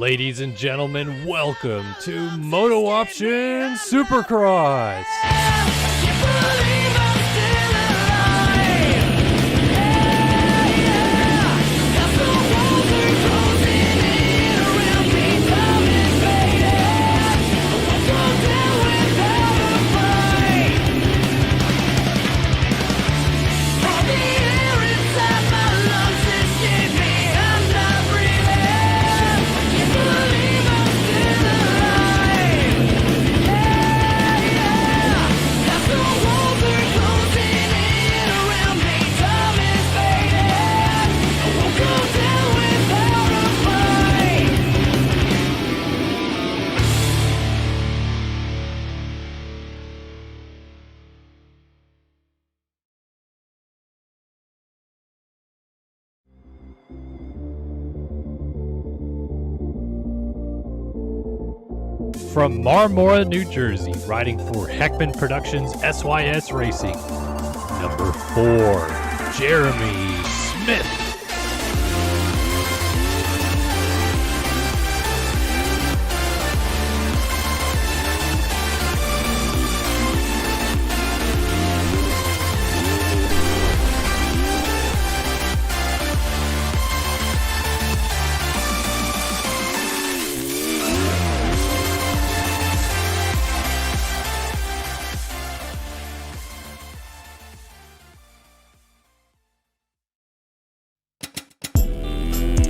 Ladies and gentlemen, welcome to MotoOption Supercross. From Marmora, New Jersey, riding for Heckman Productions SYS Racing, number 4, Jeremy Smith.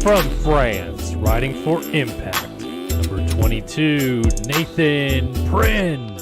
From France, riding for Impact, number 22, Nathan Prin.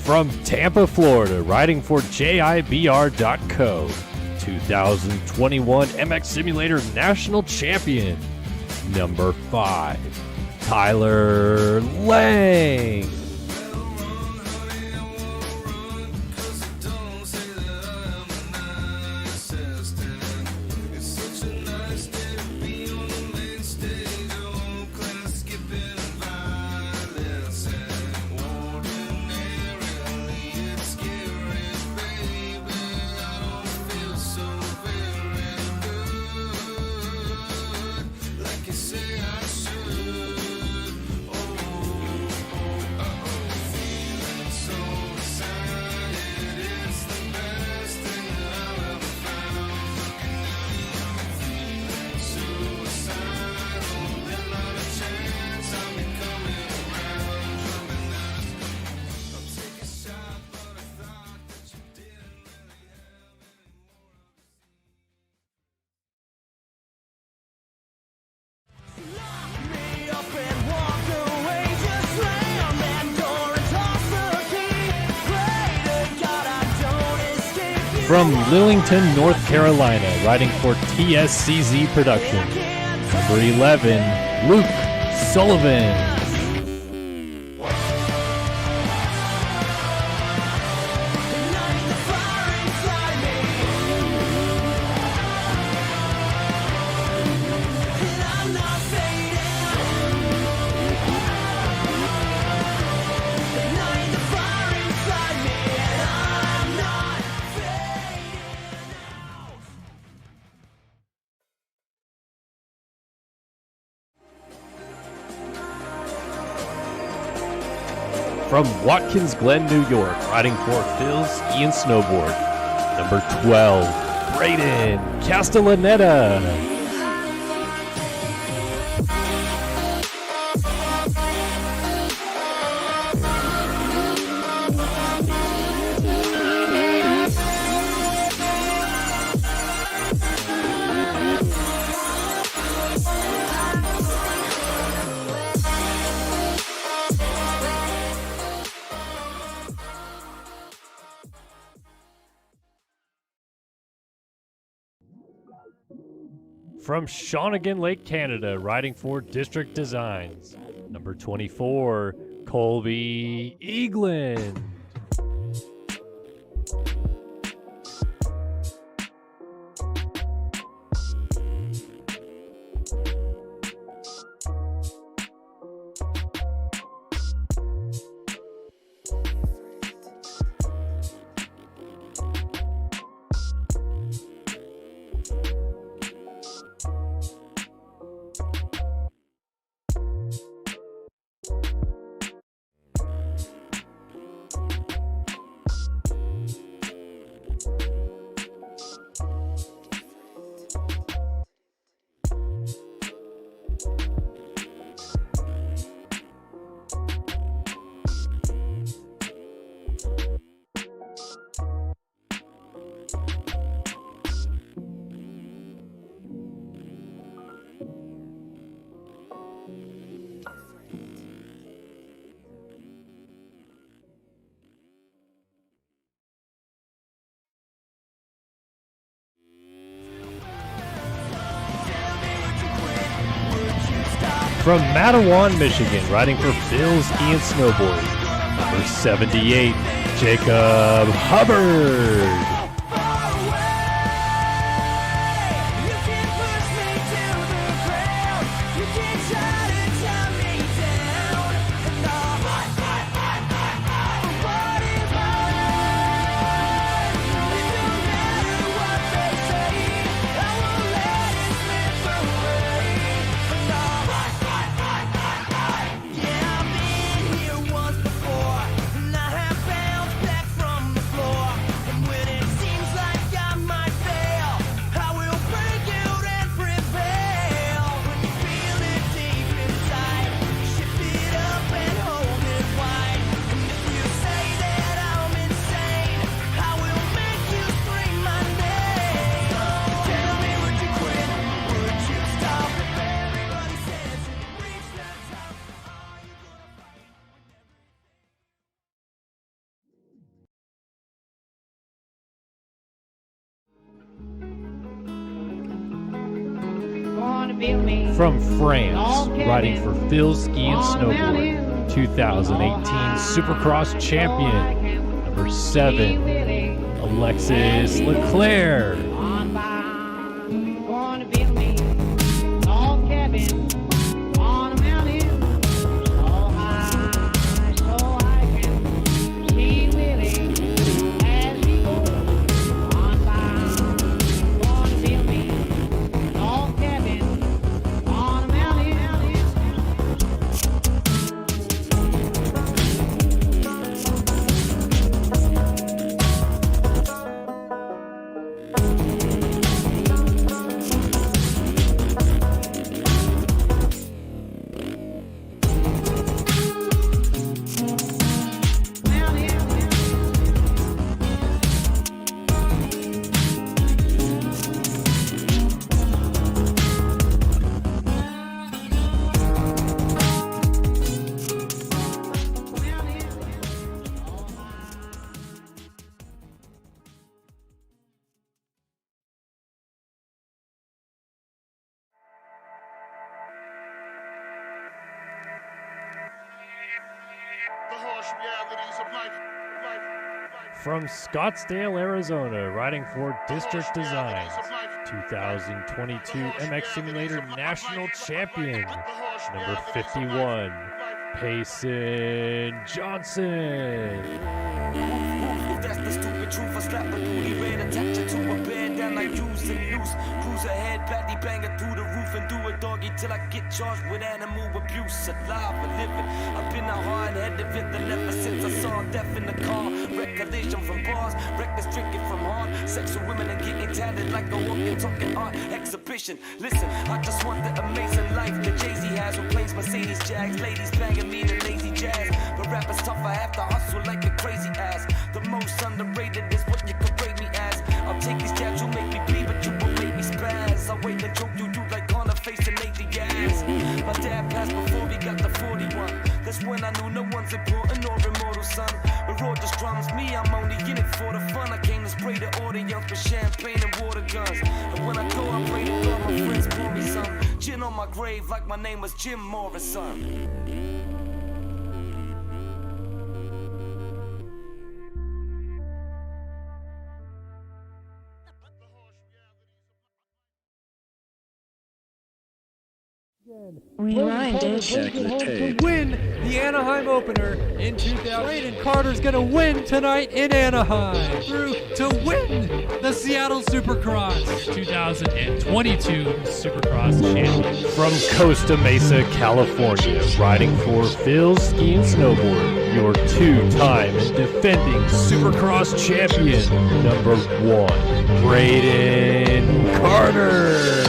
From Tampa, Florida, riding for JIBR.co, 2021 MX Simulator National Champion, number 5, Tyler Lang. From Lillington, North Carolina, riding for TSCZ Productions, number 11, Luke Sullivan. From Watkins Glen, New York, riding for Phil Ski and Snowboard, number 12, Braden Castellaneta. From Shawnigan Lake, Canada, riding for District Designs, number 24, Colby Eagland. From Mattawan, Michigan, riding for Phil Ski and Snowboard, number 78, Jacob Hubbard. From France, riding for Phil Ski and Snowboard, 2018 Supercross champion, number 7, Alexis Leclerc. From Scottsdale, Arizona, riding for District Designs, 2022 MX Simulator National Champion, number 51, Payson Johnson. That's the stupid truth. I slap a booty red, attach it to a bed, then I use and loose. Cruise ahead, patty banger through the roof and do a doggy till I get charged with animal abuse. Alive and living, I've been a hard-headed victim ever since I saw death in the car. Recollection from bars, reckless drinking from hard. Sex with women and getting tatted like a walking, talking art exhibition. Listen, I just want the amazing life that Jay-Z has, who plays Mercedes Jags. Ladies banging me to lazy jazz, but rap is tough, I have to hustle like a crazy ass. The most underrated is what you can rate me as. I'll take these jabs, you make me bleed, but you won't make me spaz. I wait and joke you do like on a face and make the ass. My dad passed before we got the 41. That's when I knew no one's important or immortal, son. We're all just drums, me, I'm only in it for the fun. I came to spray the audience with champagne and water guns. And when I go, I pray to God my friends born on my grave like my name was Jim Morrison. Rewind. Check the tape. Win the Anaheim opener in 2000. Braden Carter's going to win tonight in Anaheim. Through to win the Seattle Supercross. 2022 Supercross champion. From Costa Mesa, California, riding for Phil's Ski and Snowboard, your two-time and defending Supercross champion, number 1, Braden Carter.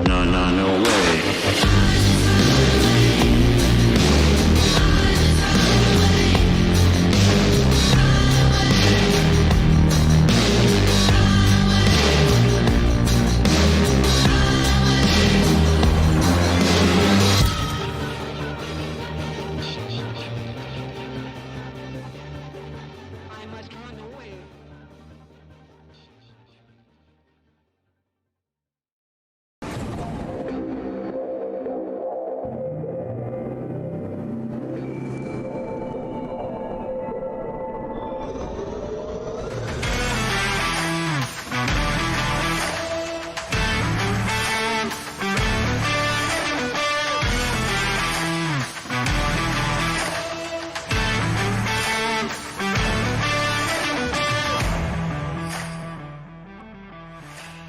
No way. No way.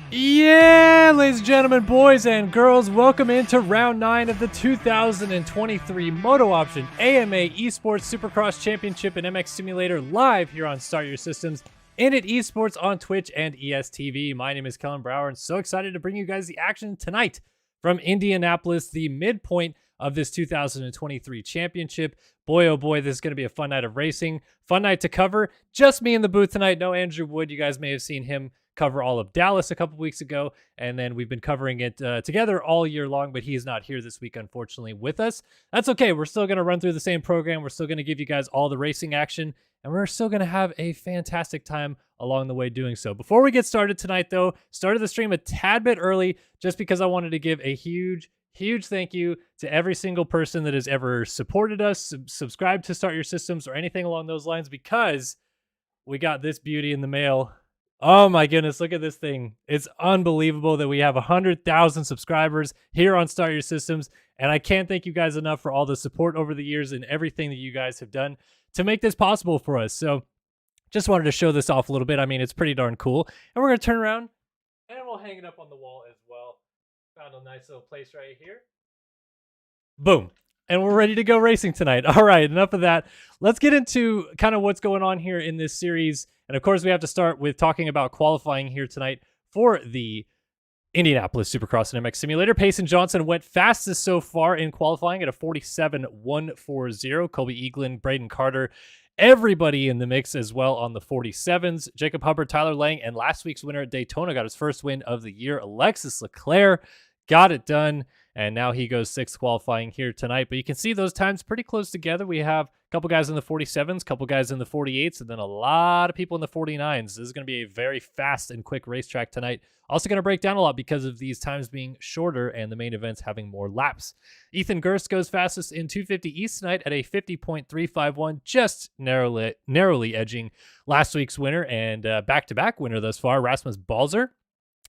Yeah, ladies and gentlemen, boys and girls, welcome into round 9 of the 2023 MotoOption AMA Esports Supercross Championship and MX Simulator live here on Start Your Systems, Init Esports on Twitch and ESTV. My name is Kellen Brower and so excited to bring you guys the action tonight from Indianapolis, the midpoint of this 2023 championship. Boy, oh boy, this is going to be a fun night of racing. Fun night to cover. Just me in the booth tonight. No Andrew Wood. You guys may have seen him cover all of Dallas a couple weeks ago, and then we've been covering it together all year long, but he's not here this week, unfortunately, with us. That's okay. We're still going to run through the same program. We're still going to give you guys all the racing action, and we're still going to have a fantastic time along the way doing so. Before we get started tonight, though, started the stream a tad bit early just because I wanted to give a huge thank you to every single person that has ever supported us, subscribed to Start Your Systems, or anything along those lines, because we got this beauty in the mail. Oh my goodness, look at this thing. It's unbelievable that we have 100,000 subscribers here on Start Your Systems, and I can't thank you guys enough for all the support over the years and everything that you guys have done to make this possible for us. So just wanted to show this off a little bit. I mean, it's pretty darn cool. And we're going to turn around, and we'll hang it up on the wall as well. Found a nice little place right here. Boom. And we're ready to go racing tonight. All right, enough of that. Let's get into kind of what's going on here in this series. And of course, we have to start with talking about qualifying here tonight for the Indianapolis Supercross and MX Simulator. Payson Johnson went fastest so far in qualifying at a 47.140. Colby Eaglin, Braden Carter, everybody in the mix as well on the 47s. Jacob Hubbard, Tyler Lang, and last week's winner at Daytona got his first win of the year. Alexis Leclerc got it done. And now he goes 6th qualifying here tonight. But you can see those times pretty close together. We have a couple guys in the 47s, a couple guys in the 48s, and then a lot of people in the 49s. This is going to be a very fast and quick racetrack tonight. Also going to break down a lot because of these times being shorter and the main events having more laps. Ethan Gerst goes fastest in 250 East tonight at a 50.351, just narrowly edging last week's winner and back-to-back winner thus far, Rasmus Balzer,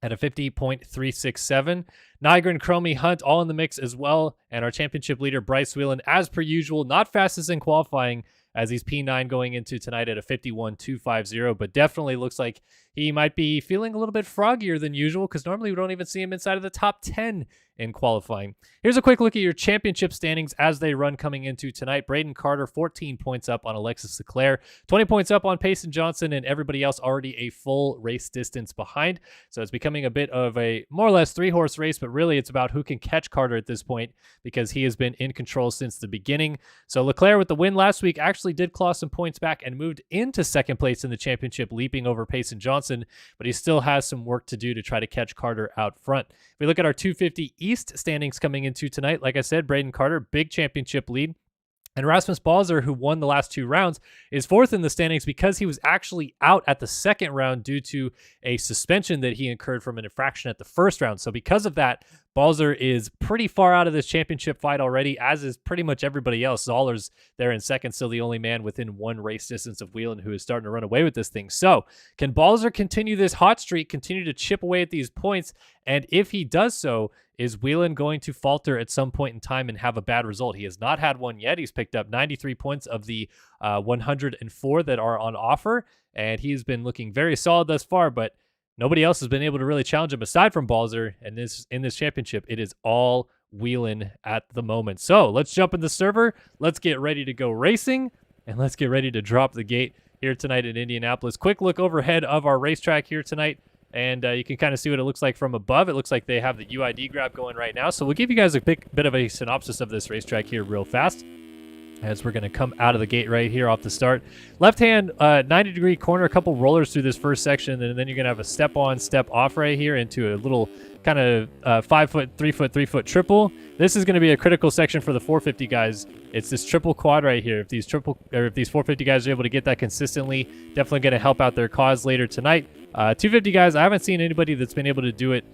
at a 50.367. Nygren, Cromie, Hunt all in the mix as well. And our championship leader, Bryce Whelan, as per usual, not fastest in qualifying as he's P9 going into tonight at a 51.250, but definitely looks like he might be feeling a little bit froggier than usual because normally we don't even see him inside of the top 10 in qualifying. Here's a quick look at your championship standings as they run coming into tonight. Braden Carter, 14 points up on Alexis Leclerc, 20 points up on Payson Johnson, and everybody else already a full race distance behind. So it's becoming a bit of a more or less 3-horse race, but really it's about who can catch Carter at this point because he has been in control since the beginning. So Leclerc with the win last week actually did claw some points back and moved into second place in the championship, leaping over Payson Johnson, but he still has some work to do to try to catch Carter out front. If we look at our 250 East standings coming into tonight, like I said, Braden Carter, big championship lead. And Rasmus Balzer, who won the last 2 rounds, is 4th in the standings because he was actually out at the second round due to a suspension that he incurred from an infraction at the first round. So because of that, Balzer is pretty far out of this championship fight already, as is pretty much everybody else. Zoller's there in second, still the only man within 1 race distance of Whelan who is starting to run away with this thing. So can Balzer continue this hot streak, continue to chip away at these points? And if he does so, is Whelan going to falter at some point in time and have a bad result? He has not had one yet. He's picked up 93 points of the 104 that are on offer, and he's been looking very solid thus far, but nobody else has been able to really challenge him aside from Balzer. And in this championship, it is all Whelan at the moment. So let's jump in the server. Let's get ready to go racing, and let's get ready to drop the gate here tonight in Indianapolis. Quick look overhead of our racetrack here tonight. And you can kind of see what it looks like from above. It looks like they have the UID grab going right now. So we'll give you guys a bit of a synopsis of this racetrack here real fast as we're going to come out of the gate right here off the start. Left-hand 90-degree corner, a couple rollers through this first section, and then you're going to have a step-on, step-off right here into a little kind of 5-foot, 3-foot, 3-foot triple. This is going to be a critical section for the 450 guys. It's this triple quad right here. If these 450 guys are able to get that consistently, definitely going to help out their cause later tonight. 250 guys, I haven't seen anybody that's been able to do it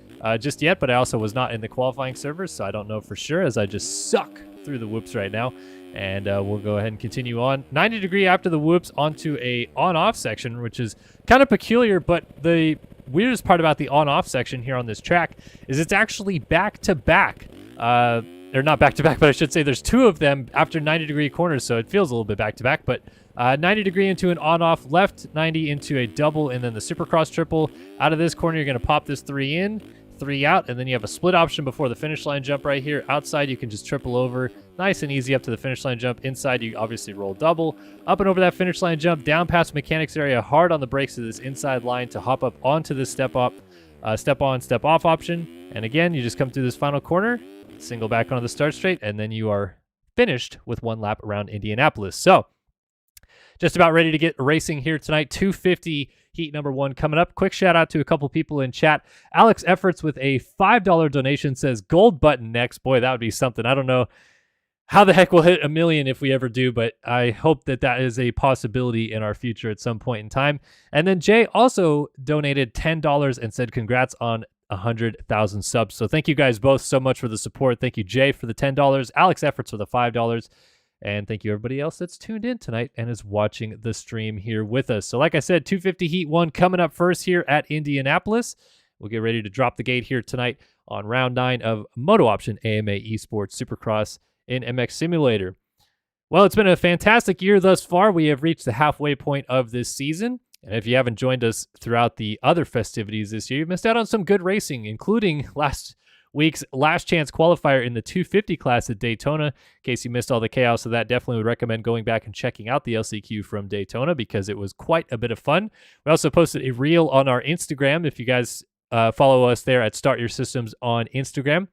just yet, but I also was not in the qualifying servers, so I don't know for sure, as I just suck through the whoops right now. And we'll go ahead and continue on. 90 degree after the whoops onto a on-off section, which is kind of peculiar, but the weirdest part about the on-off section here on this track is it's actually back-to-back. They're not back-to-back, but I should say there's 2 of them after 90-degree corners, so it feels a little bit back-to-back. But 90 degree into an on-off, left 90 into a double, and then the Supercross triple. Out of this corner, you're going to pop this 3 in, 3 out, and then you have a split option before the finish line jump right here. Outside, you can just triple over. Nice and easy up to the finish line jump. Inside, you obviously roll double. Up and over that finish line jump, down past mechanics area, hard on the brakes to this inside line to hop up onto this step-on, step-off option. And again, you just come through this final corner, single back onto the start straight, and then you are finished with 1 lap around Indianapolis. So, just about ready to get racing here tonight. 250 heat number 1 coming up. Quick shout out to a couple people in chat. Alex Efforts with a $5 donation says gold button next. Boy, that would be something. I don't know how the heck we'll hit 1 million if we ever do, but I hope that that is a possibility in our future at some point in time. And then Jay also donated $10 and said congrats on 100,000 subs. So thank you guys both so much for the support. Thank you, Jay, for the $10. Alex Efforts for the $5. And thank you everybody else that's tuned in tonight and is watching the stream here with us. So like I said, 250 Heat 1 coming up first here at Indianapolis. We'll get ready to drop the gate here tonight on round 9 of MotoOption AMA Esports Supercross in MX Simulator. Well, it's been a fantastic year thus far. We have reached the halfway point of this season. And if you haven't joined us throughout the other festivities this year, you missed out on some good racing, including last week's last chance qualifier in the 250 class at Daytona. In case you missed all the chaos of that, definitely would recommend going back and checking out the LCQ from Daytona because it was quite a bit of fun. We also posted a reel on our Instagram. If you guys follow us there at Start Your Systems on Instagram,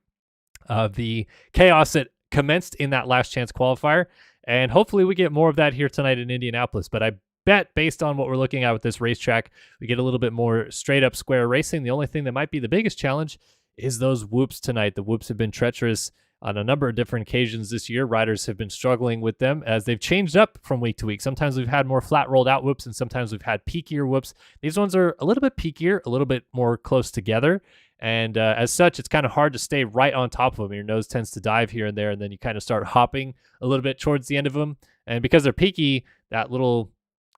the chaos that commenced in that last chance qualifier. And hopefully we get more of that here tonight in Indianapolis. But I bet based on what we're looking at with this racetrack, we get a little bit more straight up square racing. The only thing that might be the biggest challenge is those whoops tonight. The whoops have been treacherous on a number of different occasions this year. Riders have been struggling with them as they've changed up from week to week. Sometimes we've had more flat rolled out whoops and sometimes we've had peakier whoops. These ones are a little bit peakier, a little bit more close together. And as such, it's kind of hard to stay right on top of them. Your nose tends to dive here and there, and then you kind of start hopping a little bit towards the end of them. And because they're peaky, that little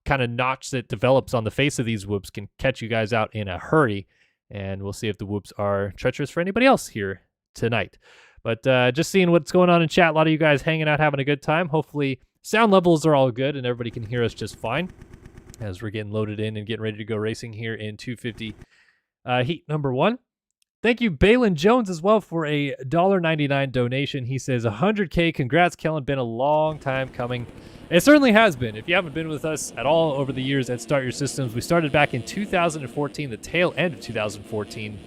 kind of notch that develops on the face of these whoops can catch you guys out in a hurry. And we'll see if the whoops are treacherous for anybody else here tonight. But just seeing what's going on in chat. A lot of you guys hanging out, having a good time. Hopefully sound levels are all good and everybody can hear us just fine as we're getting loaded in and getting ready to go racing here in 250 heat number 1. Thank you, Balin Jones, as well, for a $1.99 donation. He says, 100K. Congrats, Kellen. Been a long time coming. It certainly has been. If you haven't been with us at all over the years at Start Your Systems, we started back in 2014, the tail end of 2014,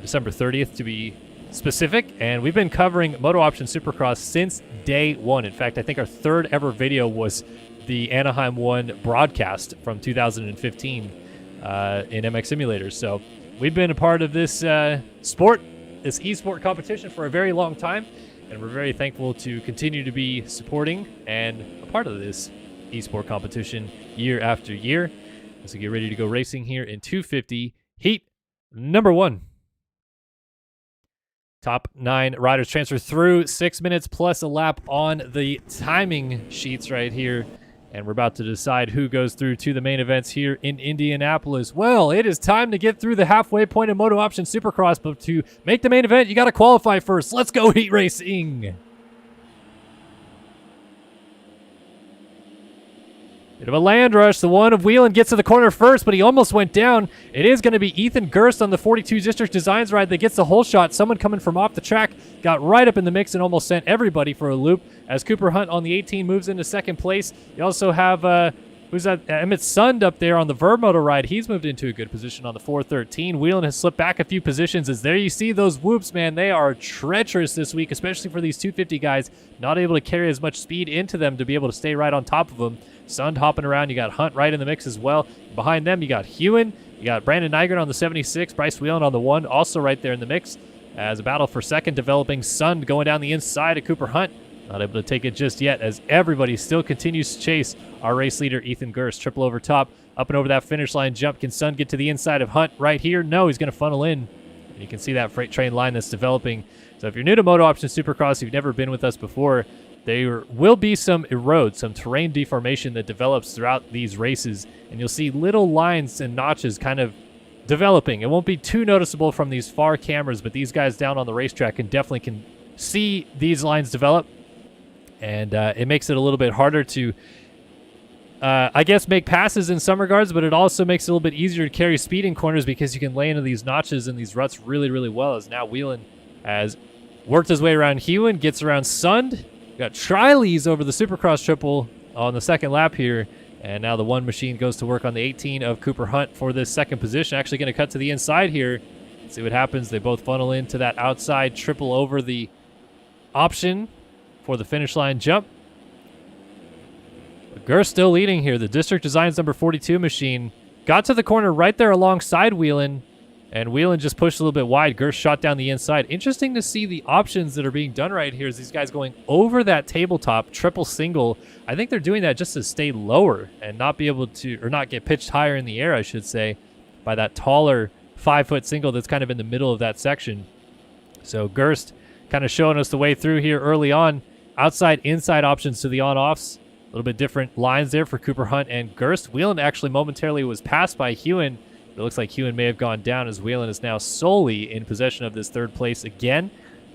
December 30th to be specific, and we've been covering MotoOption Supercross since day one. In fact, I think our third ever video was the Anaheim 1 broadcast from 2015 in MX Simulator. So we've been a part of this sport, this esport competition for a very long time, and we're very thankful to continue to be supporting and a part of this esport competition year after year as we get ready to go racing here in 250 heat number 1. Top 9 riders transfer through, 6 minutes plus a lap on the timing sheets right here. And we're about to decide who goes through to the main events here in Indianapolis. Well, it is time to get through the halfway point of MotoOption Supercross, but to make the main event, you got to qualify first. Let's go heat racing. Bit of a land rush. The one of Whelan gets to the corner first, but he almost went down. It is going to be Ethan Gerst on the 42 District Designs ride that gets the whole shot. Someone coming from off the track got right up in the mix and almost sent everybody for a loop as Cooper Hunt on the 18 moves into second place. You also have, who's that? Emmett Sund up there on the Verb Moto ride. He's moved into a good position on the 413. Whelan has slipped back a few positions as there you see those whoops, man. They are treacherous this week, especially for these 250 guys. Not able to carry as much speed into them to be able to stay right on top of them. Sund hopping around. You got Hunt right in the mix as well. Behind them, you got Hewen. You got Brandon Nygren on the 76. Bryce Whelan on the 1, also right there in the mix. As a battle for second developing. Sund going down the inside of Cooper Hunt. Not able to take it just yet as everybody still continues to chase our race leader, Ethan Gerst. Triple over top, up and over that finish line jump. Can Sund get to the inside of Hunt right here? No, he's going to funnel in. And you can see that freight train line that's developing. So if you're new to MotoOption Supercross, you've never been with us before, there will be some erode, some terrain deformation that develops throughout these races, and you'll see little lines and notches kind of developing. It won't be too noticeable from these far cameras, but these guys down on the racetrack can see these lines develop, and it makes it a little bit harder to, I guess, make passes in some regards, but it also makes it a little bit easier to carry speed in corners because you can lay into these notches and these ruts really, really well, as now Whelan has worked his way around Hewen, gets around Sund. Got Trilees over the Supercross triple on the second lap here. And now the one machine goes to work on the 18 of Cooper Hunt for this second position. Actually going to cut to the inside here. See what happens. They both funnel into that outside triple over the option for the finish line jump. Gerst still leading here. The District Designs number 42 machine got to the corner right there alongside Whelan. And Whelan just pushed a little bit wide. Gerst shot down the inside. Interesting to see the options that are being done right here as these guys going over that tabletop triple single. I think they're doing that just to stay lower and not be able to, or not get pitched higher in the air, I should say, by that taller 5-foot single that's kind of in the middle of that section. So Gerst kind of showing us the way through here early on. Outside, inside options to the on-offs. A little bit different lines there for Cooper Hunt and Gerst. Whelan actually momentarily was passed by Hewen. It looks like Hewen may have gone down as Whelan is now solely in possession of this third place again.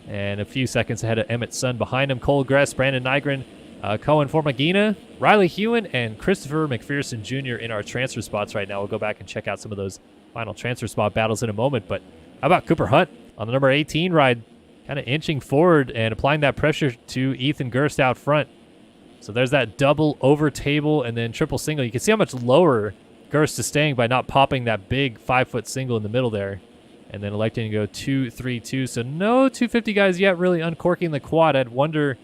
And a few seconds ahead of Emmett Sund behind him. Cole Gress, Brandon Nygren, Cohen Formagina, Riley Hewen, and Christopher McPherson Jr. in our transfer spots right now. We'll go back and check out some of those final transfer spot battles in a moment. But how about Cooper Hunt on the number 18 ride, kind of inching forward and applying that pressure to Ethan Gerst out front. So there's that double over table and then triple single. You can see how much lower Gerst is staying by not popping that big 5-foot single in the middle there. And then electing to go 2-3-2. So no 250 guys yet really uncorking the quad. I'd wonder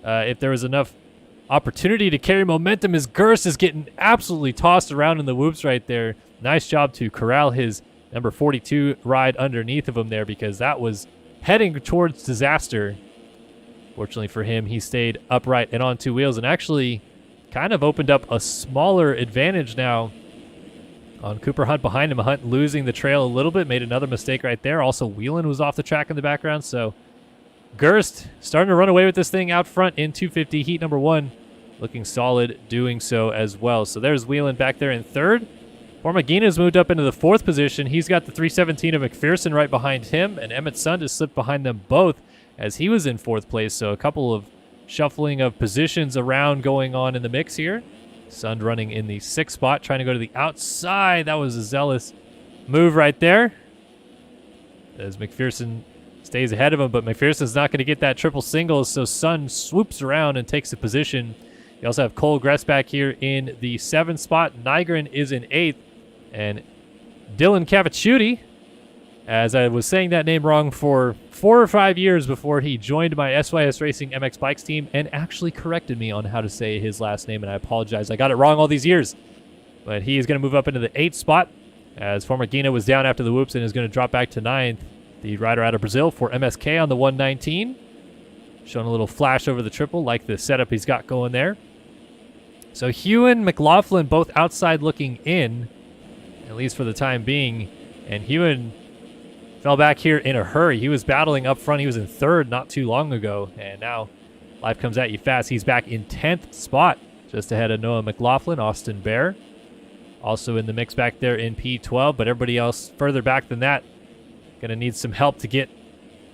if there was enough opportunity to carry momentum as Gerst is getting absolutely tossed around in the whoops right there. Nice job to corral his number 42 ride underneath of him there because that was heading towards disaster. Fortunately for him, he stayed upright and on two wheels and actually kind of opened up a smaller advantage now on Cooper Hunt behind him. Hunt losing the trail a little bit, made another mistake right there. Also, Whelan was off the track in the background, so Gerst starting to run away with this thing out front in 250, heat number 1, looking solid doing so as well. So there's Whelan back there in third. Formagina's moved up into the 4th position. He's got the 317 of McPherson right behind him, and Emmett Sund has slipped behind them both as he was in 4th place, so a couple of shuffling of positions around going on in the mix here. Sund running in the 6th spot, trying to go to the outside. That was a zealous move right there. as McPherson stays ahead of him, but McPherson's not going to get that triple singles, so Sun swoops around and takes the position. You also have Cole Gress back here in the 7th spot. Nygren is in 8th, and Dylan Cavicciuti, as I was saying that name wrong for 4 or 5 years before he joined my SYS Racing MX Bikes team and actually corrected me on how to say his last name, and I apologize. I got it wrong all these years. But he is going to move up into the 8th spot as Formagina was down after the whoops and is going to drop back to 9th. The rider out of Brazil for MSK on the 119. Showing a little flash over the triple, like the setup he's got going there. So Hewen, McLaughlin both outside looking in, at least for the time being. And Hewen fell back here in a hurry. He was battling up front. He was in 3rd not too long ago. And now life comes at you fast. He's back in 10th spot, just ahead of Noah McLaughlin, Austin Bear. Also in the mix back there in P12, but everybody else further back than that going to need some help to get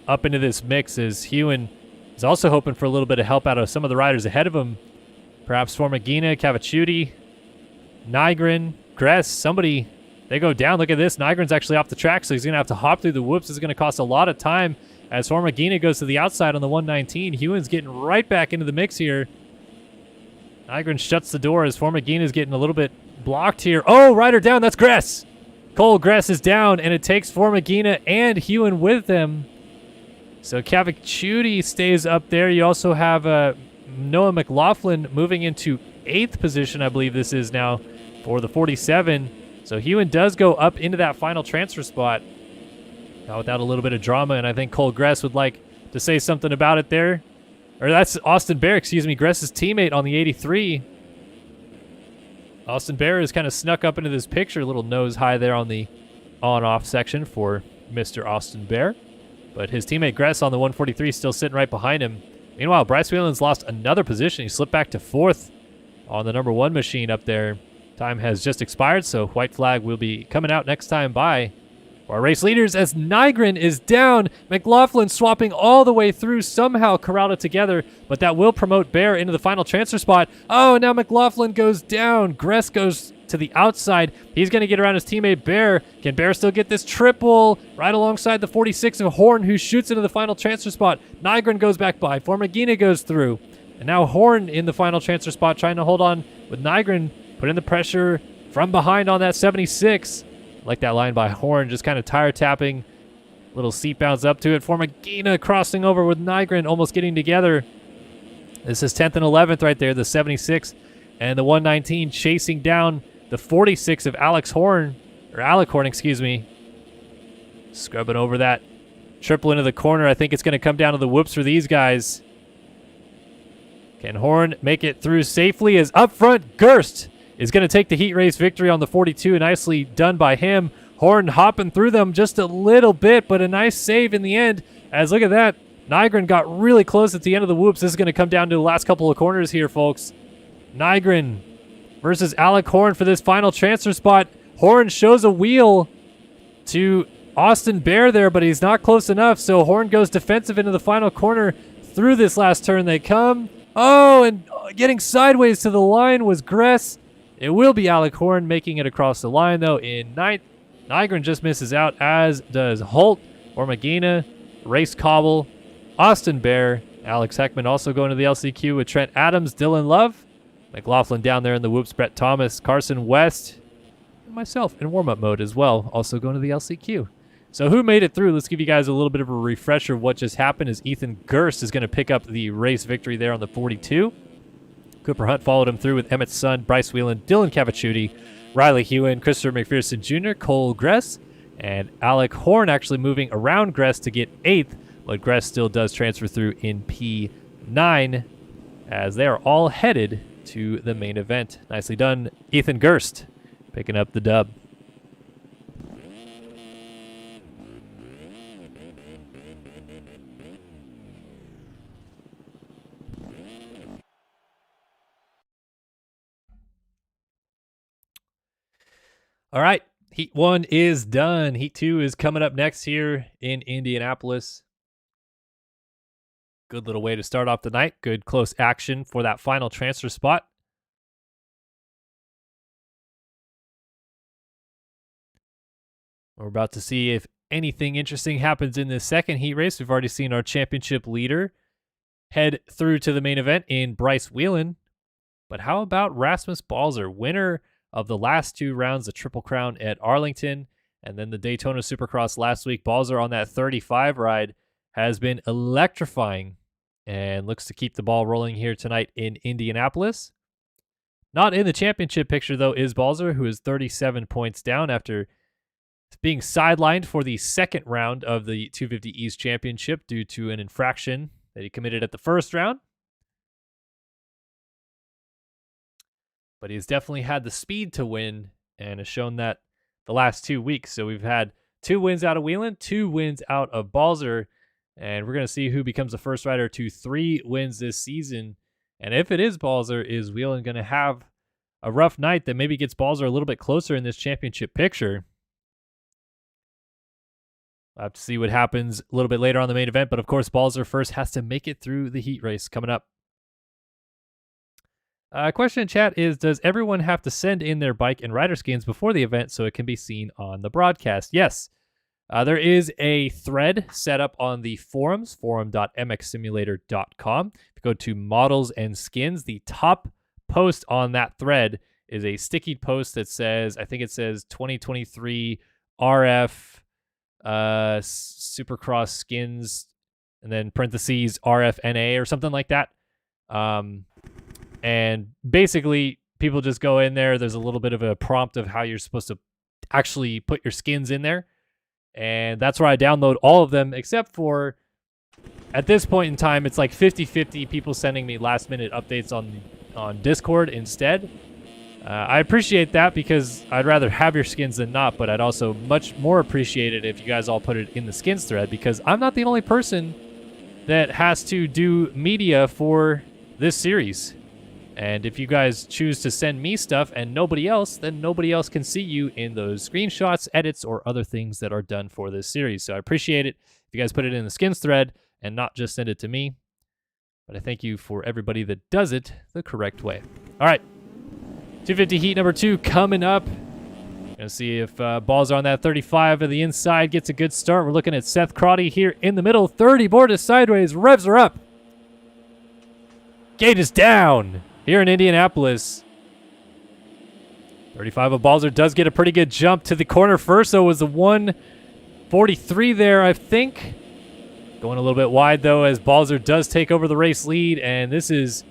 up into this mix, as Hewen is also hoping for a little bit of help out of some of the riders ahead of him. Perhaps Formagina, Cavicciuti, Nygren, Gress, somebody. They go down. Look at this. Nygren's actually off the track, so he's going to have to hop through the whoops. This is going to cost a lot of time as Formagina goes to the outside on the 119. Hewen's getting right back into the mix here. Nygren shuts the door as Formagina's getting a little bit blocked here. Oh, rider down. That's Gress. Cole Gress is down, and it takes Formagina and Hewen with them. So Cavicciuti stays up there. You also have Noah McLaughlin moving into 8th position, I believe this is now, for the 47. So Hewen does go up into that final transfer spot. Now without a little bit of drama, and I think Cole Gress would like to say something about it there. Or that's Austin Bear, excuse me, Gress's teammate on the 83. Austin Bear has kind of snuck up into this picture, a little nose high there on the on-off section for Mr. Austin Bear. But his teammate Gress on the 143 still sitting right behind him. Meanwhile, Bryce Whelan's lost another position. He slipped back to 4th on the number 1 machine up there. Time has just expired, so white flag will be coming out next time by our race leaders as Nygren is down. McLaughlin swapping all the way through, somehow corralled it together, but that will promote Bear into the final transfer spot. Oh, now McLaughlin goes down. Gress goes to the outside. He's going to get around his teammate Bear. Can Bear still get this triple right alongside the 46 of Horn, who shoots into the final transfer spot? Nygren goes back by. Formagina goes through. And now Horn in the final transfer spot trying to hold on with Nygren, putting the pressure from behind on that 76. Like that line by Horn, just kind of tire tapping. Little seat bounce up to it. Formagina crossing over with Nygren, almost getting together. This is 10th and 11th right there, the 76 and the 119 chasing down the 46 of Alec Horn, excuse me. Scrubbing over that triple into the corner. I think it's going to come down to the whoops for these guys. Can Horn make it through safely? As up front, Gerst is going to take the heat race victory on the 42. Nicely done by him. Horn hopping through them just a little bit, but a nice save in the end. As look at that, Nygren got really close at the end of the whoops. This is going to come down to the last couple of corners here, folks. Nygren versus Alec Horn for this final transfer spot. Horn shows a wheel to Austin Bear there, but he's not close enough, so Horn goes defensive into the final corner. Through this last turn they come. Oh, and getting sideways to the line was Gress. It will be Alec Horn making it across the line, though, in 9th. Nygren just misses out, as does Holt, Formagina, Race Cobble, Austin Bear, Alex Heckman also going to the LCQ with Trent Adams, Dylan Love, McLaughlin down there in the whoops, Brett Thomas, Carson West, and myself in warm-up mode as well, also going to the LCQ. So who made it through? Let's give you guys a little bit of a refresher of what just happened, as Ethan Gerst is going to pick up the race victory there on the 42. Cooper Hunt followed him through with Emmett Sun, Bryce Whelan, Dylan Cavicciuti, Riley Hewen, Christopher McPherson Jr., Cole Gress, and Alec Horn actually moving around Gress to get 8th, but Gress still does transfer through in P9 as they are all headed to the main event. Nicely done, Ethan Gerst picking up the dub. All right, Heat 1 is done. Heat 2 is coming up next here in Indianapolis. Good little way to start off the night. Good close action for that final transfer spot. We're about to see if anything interesting happens in this second heat race. We've already seen our championship leader head through to the main event in Bryce Whelan. But how about Rasmus Balzer, winner of the last 2 rounds, the Triple Crown at Arlington, and then the Daytona Supercross last week. Balzer on that 35 ride has been electrifying and looks to keep the ball rolling here tonight in Indianapolis. Not in the championship picture, though, is Balzer, who is 37 points down after being sidelined for the second round of the 250 East Championship due to an infraction that he committed at the first round. But he's definitely had the speed to win and has shown that the last 2 weeks. So we've had 2 wins out of Whelan, 2 wins out of Balzer, and we're going to see who becomes the first rider to 3 wins this season. And if it is Balzer, is Whelan going to have a rough night that maybe gets Balzer a little bit closer in this championship picture? We'll have to see what happens a little bit later on the main event, but of course Balzer first has to make it through the heat race coming up. Question in chat is, does everyone have to send in their bike and rider skins before the event so it can be seen on the broadcast? Yes. There is a thread set up on the forums, forum.mxsimulator.com. If you go to models and skins, the top post on that thread is a sticky post that says, I think it says 2023 RF Supercross skins, and then parentheses RFNA or something like that. And basically, people just go in there. There's a little bit of a prompt of how you're supposed to actually put your skins in there. And that's where I download all of them, except for, at this point in time, it's like 50-50 people sending me last-minute updates on Discord instead. I appreciate that because I'd rather have your skins than not, but I'd also much more appreciate it if you guys all put it in the skins thread, because I'm not the only person that has to do media for this series. And if you guys choose to send me stuff and nobody else, then nobody else can see you in those screenshots, edits, or other things that are done for this series. So I appreciate it if you guys put it in the skins thread and not just send it to me. But I thank you for everybody that does it the correct way. All right. 250 heat number 2 coming up. Gonna see if balls are on that 35 of the inside. Gets a good start. We're looking at Seth Crotty here in the middle. 30 board is sideways. Revs are up. Gate is down here in Indianapolis. 35 of Balzer does get a pretty good jump to the corner first. So it was the 143 there, I think. Going a little bit wide, though, as Balzer does take over the race lead. And this is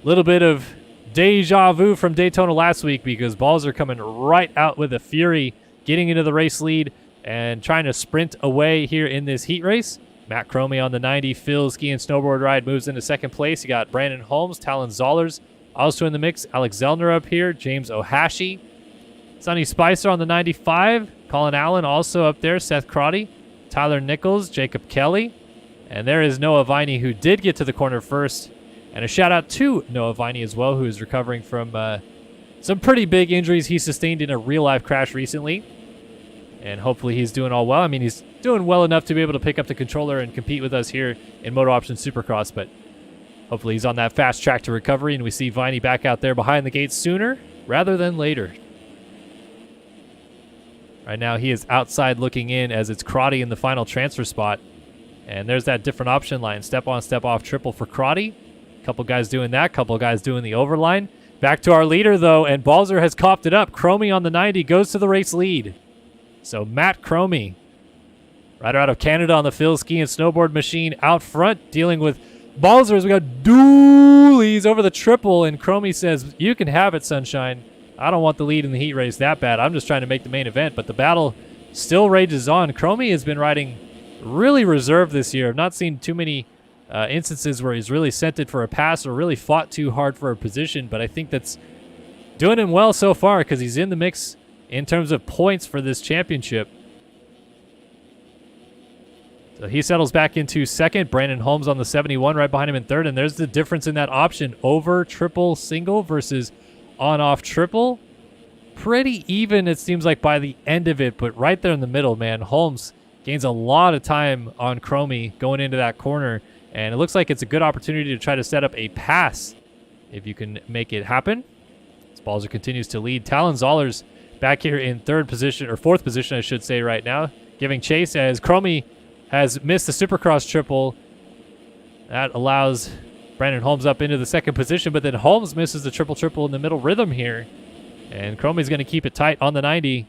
a little bit of deja vu from Daytona last week, because Balzer coming right out with a fury, getting into the race lead and trying to sprint away here in this heat race. Matt Cromie on the 90 Phil ski and snowboard ride moves into second place. You got Brandon Holmes, Talon Zollers also in the mix. Alex Zellner up here, James Ohashi, Sonny Spicer on the 95, Colin Allen also up there, Seth Crotty, Tyler Nichols, Jacob Kelly, and there is Noah Viney, who did get to the corner first. And a shout out to Noah Viney as well, who is recovering from some pretty big injuries he sustained in a real life crash recently. And hopefully he's doing all well. I mean, he's doing well enough to be able to pick up the controller and compete with us here in MotoOption Supercross, but hopefully he's on that fast track to recovery, and we see Viney back out there behind the gate sooner rather than later. Right now he is outside looking in as it's Crotty in the final transfer spot. And there's that different option line. Step on, step off, triple for Crotty. Couple guys doing that, couple guys doing the overline. Back to our leader, though, and Balzer has coughed it up. Cromie on the 90 goes to the race lead. So Matt Cromie, rider out of Canada on the Phil ski and snowboard machine, out front, dealing with Balzer as we got dualies over the triple, and Cromie says, you can have it, Sunshine. I don't want the lead in the heat race that bad. I'm just trying to make the main event, but the battle still rages on. Cromie has been riding really reserved this year. I've not seen too many instances where he's really sent it for a pass or really fought too hard for a position, but I think that's doing him well so far because he's in the mix in terms of points for this championship. So he settles back into second. Brandon Holmes on the 71 right behind him in third, and there's the difference in that option. Over triple single versus on-off triple. Pretty even, it seems like, by the end of it, but right there in the middle, man, Holmes gains a lot of time on Cromie going into that corner. And it looks like it's a good opportunity to try to set up a pass if you can make it happen. As Balzer continues to lead. Talon Zollers back here in third position, or fourth position, I should say, right now. giving chase as Cromie has missed the Supercross triple. That allows Brandon Holmes up into the second position, but then Holmes misses the triple in the middle rhythm here. And Cromie's going to keep it tight on the 90.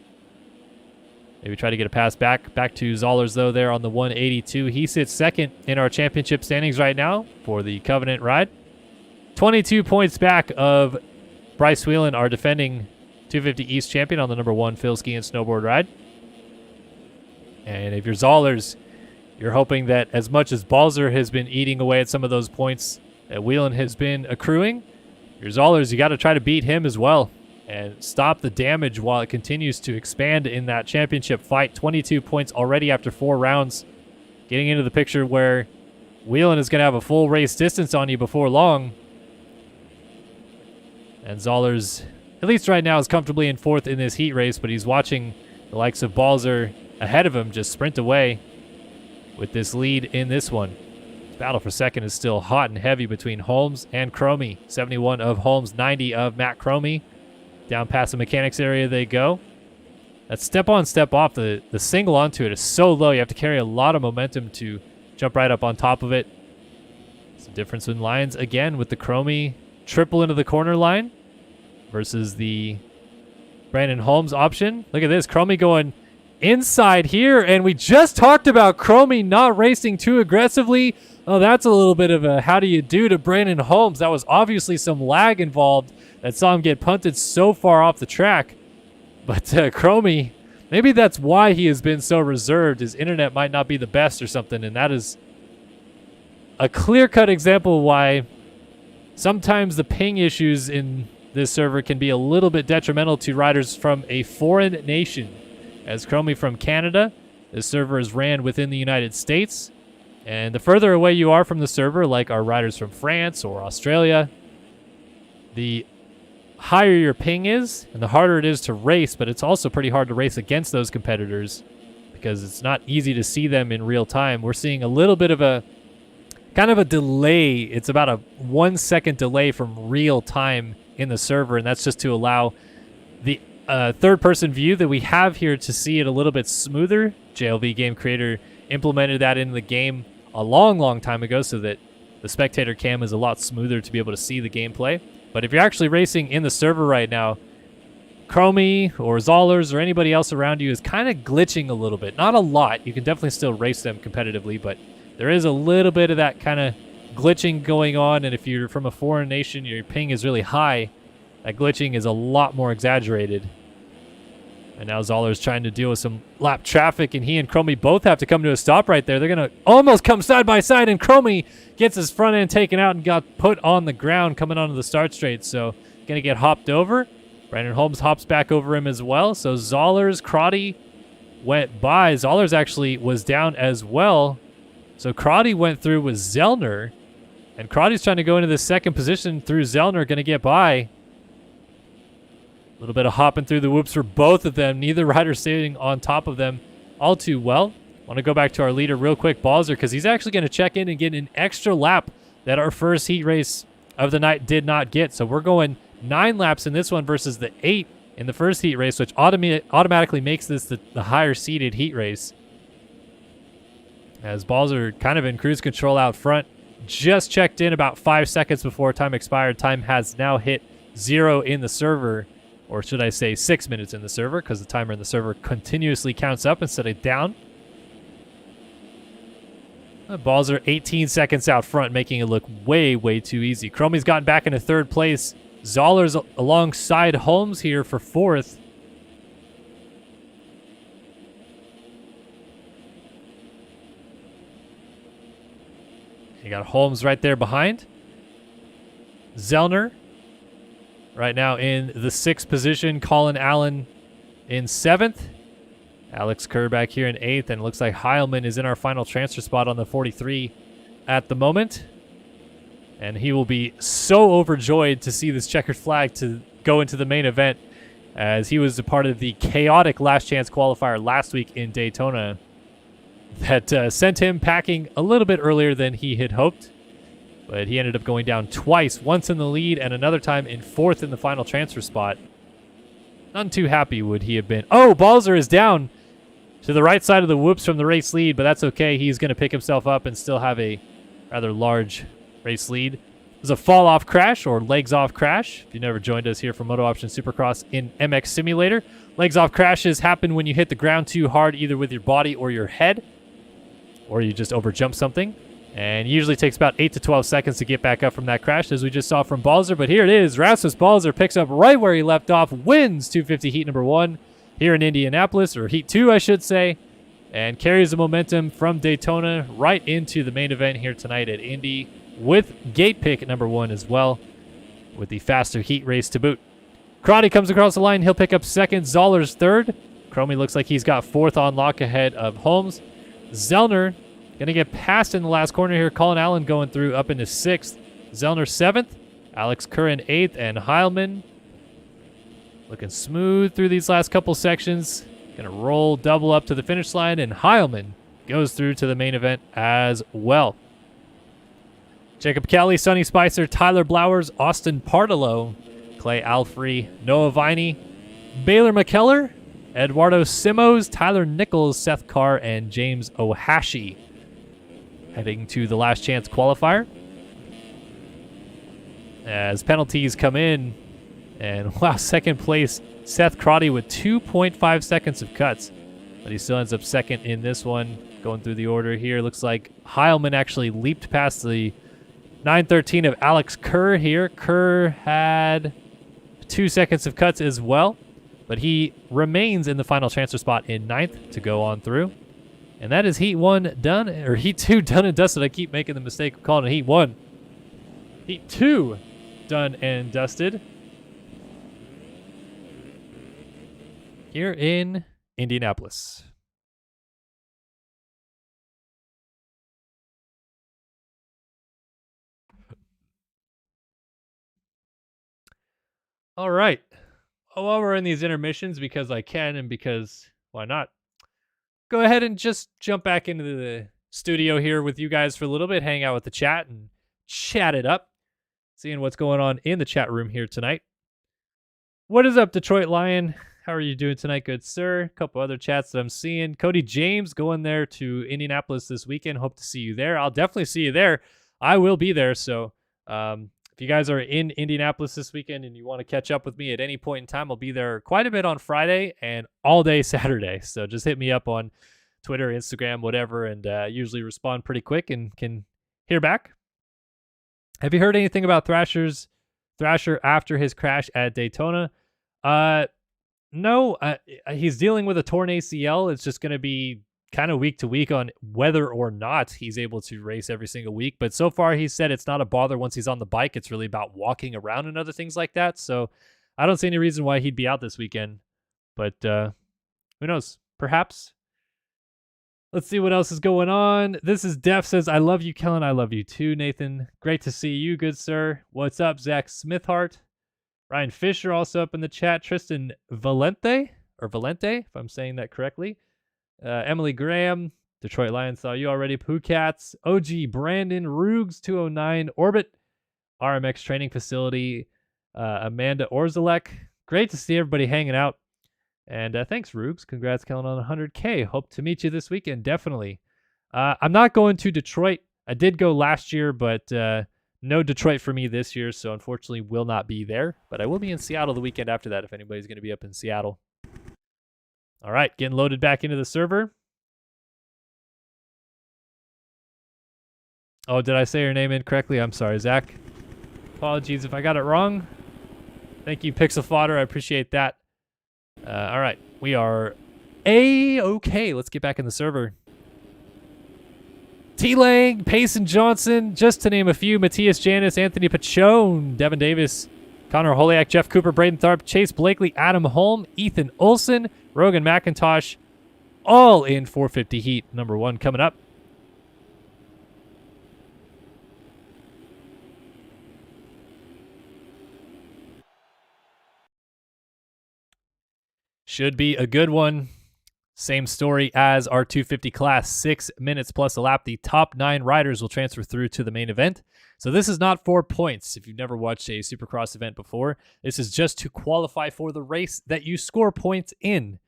Maybe try to get a pass back to Zollers, though, there on the 182. He sits second in our championship standings right now for the Covenant ride. 22 points back of Bryce Whelan, our defending 250 East champion on the number 1 Phil Ski and Snowboard ride. And if you're Zollers, you're hoping that as much as Balzer has been eating away at some of those points that Whelan has been accruing, your Zollers, you got to try to beat him as well and stop the damage while it continues to expand in that championship fight. 22 points already after 4 rounds. Getting into the picture where Whelan is going to have a full race distance on you before long. And Zollers, at least right now, is comfortably in 4th in this heat race, but he's watching the likes of Balzer ahead of him just sprint away with this lead in this one. This battle for second is still hot and heavy between Holmes and Cromie. 71 of Holmes, 90 of Matt Cromie. Down past the mechanics area they go. That step on, step off, the single onto it is so low. You have to carry a lot of momentum to jump right up on top of it. It's a difference in lines again with the Cromie triple into the corner line versus the Brandon Holmes option. Look at this, Cromie going inside here, and we just talked about Cromie not racing too aggressively. Oh, that's a little bit of a how do you do to Brandon Holmes. That was obviously some lag involved that saw him get punted so far off the track. But Cromie, maybe that's why he has been so reserved. His internet might not be the best or something, and that is a clear-cut example of why sometimes the ping issues in this server can be a little bit detrimental to riders from a foreign nation. As Cromie from Canada, this server is ran within the United States. And the further away you are from the server, like our riders from France or Australia, the higher your ping is and the harder it is to race, but it's also pretty hard to race against those competitors because it's not easy to see them in real time. We're seeing a little bit of a kind of a delay. It's about a 1 second delay from real time in the server, and that's just to allow the third-person view that we have here to see it a little bit smoother. JLV Game Creator implemented that in the game a long time ago so that the spectator cam is a lot smoother to be able to see the gameplay. But if you're actually racing in the server right now, Cromie or Zollers or anybody else around you is kind of glitching a little bit. Not a lot. You can definitely still race them competitively, but there is a little bit of that kind of glitching going on, and if you're from a foreign nation, your ping is really high. That glitching is a lot more exaggerated. And now Zoller's trying to deal with some lap traffic, and he and Cromie both have to come to a stop right there. They're going to almost come side by side, and Cromie gets his front end taken out and got put on the ground coming onto the start straight. So going to get hopped over. Brandon Holmes hops back over him as well. So Zoller's Crotty went by. Zoller's actually was down as well. So Crotty went through with Zellner, and Crotty's trying to go into the second position through Zellner, going to get by. A little bit of hopping through the whoops for both of them. Neither rider sitting on top of them all too well. Want to go back to our leader real quick, Balzer, because he's actually going to check in and get an extra lap that our first heat race of the night did not get. So we're going 9 laps in this one versus the 8 in the first heat race, which automatically makes this the higher seeded heat race. As Balzer kind of in cruise control out front, just checked in about 5 seconds before time expired. Time has now hit 0 in the server. Or should I say 6 minutes in the server, because the timer in the server continuously counts up instead of down. Balzer 18 seconds out front, making it look way too easy. Cromie's gotten back into 3rd place. Zoller's alongside Holmes here for 4th. You got Holmes right there behind. Zellner right now in the 6th position. Colin Allen in 7th. Alex Kerr back here in 8th. And it looks like Heilman is in our final transfer spot on the 43 at the moment. And he will be so overjoyed to see this checkered flag to go into the main event, as he was a part of the chaotic last chance qualifier last week in Daytona that sent him packing a little bit earlier than he had hoped. But he ended up going down twice, once in the lead and another time in 4th in the final transfer spot. None too happy would he have been. Oh, Balzer is down. to the right side of the whoops from the race lead, but that's okay. He's going to pick himself up and still have a rather large race lead. It was a fall-off crash or legs-off crash. If you never joined us here for MotoOption Supercross in MX Simulator, legs-off crashes happen when you hit the ground too hard, either with your body or your head, or you just overjump something. And usually takes about 8 to 12 seconds to get back up from that crash, as we just saw from Balzer. But here it is. Rasmus Balzer picks up right where he left off, wins 250 heat number 1 here in Indianapolis, or heat 2, I should say, and carries the momentum from Daytona right into the main event here tonight at Indy, with gate pick number 1 as well, with the faster heat race to boot. Crotty comes across the line. He'll pick up second. Zoller's third. Cromie looks like he's got fourth on lock ahead of Holmes. Zellner going to get past in the last corner here. Colin Allen going through up into sixth. Zellner seventh. Alex Curran eighth. And Heilman looking smooth through these last couple sections. Going to roll double up to the finish line. And Heilman goes through to the main event as well. Jacob Kelly, Sonny Spicer, Tyler Blowers, Austin Partolo, Clay Alfrey, Noah Viney, Baylor McKellar, Eduardo Simos, Tyler Nichols, Seth Carr, and James Ohashi heading to the last chance qualifier. As penalties come in, and wow, second place, Seth Crotty with 2.5 seconds of cuts, but he still ends up second in this one. Going through the order here, looks like Heilman actually leaped past the 9:13 of Alex Kerr here. Kerr had 2 seconds of cuts as well, but he remains in the final transfer spot in 9th to go on through. And that is heat 1 done, or heat 2 done and dusted. I keep making the mistake of calling it heat 1. Heat 2 done and dusted here in Indianapolis. All right. While we're in these intermissions, because I can and because why not, go ahead and just jump back into the studio here with you guys for a little bit, hang out with the chat and chat it up, seeing what's going on in the chat room here tonight. What is up, Detroit Lion? How are you doing tonight, good sir? A couple other chats that I'm seeing. Cody James going there to Indianapolis this weekend. Hope to see you there. I'll definitely see you there. I will be there, so if you guys are in Indianapolis this weekend and you want to catch up with me at any point in time, I'll be there quite a bit on Friday and all day Saturday. So just hit me up on Twitter, Instagram, whatever, and usually respond pretty quick and can hear back. Have you heard anything about Thrasher after his crash at Daytona? No, he's dealing with a torn ACL. It's just going to be kind of week to week on whether or not he's able to race every single week. But so far, he said it's not a bother once he's on the bike. It's really about walking around and other things like that. So I don't see any reason why he'd be out this weekend. But who knows? Perhaps. Let's see what else is going on. This is Def says, I love you, Kellen. I love you too, Nathan. Great to see you, good sir. What's up, Zach Smithhart? Ryan Fisher also up in the chat. Tristan Valente, if I'm saying that correctly. Emily Graham, Detroit Lions saw you already. Pooh Cats, OG Brandon, Roogs 209, Orbit, RMX Training Facility, Amanda Orzalek. Great to see everybody hanging out. And thanks, Roogs. Congrats, Kellen, on 100K. Hope to meet you this weekend, definitely. I'm not going to Detroit. I did go last year, but no Detroit for me this year, so unfortunately will not be there. But I will be in Seattle the weekend after that if anybody's going to be up in Seattle. All right, getting loaded back into the server. Oh, did I say your name incorrectly? I'm sorry, Zach. Apologies if I got it wrong. Thank you, Pixel Fodder. I appreciate that. All right, we are A-okay. Let's get back in the server. T-Lang, Payson Johnson, just to name a few. Matthias Janis, Anthony Pachone, Devin Davis, Connor Holiak, Jeff Cooper, Braden Tharp, Chase Blakely, Adam Holm, Ethan Olson, Rogan McIntosh, all in 450 heat. Number 1 coming up. Should be a good one. Same story as our 250 class, 6 minutes plus a lap. The top 9 riders will transfer through to the main event. So this is not for points. If you've never watched a Supercross event before, this is just to qualify for the race that you score points in.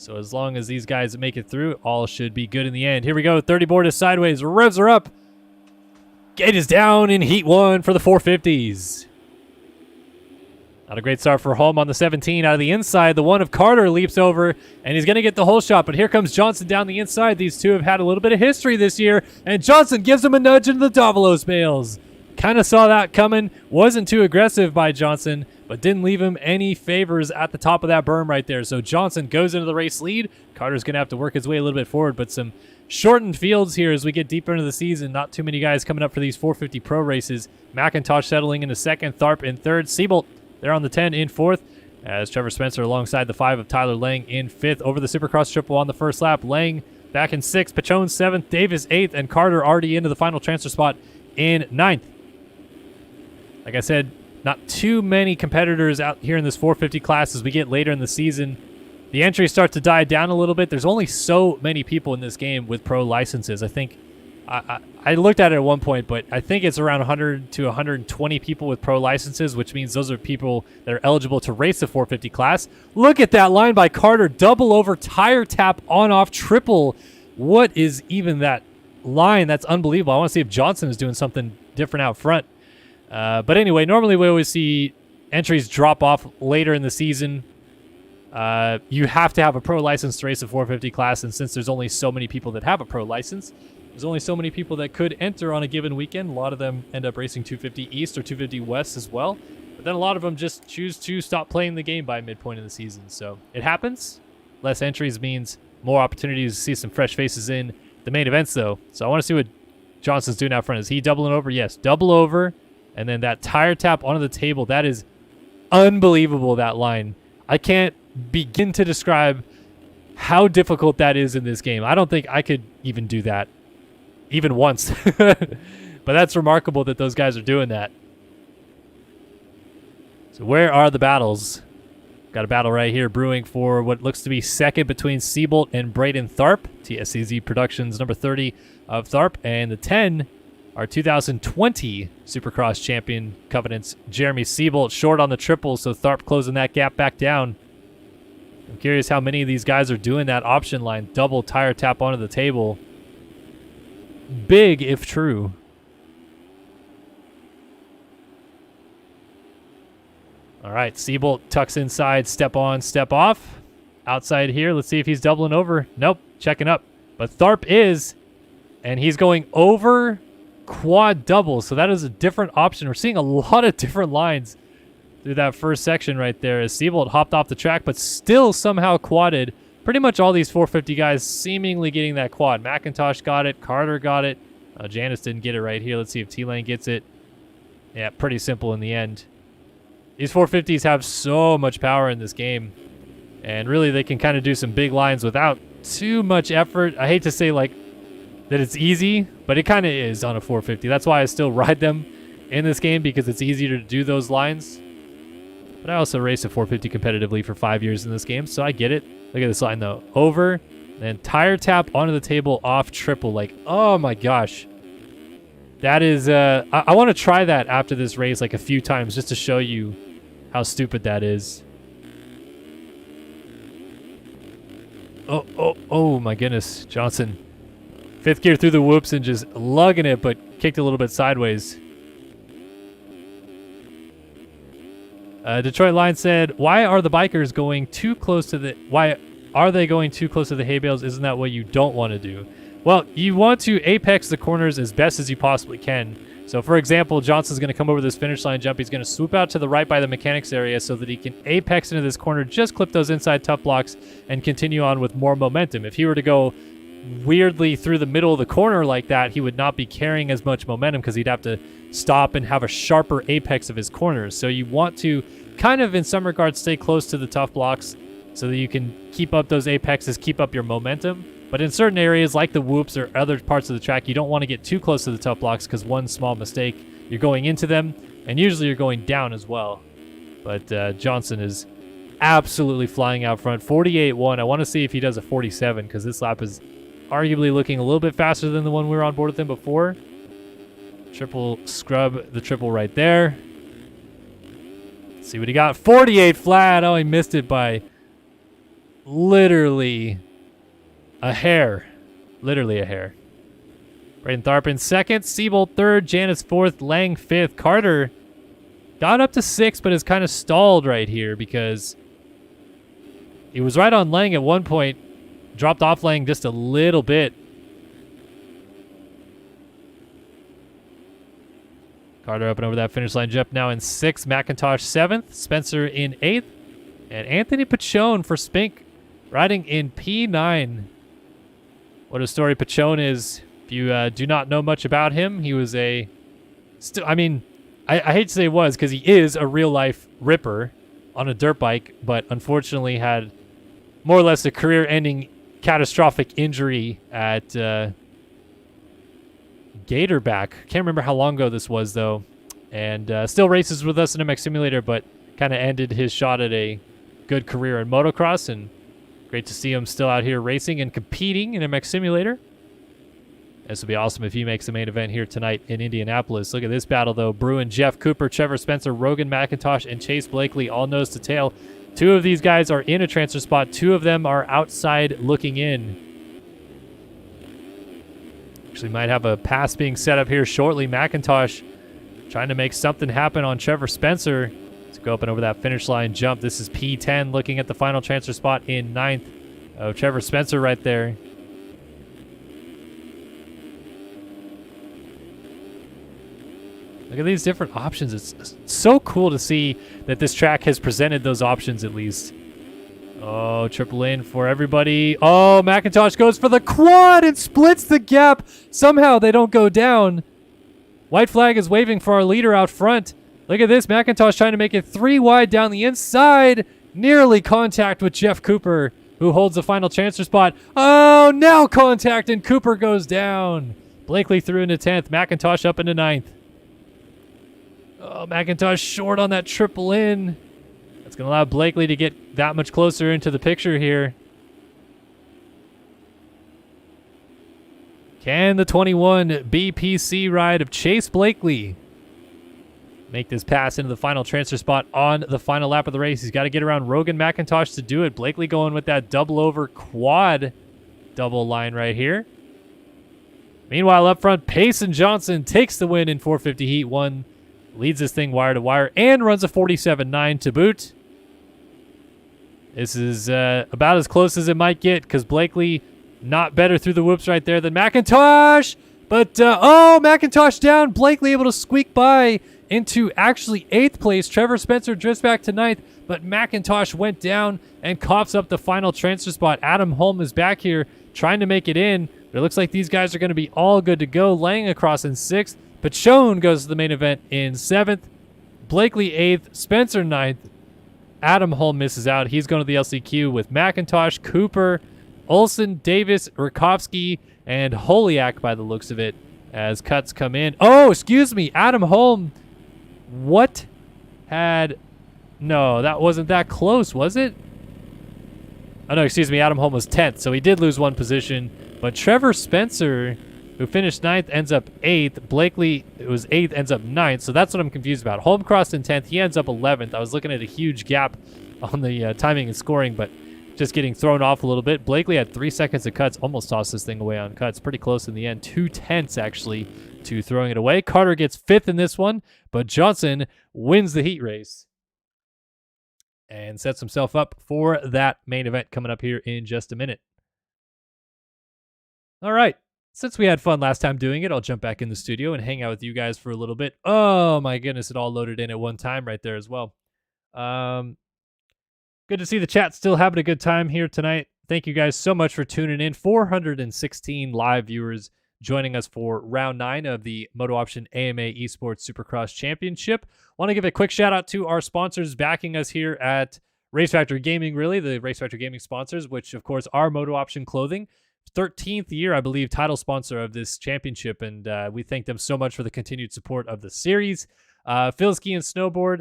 So as long as these guys make it through, all should be good in the end. Here we go. 30 board is sideways. Revs are up. Gate is down in heat 1 for the 450s. Not a great start for Holm on the 17. Out of the inside, the one of Carter leaps over, and he's going to get the whole shot. But here comes Johnson down the inside. These two have had a little bit of history this year, and Johnson gives him a nudge into the Davalos bales. Kind of saw that coming. Wasn't too aggressive by Johnson, but didn't leave him any favors at the top of that berm right there. So Johnson goes into the race lead. Carter's going to have to work his way a little bit forward, but some shortened fields here as we get deeper into the season. Not too many guys coming up for these 450 pro races. McIntosh settling into second, Tharp in third, Siebold there on the 10 in fourth, as Trevor Spencer alongside the 5 of Tyler Lang in fifth. Over the Supercross triple on the first lap. Lang back in sixth, Pachone seventh, Davis eighth, and Carter already into the final transfer spot in ninth. Like I said, not too many competitors out here in this 450 class as we get later in the season. The entries start to die down a little bit. There's only so many people in this game with pro licenses. I think I looked at it at one point, but I think it's around 100 to 120 people with pro licenses, which means those are people that are eligible to race the 450 class. Look at that line by Carter. Double over, tire tap, on-off, triple. What is even that line? That's unbelievable. I want to see if Johnson is doing something different out front. But anyway, normally we always see entries drop off later in the season. You have to have a pro license to race the 450 class, and since there's only so many people that have a pro license, there's only so many people that could enter on a given weekend. A lot of them end up racing 250 East or 250 West as well. But then a lot of them just choose to stop playing the game by midpoint in the season. So it happens. Less entries means more opportunities to see some fresh faces in the main events, though. So I want to see what Johnson's doing out front. Is he doubling over? Yes, double over. And then that tire tap onto the table. That is unbelievable, that line. I can't begin to describe how difficult that is in this game. I don't think I could even do that. Even once. But that's remarkable that those guys are doing that. So where are the battles? Got a battle right here brewing for what looks to be second between Siebold and Braden Tharp. TSCZ Productions number 30 of Tharp. And the 10, our 2020 Supercross champion Covenants, Jeremy Siebold, short on the triple. So Tharp closing that gap back down. I'm curious how many of these guys are doing that option line. Double tire tap onto the table. Big if true. All right, Siebold tucks inside, step on, step off. Outside here, let's see if he's doubling over. Nope, checking up. But Tharp is, and he's going over quad double. So that is a different option. We're seeing a lot of different lines through that first section right there as Siebold hopped off the track, but still somehow quadded. Pretty much all these 450 guys seemingly getting that quad. McIntosh got it. Carter got it. Janice didn't get it right here. Let's see if T-Lane gets it. Yeah, pretty simple in the end. These 450s have so much power in this game. And really, they can kind of do some big lines without too much effort. I hate to say, like, that it's easy, but it kind of is on a 450. That's why I still ride them in this game, because it's easier to do those lines. But I also raced a 450 competitively for 5 years in this game, so I get it. Look at this line, though. Over, then tire tap onto the table, off triple. Like, oh my gosh. That is, I want to try that after this race like a few times just to show you how stupid that is. Oh my goodness. Johnson. Fifth gear through the whoops and just lugging it, but kicked a little bit sideways. Detroit Line said, why are the bikers going too close to the... Why are they going too close to the hay bales? Isn't that what you don't want to do? Well, you want to apex the corners as best as you possibly can. So, for example, Johnson's going to come over this finish line jump. He's going to swoop out to the right by the mechanics area so that he can apex into this corner, just clip those inside tough blocks, and continue on with more momentum. If he were to go weirdly through the middle of the corner like that, he would not be carrying as much momentum because he'd have to stop and have a sharper apex of his corners. So you want to kind of, in some regards, stay close to the tough blocks so that you can keep up those apexes, keep up your momentum. But in certain areas like the whoops or other parts of the track, you don't want to get too close to the tough blocks because one small mistake, you're going into them, and usually you're going down as well. But Johnson is absolutely flying out front. 48.1. I want to see if he does a 47 because this lap is arguably looking a little bit faster than the one we were on board with him before. Triple scrub the triple right there. Let's see what he got. 48 flat. Oh, he missed it by literally a hair. Literally a hair. Braden Tharp in second, Siebold third, Janice fourth, Lang fifth. Carter got up to sixth, but is kind of stalled right here because he was right on Lang at one point, dropped off Lang just a little bit. Carter up and over that finish line jump now in sixth, McIntosh seventh, Spencer in eighth, and Anthony Pachone for Spink riding in P9. What a story Pachone is. If you do not know much about him, he was I hate to say was because he is a real life ripper on a dirt bike, but unfortunately had more or less a career-ending catastrophic injury at Gatorback. Can't remember how long ago this was though, and still races with us in MX Simulator, but kind of ended his shot at a good career in motocross, and great to see him still out here racing and competing in MX Simulator. This would be awesome if he makes the main event here tonight in Indianapolis. Look at this battle though. Bruin, Jeff Cooper, Trevor Spencer, Rogan McIntosh, and Chase Blakely all nose to tail. Two of these guys are in a transfer spot. Two of them are outside looking in. Actually might have a pass being set up here shortly. McIntosh trying to make something happen on Trevor Spencer to go up and over that finish line jump. This is P10 looking at the final transfer spot in ninth. Oh, Trevor Spencer right there. Look at these different options. It's so cool to see that this track has presented those options at least. Oh, triple in for everybody. Oh, McIntosh goes for the quad and splits the gap. Somehow they don't go down. White flag is waving for our leader out front. Look at this. McIntosh trying to make it 3 wide down the inside. Nearly contact with Jeff Cooper, who holds the final transfer spot. Oh, now contact and Cooper goes down. Blakely through into 10th. McIntosh up into 9th. Oh, McIntosh short on that triple in. That's going to allow Blakely to get that much closer into the picture here. Can the 21 BPC ride of Chase Blakely make this pass into the final transfer spot on the final lap of the race? He's got to get around Rogan McIntosh to do it. Blakely going with that double over quad double line right here. Meanwhile, up front, Payson Johnson takes the win in 450 Heat 1. Leads this thing wire to wire and runs a 47.9 to boot. This is about as close as it might get because Blakely not better through the whoops right there than McIntosh. But, McIntosh down. Blakely able to squeak by into actually 8th place. Trevor Spencer drifts back to 9th, but McIntosh went down and coughs up the final transfer spot. Adam Holm is back here trying to make it in. But it looks like these guys are going to be all good to go. Lang across in 6th. Pachone goes to the main event in 7th. Blakely 8th. Spencer 9th. Adam Holm misses out. He's going to the LCQ with McIntosh, Cooper, Olsen, Davis, Rakovsky, and Holiak by the looks of it as cuts come in. Oh, excuse me. Adam Holm. What had... No, that wasn't that close, was it? Oh, no, excuse me. Adam Holm was 10th, so he did lose one position. But Trevor Spencer, who finished 9th, ends up 8th. Blakely, who was 8th, ends up 9th. So that's what I'm confused about. Holm crossed in 10th. He ends up 11th. I was looking at a huge gap on the timing and scoring, but just getting thrown off a little bit. Blakely had 3 seconds of cuts. Almost tossed this thing away on cuts. Pretty close in the end. 2/10 actually to throwing it away. Carter gets 5th in this one, but Johnson wins the heat race and sets himself up for that main event coming up here in just a minute. All right. Since we had fun last time doing it, I'll jump back in the studio and hang out with you guys for a little bit. Oh, my goodness. It all loaded in at one time right there as well. Good to see the chat still having a good time here tonight. Thank you guys so much for tuning in. 416 live viewers joining us for round 9 of the MotoOption AMA Esports Supercross Championship. Want to give a quick shout out to our sponsors backing us here at Race Factory Gaming, really, the Race Factory Gaming sponsors, which of course are MotoOption Clothing. 13th year, I believe, title sponsor of this championship, and we thank them so much for the continued support of the series. Phil Ski and Snowboard,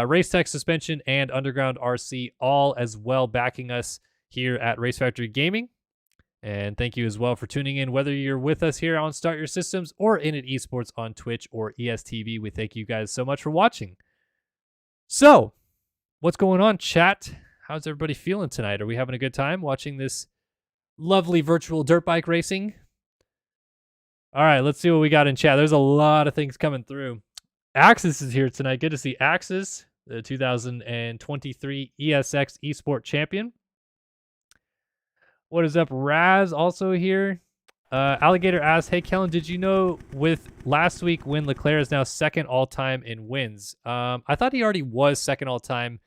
Race Tech Suspension, and Underground RC, all as well backing us here at Race Factory Gaming. And thank you as well for tuning in, whether you're with us here on Start Your Systems or Init Esports on Twitch or ESTV. We thank you guys so much for watching. So, what's going on, chat? how's everybody feeling tonight? Are we having a good time watching this lovely virtual dirt bike racing? All right, let's see what we got in chat. There's a lot of things coming through. Axis is here tonight. Good to see Axis, the 2023 ESX Esport champion. What is up, Raz? Also here. Alligator asks, hey, Kellen, did you know with last week when Leclerc is now second all-time in wins? I thought he already was second all-time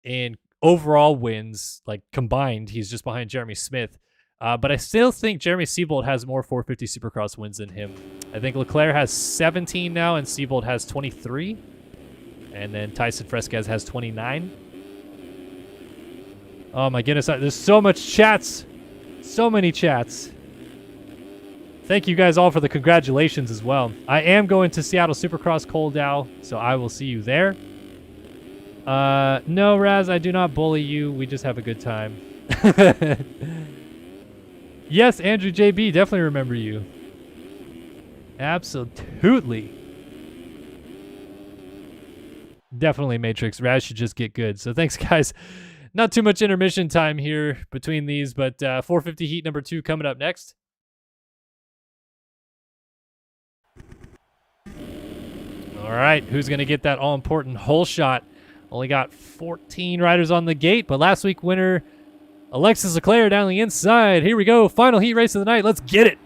in overall wins, like combined. He's just behind Jeremy Smith. But I still think Jeremy Seebold has more 450 Supercross wins than him. I think Leclerc has 17 now, and Seebold has 23. And then Tyson Fresquez has 29. Oh, my goodness. There's so much chats. So many chats. Thank you guys all for the congratulations as well. I am going to Seattle Supercross Coldau, so I will see you there. No, Raz, I do not bully you. We just have a good time. Yes, Andrew JB, definitely remember you. Absolutely. Definitely, Matrix. Raz should just get good. So thanks, guys. Not too much intermission time here between these, but 450 heat number 2 coming up next. All right, who's going to get that all-important hole shot? Only got 14 riders on the gate, but last week winner Alexis Leclerc down the inside. Here we go, final heat race of the night. Let's get it.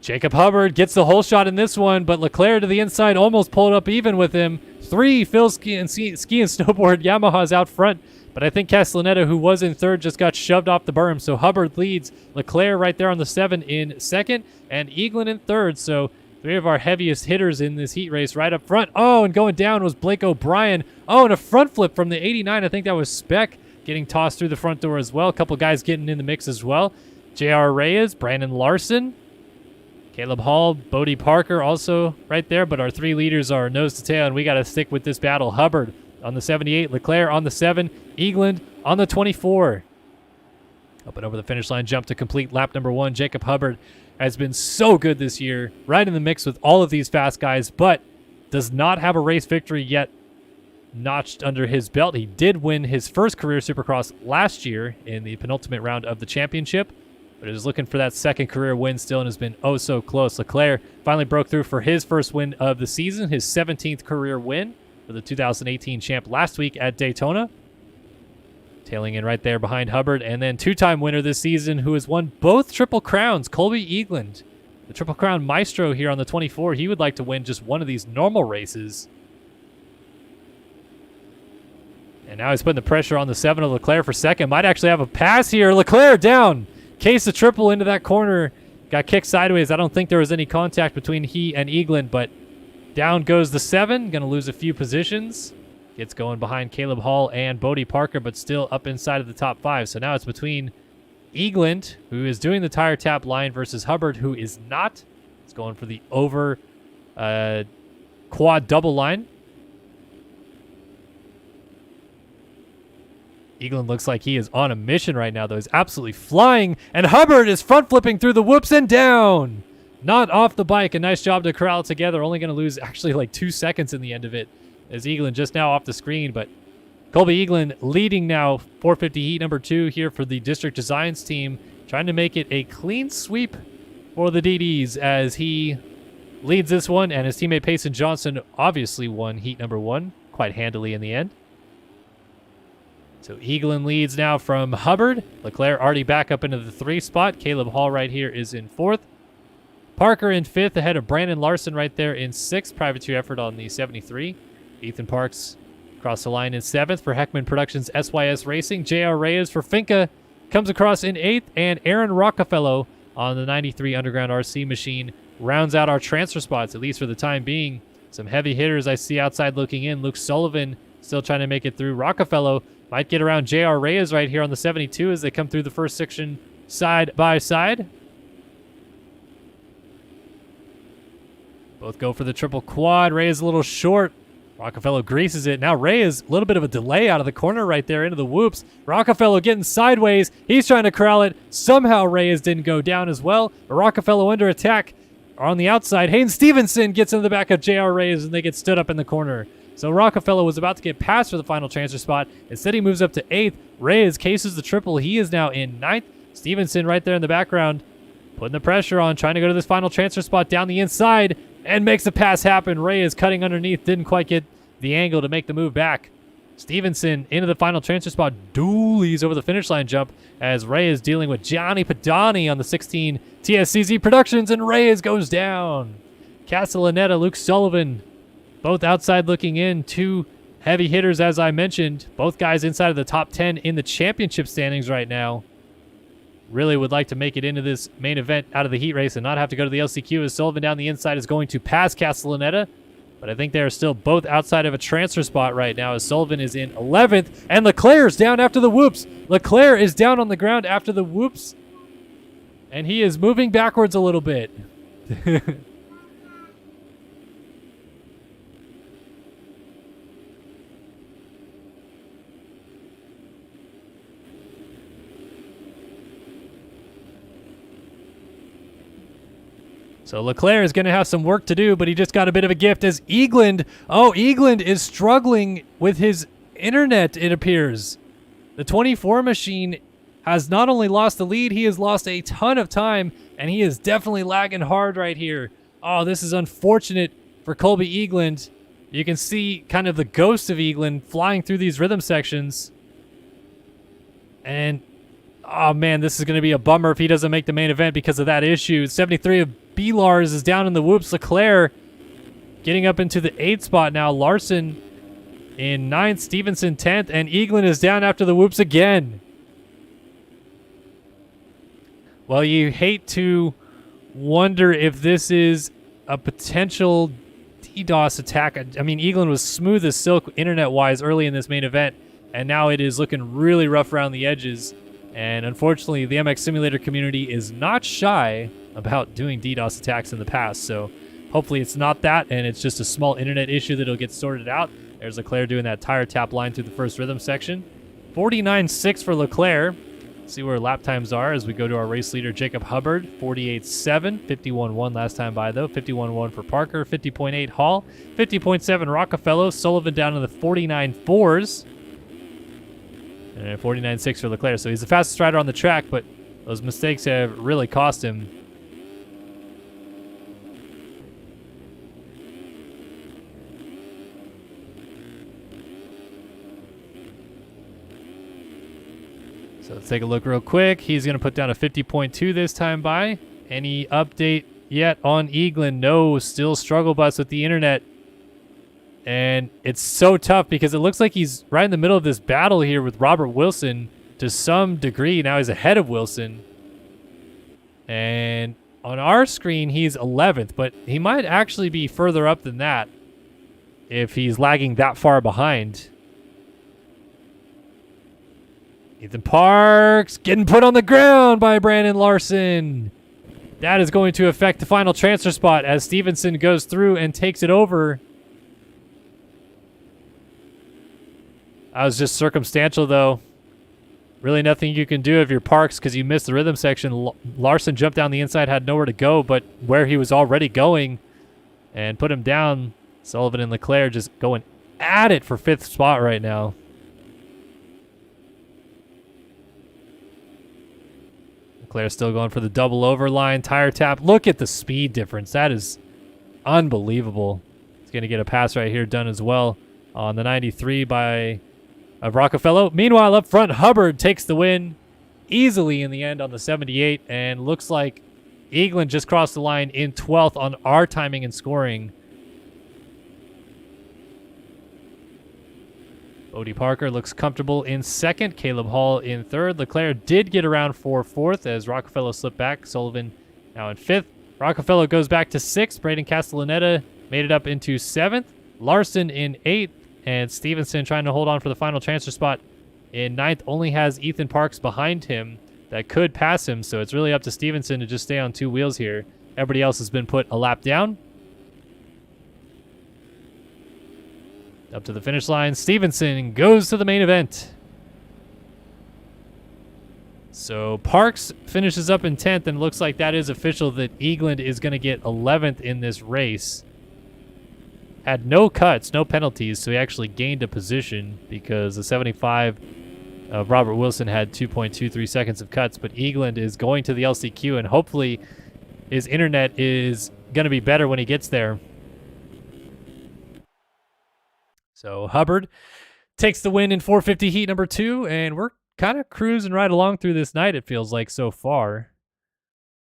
Jacob Hubbard gets the hole shot in this one, but Leclerc to the inside almost pulled up even with him. 3 Phil ski and snowboard Yamahas out front. But I think Castellaneta, who was in third, just got shoved off the berm. So Hubbard leads. Leclerc right there on the 7 in second. And Eaglin in third. So 3 of our heaviest hitters in this heat race right up front. Oh, and going down was Blake O'Brien. Oh, and a front flip from the 89. I think that was Speck getting tossed through the front door as well. A couple guys getting in the mix as well. J.R. Reyes, Brandon Larson, Caleb Hall, Bodie Parker also right there. But our 3 leaders are nose to tail, and we got to stick with this battle. Hubbard on the 78, Leclerc on the 7, Eagland on the 24. Up and over the finish line, jump to complete lap number 1. Jacob Hubbard has been so good this year, right in the mix with all of these fast guys, but does not have a race victory yet notched under his belt. He did win his first career Supercross last year in the penultimate round of the championship, but is looking for that second career win still and has been oh so close. Leclerc finally broke through for his first win of the season, his 17th career win for the 2018 champ last week at Daytona. Tailing in right there behind Hubbard, and then 2-time winner this season who has won both Triple Crowns, Colby Eagland. The Triple Crown Maestro here on the 24. He would like to win just one of these normal races. And now he's putting the pressure on the 7 of Leclerc for second. Might actually have a pass here. Leclerc down. Case the triple into that corner. Got kicked sideways. I don't think there was any contact between he and Eagland, but down goes the 7. Going to lose a few positions. Gets going behind Caleb Hall and Bodie Parker, but still up inside of the top 5. So now it's between Eagland, who is doing the tire tap line, versus Hubbard, who is not. It's going for the over quad double line. Eagland looks like he is on a mission right now, though. He's absolutely flying, and Hubbard is front flipping through the whoops and down. Not off the bike. A nice job to corral it together. Only going to lose actually like 2 seconds in the end of it, as Eagland just now off the screen. But Colby Eagland leading now 450 heat number 2 here for the District Designs team, trying to make it a clean sweep for the DDs as he leads this one, and his teammate Payson Johnson obviously won heat number 1 quite handily in the end. So Eagland leads now from Hubbard. Leclerc already back up into the 3 spot. Caleb Hall right here is in 4th. Parker in 5th ahead of Brandon Larson right there in 6th. Privateer effort on the 73. Ethan Parks across the line in 7th for Heckman Productions SYS Racing. J.R. Reyes for Finca comes across in 8th. And Aaron Rockefeller on the 93 Underground RC machine rounds out our transfer spots, at least for the time being. Some heavy hitters I see outside looking in. Luke Sullivan still trying to make it through. Rockefeller might get around J.R. Reyes right here on the 72 as they come through the first section side by side. Both go for the triple quad. Reyes a little short. Rockefeller greases it. Now Reyes, a little bit of a delay out of the corner right there into the whoops. Rockefeller getting sideways. He's trying to corral it. Somehow Reyes didn't go down as well. But Rockefeller under attack. are on the outside. Hayden Stevenson gets into the back of J.R. Reyes, and they get stood up in the corner. So Rockefeller was about to get past for the final transfer spot. Instead, he moves up to 8th. Reyes cases the triple. He is now in 9th. Stevenson right there in the background, putting the pressure on, trying to go to this final transfer spot down the inside, and makes the pass happen. Reyes cutting underneath, didn't quite get the angle to make the move back. Stevenson into the final transfer spot, dualies over the finish line jump as Reyes dealing with Gianni Padani on the 16 TSCZ Productions, and Reyes goes down. Castellaneta, Luke Sullivan, both outside looking in. Two heavy hitters, as I mentioned. Both guys inside of the top 10 in the championship standings right now. Really would like to make it into this main event out of the heat race and not have to go to the LCQ, as Sullivan down the inside is going to pass Castellaneta. But I think they are still both outside of a transfer spot right now, as Sullivan is in 11th. And Leclerc's down after the whoops. Leclerc is down on the ground after the whoops. And he is moving backwards a little bit. So Leclerc is going to have some work to do, but he just got a bit of a gift as Eagland is struggling with his internet, it appears. The 24 machine has not only lost the lead, he has lost a ton of time, and he is definitely lagging hard right here. Oh, this is unfortunate for Colby Eagland. You can see kind of the ghost of Eagland flying through these rhythm sections. And, oh man, this is going to be a bummer if he doesn't make the main event because of that issue. 73 of B-Lars is down in the whoops. Leclerc getting up into the 8th spot now. Larson in 9th, Stevenson 10th, and Eagland is down after the whoops again. Well, you hate to wonder if this is a potential DDoS attack. I mean, Eagland was smooth as silk internet-wise early in this main event, and now it is looking really rough around the edges. And unfortunately, the MX Simulator community is not shy about doing DDoS attacks in the past. So hopefully it's not that, and it's just a small internet issue that'll get sorted out. There's Leclerc doing that tire tap line through the first rhythm section. 49.6 for Leclerc. See where lap times are as we go to our race leader, Jacob Hubbard. 48.7, 51.1 last time by, though. 51.1 for Parker, 50.8 Hall, 50.7 Rockefeller. Sullivan down in the 49.4s. And 49.6 for Leclerc. So he's the fastest rider on the track, but those mistakes have really cost him. So let's take a look real quick. He's going to put down a 50.2 this time by. Any update yet on Eagland? No, still struggle bus with the internet. And it's so tough because it looks like he's right in the middle of this battle here with Robert Wilson to some degree. Now he's ahead of Wilson. And on our screen, he's 11th, but he might actually be further up than that if he's lagging that far behind. Ethan Parks getting put on the ground by Brandon Larson. That is going to affect the final transfer spot as Stevenson goes through and takes it over. That was just circumstantial, though. Really nothing you can do if you're Parks because you missed the rhythm section. Larson jumped down the inside, had nowhere to go but where he was already going and put him down. Sullivan and Leclerc just going at it for 5th spot right now. Leclerc still going for the double overline tire tap. Look at the speed difference. That is unbelievable. He's going to get a pass right here done as well on the 93 by Rockefeller. Meanwhile, up front, Hubbard takes the win easily in the end on the 78, and looks like Eagland just crossed the line in 12th on our timing and scoring. Bodie Parker looks comfortable in 2nd. Caleb Hall in 3rd. Leclerc did get around for 4th as Rockefeller slipped back. Sullivan now in 5th. Rockefeller goes back to 6th. Braden Castellaneta made it up into 7th. Larson in 8th. And Stevenson trying to hold on for the final transfer spot in 9th. Only has Ethan Parks behind him that could pass him. So it's really up to Stevenson to just stay on 2 wheels here. Everybody else has been put a lap down. Up to the finish line. Stevenson goes to the main event. So Parks finishes up in 10th, and looks like that is official that Eagland is going to get 11th in this race. Had no cuts, no penalties, so he actually gained a position because the 75 of Robert Wilson had 2.23 seconds of cuts, but Eagland is going to the LCQ, and hopefully his internet is going to be better when he gets there. So Hubbard takes the win in 450 heat number 2, and we're kind of cruising right along through this night, it feels like so far.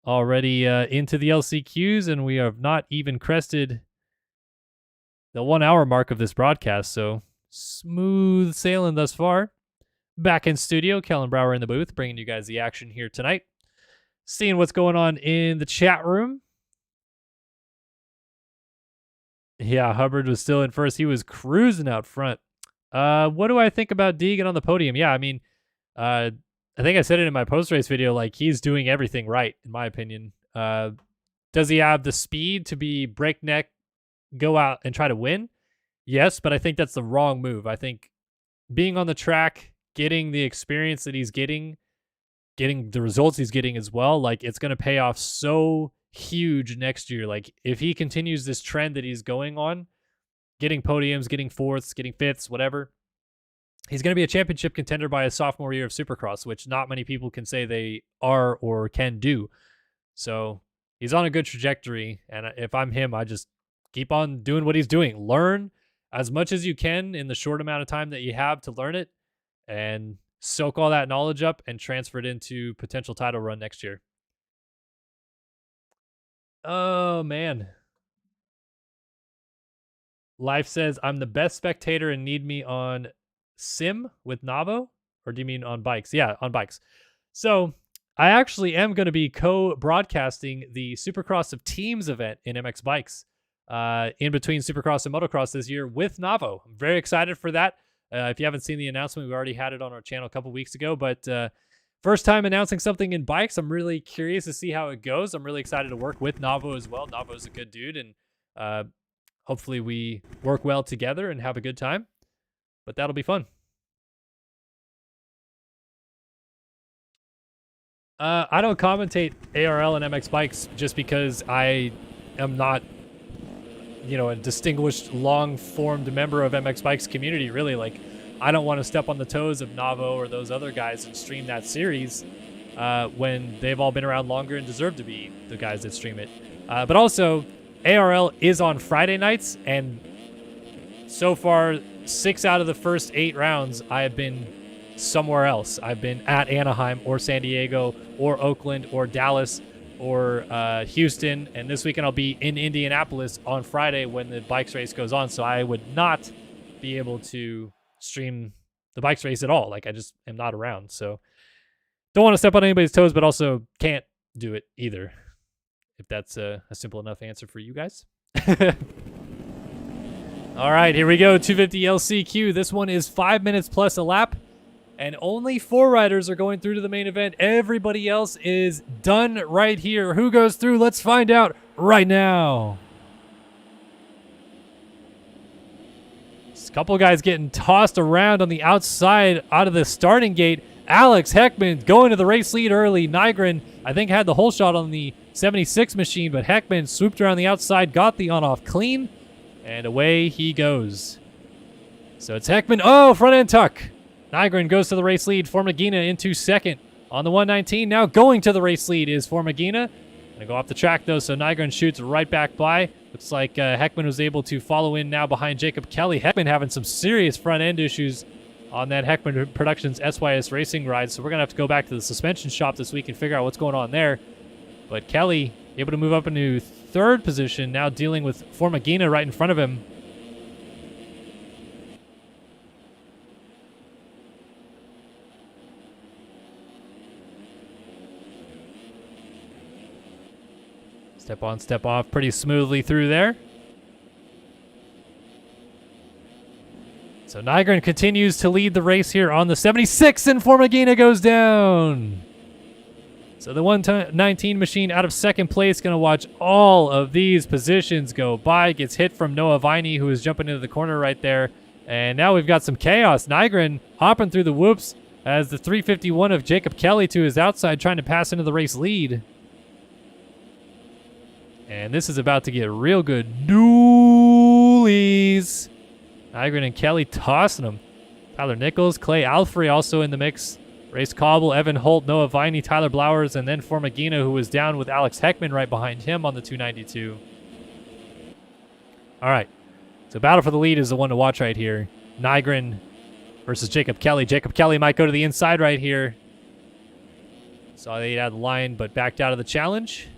Already into the LCQs, and we have not even crested the 1 hour mark of this broadcast, so smooth sailing thus far. Back in studio, Kellen Brower in the booth, bringing you guys the action here tonight. Seeing what's going on in the chat room. Yeah, Hubbard was still in first. He was cruising out front. What do I think about Deegan on the podium? Yeah, I mean, I think I said it in my post-race video, like, he's doing everything right, in my opinion. Does he have the speed to be breakneck, go out and try to win? Yes, but I think that's the wrong move. I think being on the track, getting the experience that he's getting the results he's getting as well, like, it's going to pay off so huge next year. Like, if he continues this trend that he's going on, getting podiums, getting fourths, getting fifths, whatever, he's going to be a championship contender by his sophomore year of Supercross, which not many people can say they are or can do. So he's on a good trajectory, and if I'm him, I just keep on doing what he's doing. Learn as much as you can in the short amount of time that you have to learn it, and soak all that knowledge up and transfer it into potential title run next year. Oh, man. Life says, I'm the best spectator and need me on sim with Navo? Or do you mean on bikes? Yeah, on bikes. So I actually am going to be co-broadcasting the Supercross of Teams event in MX Bikes in between Supercross and Motocross this year with Navo. I'm very excited for that. If you haven't seen the announcement, we already had it on our channel a couple weeks ago, but first time announcing something in bikes. I'm really curious to see how it goes. I'm really excited to work with Navo as well. Navo's a good dude, and hopefully we work well together and have a good time, but that'll be fun. I don't commentate ARL and MX Bikes just because I am not, a distinguished, long-formed member of MX Bikes community, really. Like, I don't want to step on the toes of Navo or those other guys and stream that series when they've all been around longer and deserve to be the guys that stream it. But also, ARL is on Friday nights, and so far, 6 out of the first 8 rounds, I have been somewhere else. I've been at Anaheim or San Diego or Oakland or Dallas or Houston, and this weekend I'll be in Indianapolis on Friday when the bikes race goes on, so I would not be able to stream the bikes race at all. Like, I just am not around, so don't want to step on anybody's toes, but also can't do it either, if that's a simple enough answer for you guys. All right, here we go. 250 LCQ. This one is 5 minutes plus a lap, and only 4 riders are going through to the main event. Everybody else is done right here. Who goes through? Let's find out right now. Just a couple guys getting tossed around on the outside out of the starting gate. Alex Heckman going to the race lead early. Nygren, I think, had the whole shot on the 76 machine, but Heckman swooped around the outside, got the on-off clean, and away he goes. So it's Heckman. Oh, front end tuck. Nygren goes to the race lead. Formagina into second on the 119. Now going to the race lead is Formagina. Gonna go off the track though, so Nygren shoots right back by. Looks like Heckman was able to follow in now behind Jacob Kelly. Heckman having some serious front end issues on that Heckman Productions SYS racing ride, so we're gonna have to go back to the suspension shop this week and figure out what's going on there. But Kelly able to move up into third position, now dealing with Formagina right in front of him. Step on, step off pretty smoothly through there. So Nygren continues to lead the race here on the 76, and Formagina goes down. So the 119 machine out of second place, going to watch all of these positions go by. Gets hit from Noah Viney, who is jumping into the corner right there. And now we've got some chaos. Nygren hopping through the whoops, as the 351 of Jacob Kelly to his outside, trying to pass into the race lead. And this is about to get real good. Dualies. Nygren and Kelly tossing them. Tyler Nichols, Clay Alfrey also in the mix. Race Cobble, Evan Holt, Noah Viney, Tyler Blowers, and then Formagina, who was down with Alex Heckman right behind him on the 292. All right. So battle for the lead is the one to watch right here. Nygren versus Jacob Kelly. Jacob Kelly might go to the inside right here. Saw they had the line, but backed out of the challenge.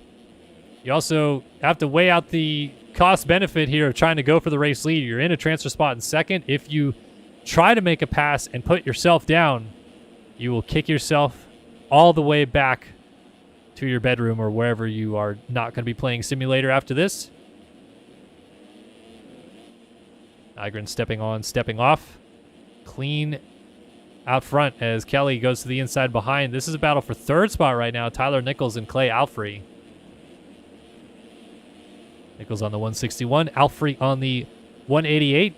You also have to weigh out the cost-benefit here of trying to go for the race lead. You're in a transfer spot in second. If you try to make a pass and put yourself down, you will kick yourself all the way back to your bedroom or wherever you are not going to be playing simulator after this. Nygren stepping on, stepping off. Clean out front as Kelly goes to the inside behind. This is a battle for third spot right now. Tyler Nichols and Clay Alfrey. Nichols on the 161, Alfrey on the 188.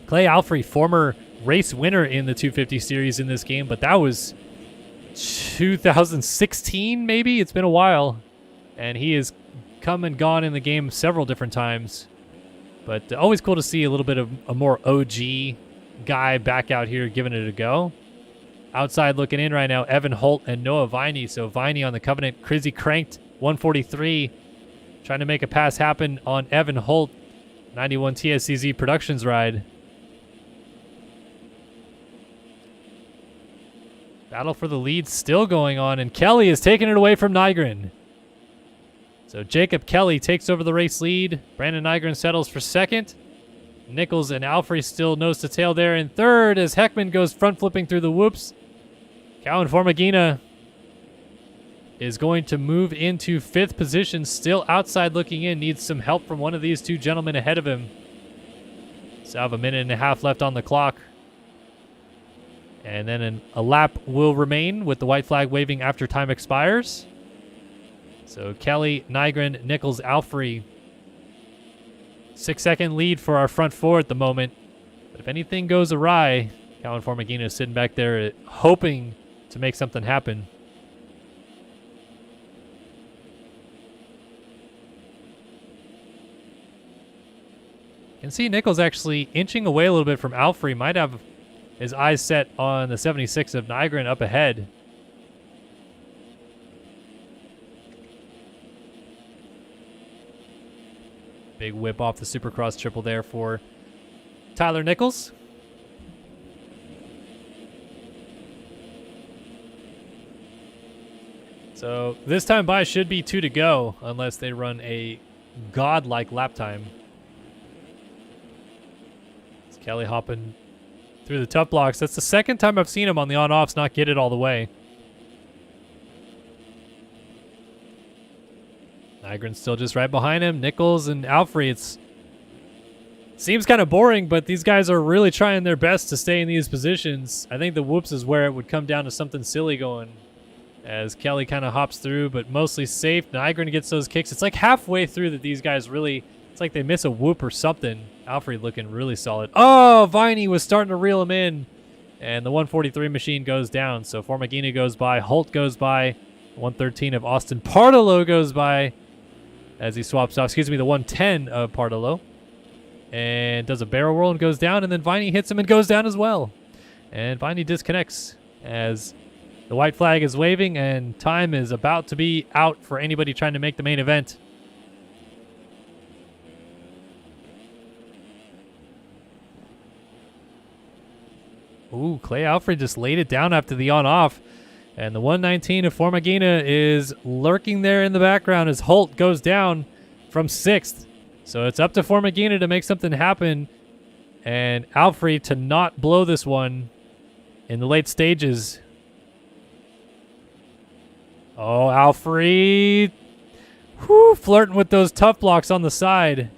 Clay Alfrey, former race winner in the 250 series in this game, but that was 2016 maybe. It's been a while, and he has come and gone in the game several different times. But always cool to see a little bit of a more OG guy back out here giving it a go. Outside looking in right now, Evan Holt and Noah Viney. So Viney on the Covenant, Crizzy cranked 143, trying to make a pass happen on Evan Holt, 91 TSCZ Productions ride. Battle for the lead still going on, and Kelly is taking it away from Nygren. So Jacob Kelly takes over the race lead. Brandon Nygren settles for second. Nichols and Alfrey still nose to tail there in third as Heckman goes front flipping through the whoops. Cowan Formagina is going to move into fifth position, still outside looking in. Needs some help from one of these two gentlemen ahead of him. So have a minute and a half left on the clock. And then a lap will remain with the white flag waving after time expires. So Kelly, Nygren, Nichols, Alfrey. 6-second lead for our front four at the moment. But if anything goes awry, Cowan Formagina is sitting back there hoping to make something happen. You can see Nichols actually inching away a little bit from Alfrey. Might have his eyes set on the 76 of Nygren up ahead. Big whip off the Supercross triple there for Tyler Nichols. So this time by should be 2 to go unless they run a godlike lap time. It's Kelly hopping through the tough blocks. That's the second time I've seen him on the on-offs not get it all the way. Nygren's still just right behind him. Nichols and Alfrey, seems kind of boring, but these guys are really trying their best to stay in these positions. I think the whoops is where it would come down to something silly going as Kelly kind of hops through, but mostly safe. Nygren gets those kicks. It's like halfway through that these guys really, it's like they miss a whoop or something. Alfrey looking really solid. Oh, Viney was starting to reel him in, and the 143 machine goes down. So Formagina goes by, Holt goes by, 113 of Austin Partolo goes by as he swaps off, the 110 of Partolo, and does a barrel roll and goes down, and then Viney hits him and goes down as well. And Viney disconnects as the white flag is waving, and time is about to be out for anybody trying to make the main event. Ooh, Clay Alfrey just laid it down after the on-off. And the 119 of Formagina is lurking there in the background as Holt goes down from 6th. So it's up to Formagina to make something happen, and Alfrey to not blow this one in the late stages. Oh, Alfrey flirting with those tough blocks on the side.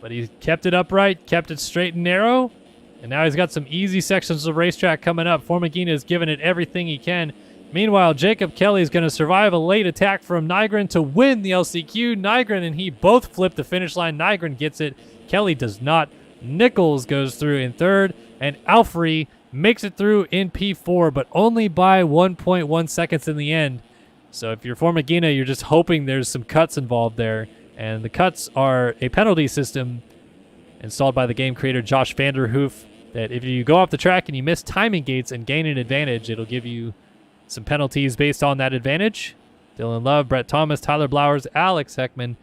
But he kept it upright, kept it straight and narrow. And now he's got some easy sections of racetrack coming up. Formagina is giving it everything he can. Meanwhile, Jacob Kelly is going to survive a late attack from Nygren to win the LCQ. Nygren and he both flip the finish line. Nygren gets it. Kelly does not. Nichols goes through in third. And Alfrey makes it through in P4, but only by 1.1 seconds in the end. So if you're Formagina, you're just hoping there's some cuts involved there. And the cuts are a penalty system installed by the game creator Josh Vanderhoof, that if you go off the track and you miss timing gates and gain an advantage, it'll give you some penalties based on that advantage. Dylan Love, Brett Thomas, Tyler Blowers, Alex Heckman,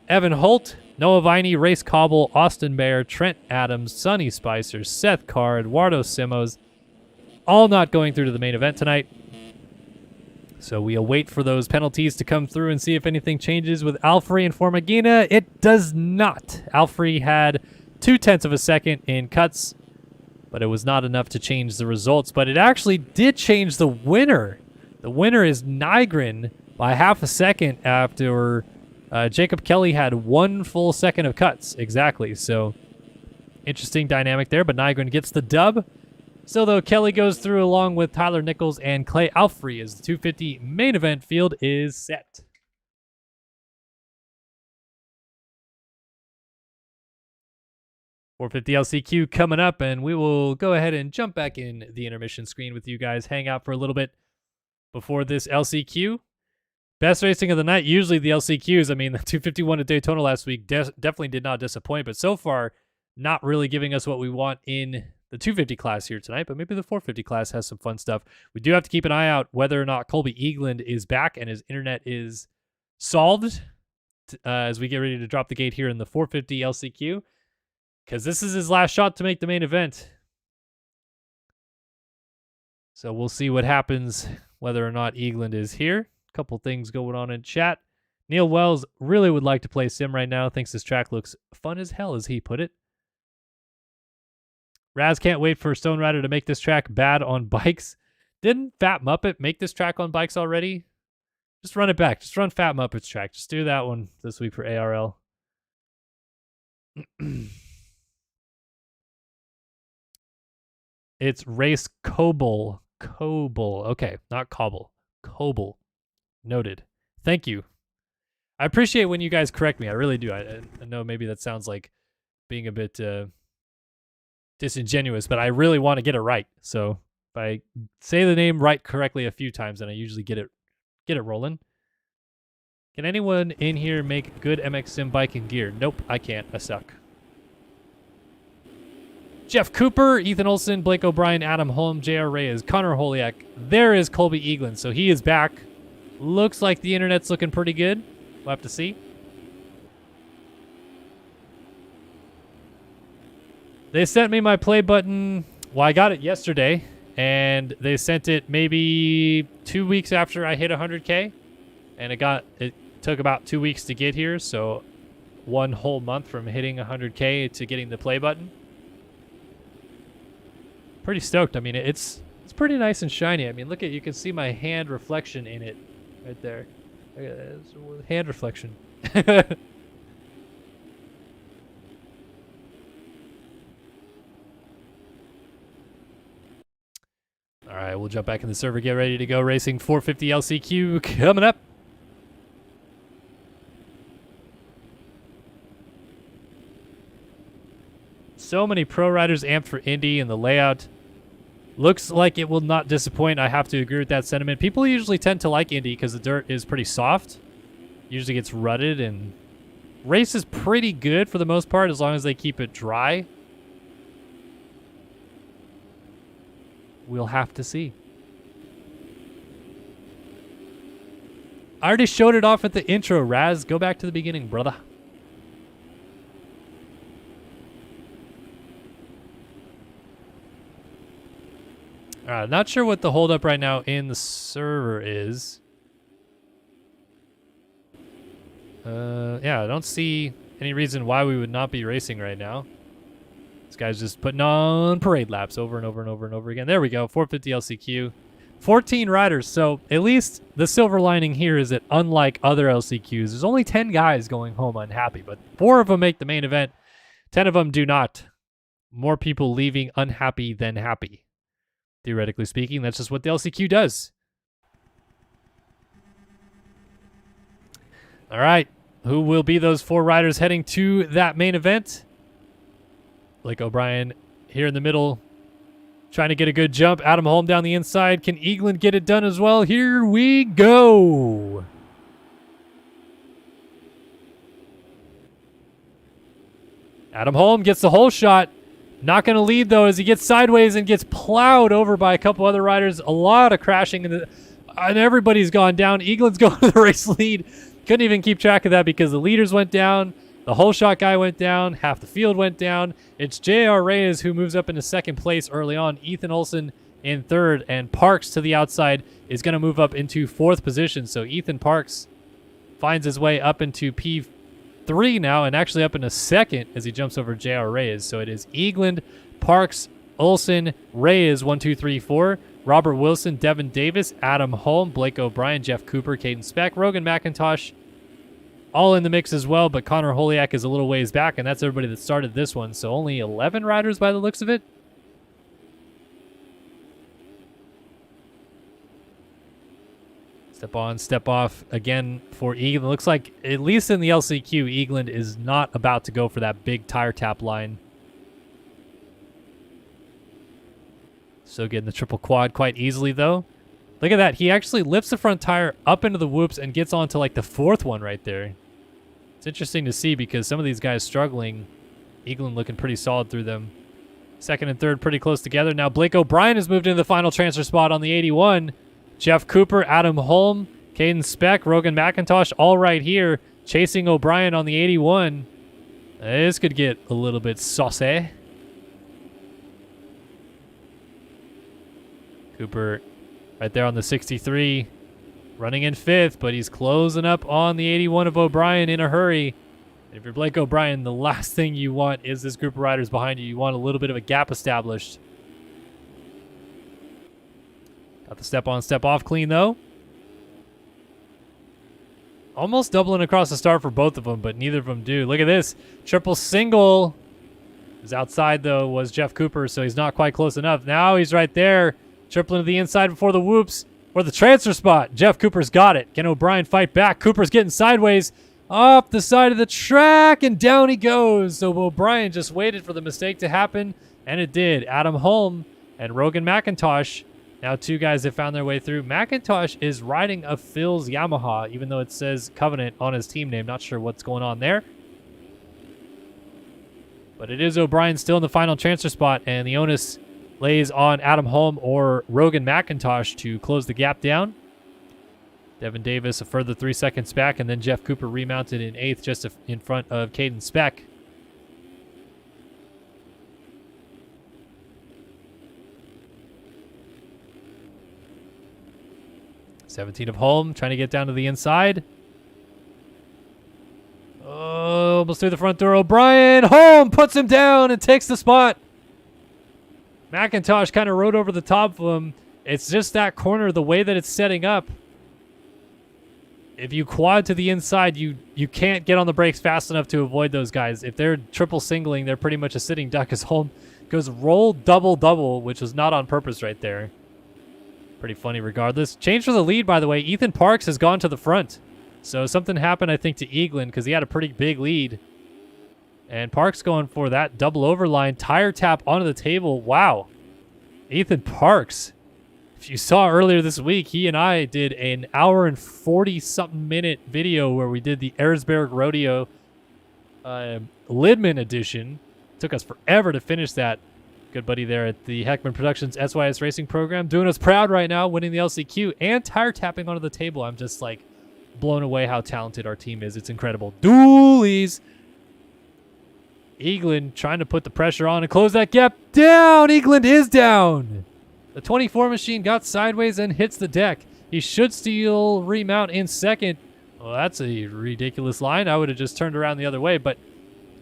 Evan Holt, Noah Viney, Race Cobble, Austin Bear, Trent Adams, Sonny Spicer, Seth Carr, Eduardo Simos, all not going through to the main event tonight. So we await for those penalties to come through and see if anything changes with Alfrey and Formagina. It does not. Alfrey had 0.2 of a second in cuts, but it was not enough to change the results. But it actually did change the winner. The winner is Nygren by half a second after Jacob Kelly had 1 full second of cuts. Exactly. So interesting dynamic there, but Nygren gets the dub. Still, though, Kelly goes through along with Tyler Nichols and Clay Alfrey as the 250 main event field is set. .450 LCQ coming up, and we will go ahead and jump back in the intermission screen with you guys, hang out for a little bit before this LCQ. Best racing of the night, usually the LCQs. I mean, the 251 at Daytona last week definitely did not disappoint, but so far, not really giving us what we want in the 250 class here tonight, but maybe the 450 class has some fun stuff. We do have to keep an eye out whether or not Colby Eagland is back and his internet is solved as we get ready to drop the gate here in the 450 LCQ, because this is his last shot to make the main event. So we'll see what happens, whether or not Eagland is here. A couple things going on in chat. Neil Wells really would like to play Sim right now. Thinks this track looks fun as hell, as he put it. Raz can't wait for Stone Rider to make this track bad on bikes. Didn't Fat Muppet make this track on bikes already? Just run it back. Just run Fat Muppet's track. Just do that one this week for ARL. It's Race Coble. Coble. Okay, not Cobble. Coble. Noted. Thank you. I appreciate when you guys correct me. I really do. I know maybe that sounds like being a bit disingenuous, but I really want to get it right. So if I say the name right correctly a few times, then I usually get it rolling. Can anyone in here make good MX Sim bike and gear? Nope, I can't. I suck. Jeff Cooper, Ethan Olson, Blake O'Brien, Adam Holm, J.R. Reyes, Connor Holiak. There is Colby Eagland. So he is back. Looks like the internet's looking pretty good. We'll have to see. They sent me my play button. Well, I got it yesterday, and they sent it maybe 2 weeks after I hit 100K, and it took about 2 weeks to get here, so 1 whole month from hitting 100K to getting the play button. Pretty stoked. I mean, it's pretty nice and shiny. I mean, look at, you can see my hand reflection in it right there. Look at that. Hand reflection. All right, we'll jump back in the server, get ready to go. Racing 450 LCQ coming up. So many pro riders amped for Indy, and the layout looks like it will not disappoint. I have to agree with that sentiment. People usually tend to like Indy because the dirt is pretty soft. Usually gets rutted, and race is pretty good for the most part as long as they keep it dry. We'll have to see. I already showed it off at the intro, Raz. Go back to the beginning, brother. Not sure what the holdup right now in the server is. Yeah, I don't see any reason why we would not be racing right now. This guy's just putting on parade laps over and over and over and over again. There we go, 450 LCQ. 14 riders, so at least the silver lining here is that unlike other LCQs, there's only 10 guys going home unhappy, but 4 of them make the main event, 10 of them do not. More people leaving unhappy than happy. Theoretically speaking, that's just what the LCQ does. All right, who will be those 4 riders heading to that main event? Blake O'Brien here in the middle. Trying to get a good jump. Adam Holm down the inside. Can Eagland get it done as well? Here we go. Adam Holm gets the whole shot. Not going to lead, though, as he gets sideways and gets plowed over by a couple other riders. A lot of crashing, and everybody's gone down. Eagland's going to the race lead. Couldn't even keep track of that because the leaders went down. The whole shot guy went down. Half the field went down. It's J.R. Reyes who moves up into second place early on. Ethan Olsen in third. And Parks to the outside is going to move up into fourth position. So Ethan Parks finds his way up into P3 now and actually up into second as he jumps over J.R. Reyes. So it is Eagland, Parks, Olsen, Reyes, 1, 2, 3, 4. Robert Wilson, Devin Davis, Adam Holm, Blake O'Brien, Jeff Cooper, Caden Speck, Rogan McIntosh, all in the mix as well, but Connor Holiak is a little ways back, and that's everybody that started this one, so only 11 riders by the looks of it. Step on, step off again for Eagland. Looks like, at least in the LCQ, Eagland is not about to go for that big tire tap line. So getting the triple quad quite easily, though. Look at that. He actually lifts the front tire up into the whoops and gets onto like the fourth one right there. It's interesting to see because some of these guys struggling. Eagland looking pretty solid through them. Second and third pretty close together. Now Blake O'Brien has moved into the final transfer spot on the 81. Jeff Cooper, Adam Holm, Caden Speck, Rogan McIntosh all right here. Chasing O'Brien on the 81. This could get a little bit saucy. Cooper right there on the 63, running in fifth, but he's closing up on the 81 of O'Brien in a hurry. And if you're Blake O'Brien, the last thing you want is this group of riders behind you. You want a little bit of a gap established. Got the step on, step off clean, though. Almost doubling across the start for both of them, but neither of them do. Look at this. Triple single. Is outside, though, was Jeff Cooper, so he's not quite close enough. Now he's right there. Tripling to the inside before the whoops for the transfer spot. Jeff Cooper's got it. Can O'Brien fight back? Cooper's getting sideways up the side of the track, and down he goes. So O'Brien just waited for the mistake to happen, and it did. Adam Holm and Rogan McIntosh, now two guys that found their way through. McIntosh is riding a Phil's Yamaha, even though it says Covenant on his team name. Not sure what's going on there. But it is O'Brien still in the final transfer spot, and the onus lays on Adam Holm or Rogan McIntosh to close the gap down. Devin Davis a further 3 seconds back, and then Jeff Cooper remounted in eighth just in front of Caden Speck. '17 of Holm trying to get down to the inside. Oh, almost through the front door. O'Brien. Holm puts him down and takes the spot. McIntosh kind of rode over the top of him. It's just that corner, the way that it's setting up. If you quad to the inside, you can't get on the brakes fast enough to avoid those guys. If they're triple singling, they're pretty much a sitting duck as Holm goes roll double, which was not on purpose right there. Pretty funny regardless. Change for the lead, by the way. Ethan Parks has gone to the front. So something happened, I think, to Eagland because he had a pretty big lead. And Parks going for that double overline. Tire tap onto the table. Wow. Ethan Parks. If you saw earlier this week, he and I did an hour and 40-something minute video where we did the Erzberg Rodeo Lidman edition. Took us forever to finish that. Good buddy there at the Heckman Productions SYS Racing program. Doing us proud right now, winning the LCQ and tire tapping onto the table. I'm just like blown away how talented our team is. It's incredible. Doolies. Eagland trying to put the pressure on and close that gap down. Eagland is down. The 24 machine got sideways and hits the deck. He should still remount in second. Well, that's a ridiculous line. I would have just turned around the other way, but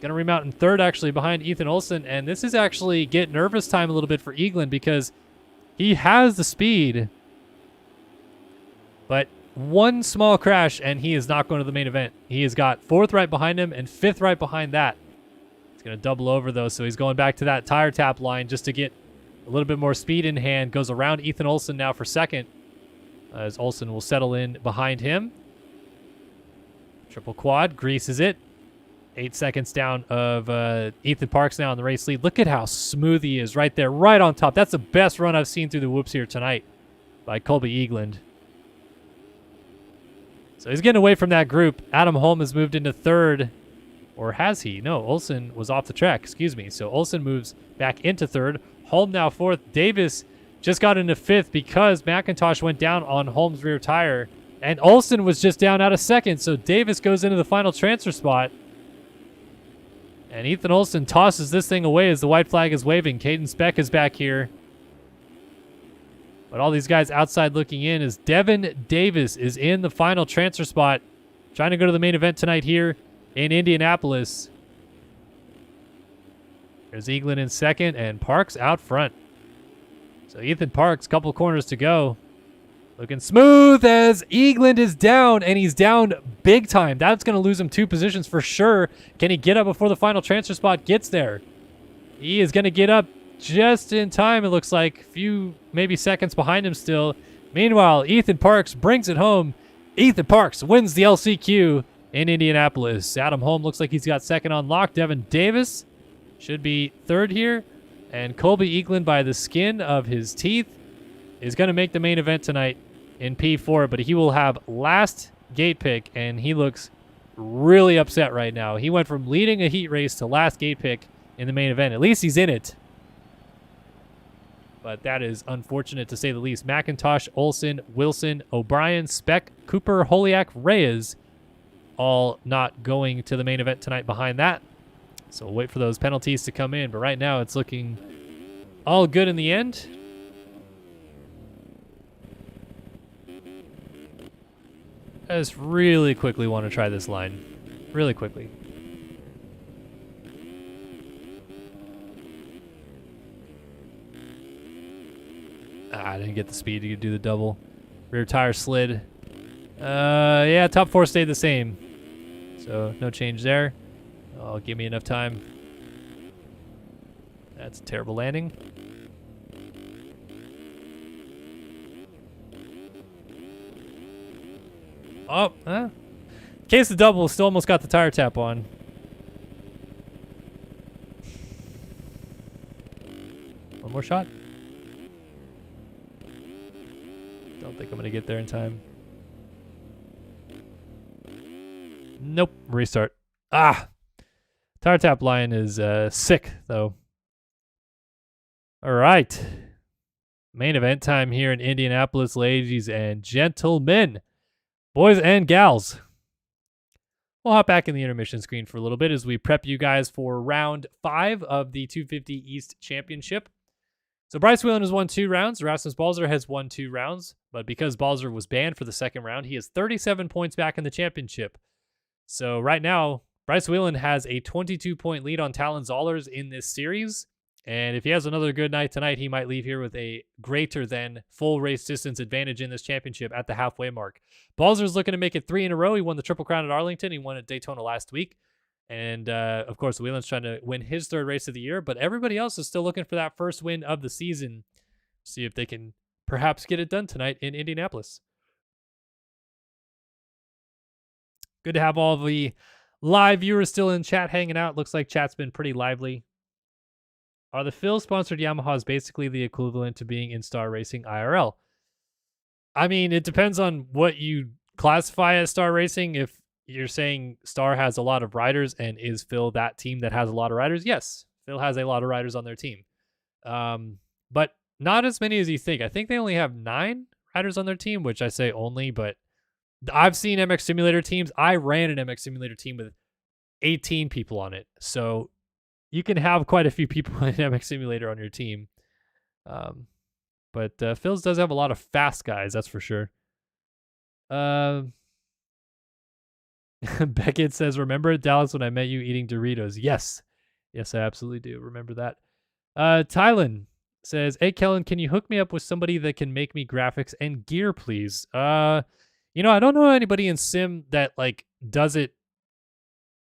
going to remount in third actually behind Ethan Olsen. And this is actually get nervous time a little bit for Eagland because he has the speed, but one small crash and he is not going to the main event. He has got fourth right behind him and fifth right behind that. He's going to double over, though, so he's going back to that tire tap line just to get a little bit more speed in hand. Goes around Ethan Olsen now for second, as Olsen will settle in behind him. Triple quad, greases it. 8 seconds down of Ethan Parks now in the race lead. Look at how smooth he is right there, right on top. That's the best run I've seen through the whoops here tonight by Colby Eagland. So he's getting away from that group. Adam Holm has moved into third. Or has he? No, Olsen was off the track. Excuse me. So Olsen moves back into third. Holm now fourth. Davis just got into fifth because McIntosh went down on Holm's rear tire. And Olsen was just down out of second. So Davis goes into the final transfer spot. And Ethan Olsen tosses this thing away as the white flag is waving. Caden Speck is back here. But all these guys outside looking in as Devin Davis is in the final transfer spot. Trying to go to the main event tonight here in Indianapolis. There's Eagland in second and Parks out front. So Ethan Parks, couple corners to go. Looking smooth as Eagland is down, and he's down big time. That's going to lose him 2 positions for sure. Can he get up before the final transfer spot gets there? He is going to get up just in time, it looks like. Few, maybe seconds behind him still. Meanwhile, Ethan Parks brings it home. Ethan Parks wins the LCQ in Indianapolis. Adam Holm looks like he's got second on lock. Devin Davis should be third here. And Colby Eagland, by the skin of his teeth, is going to make the main event tonight in P4, but he will have last gate pick, and he looks really upset right now. He went from leading a heat race to last gate pick in the main event. At least he's in it. But that is unfortunate to say the least. McIntosh, Olsen, Wilson, O'Brien, Speck, Cooper, Holiak, Reyes, all not going to the main event tonight behind that. So we'll wait for those penalties to come in. But right now it's looking all good in the end. I just really quickly want to try this line. Really quickly. I didn't get the speed to do the double. Rear tire slid. Yeah, top 4 stayed the same. So no change there. Oh, give me enough time. That's a terrible landing. Oh, case of double, still almost got the tire tap on. One more shot. Don't think I'm going to get there in time. Nope. Restart. Tire tap line is sick, though. All right. Main event time here in Indianapolis, ladies and gentlemen. Boys and gals. We'll hop back in the intermission screen for a little bit as we prep you guys for round 5 of the 250 East Championship. So Bryce Whelan has won 2 rounds. Rasmus Balzer has won 2 rounds. But because Balzer was banned for the second round, he has 37 points back in the championship. So right now, Bryce Whelan has a 22-point lead on Talon Zollers in this series. And if he has another good night tonight, he might leave here with a greater than full race distance advantage in this championship at the halfway mark. Balzer's looking to make it 3 in a row. He won the Triple Crown at Arlington. He won at Daytona last week. And, of course, Whelan's trying to win his 3rd race of the year. But everybody else is still looking for that first win of the season. See if they can perhaps get it done tonight in Indianapolis. Good to have all the live viewers still in chat hanging out. Looks like chat's been pretty lively. Are the Phil-sponsored Yamahas basically the equivalent to being in Star Racing IRL? I mean, it depends on what you classify as Star Racing. If you're saying Star has a lot of riders and is Phil that team that has a lot of riders? Yes, Phil has a lot of riders on their team. But not as many as you think. I think they only have 9 riders on their team, which I say only, but I've seen MX Simulator teams. I ran an MX Simulator team with 18 people on it. So you can have quite a few people in MX Simulator on your team. But Phil's does have a lot of fast guys, that's for sure. Beckett says, remember at Dallas when I met you eating Doritos? Yes. Yes, I absolutely do. Remember that. Tylen says, hey, Kellen, can you hook me up with somebody that can make me graphics and gear, please? I don't know anybody in Sim that, does it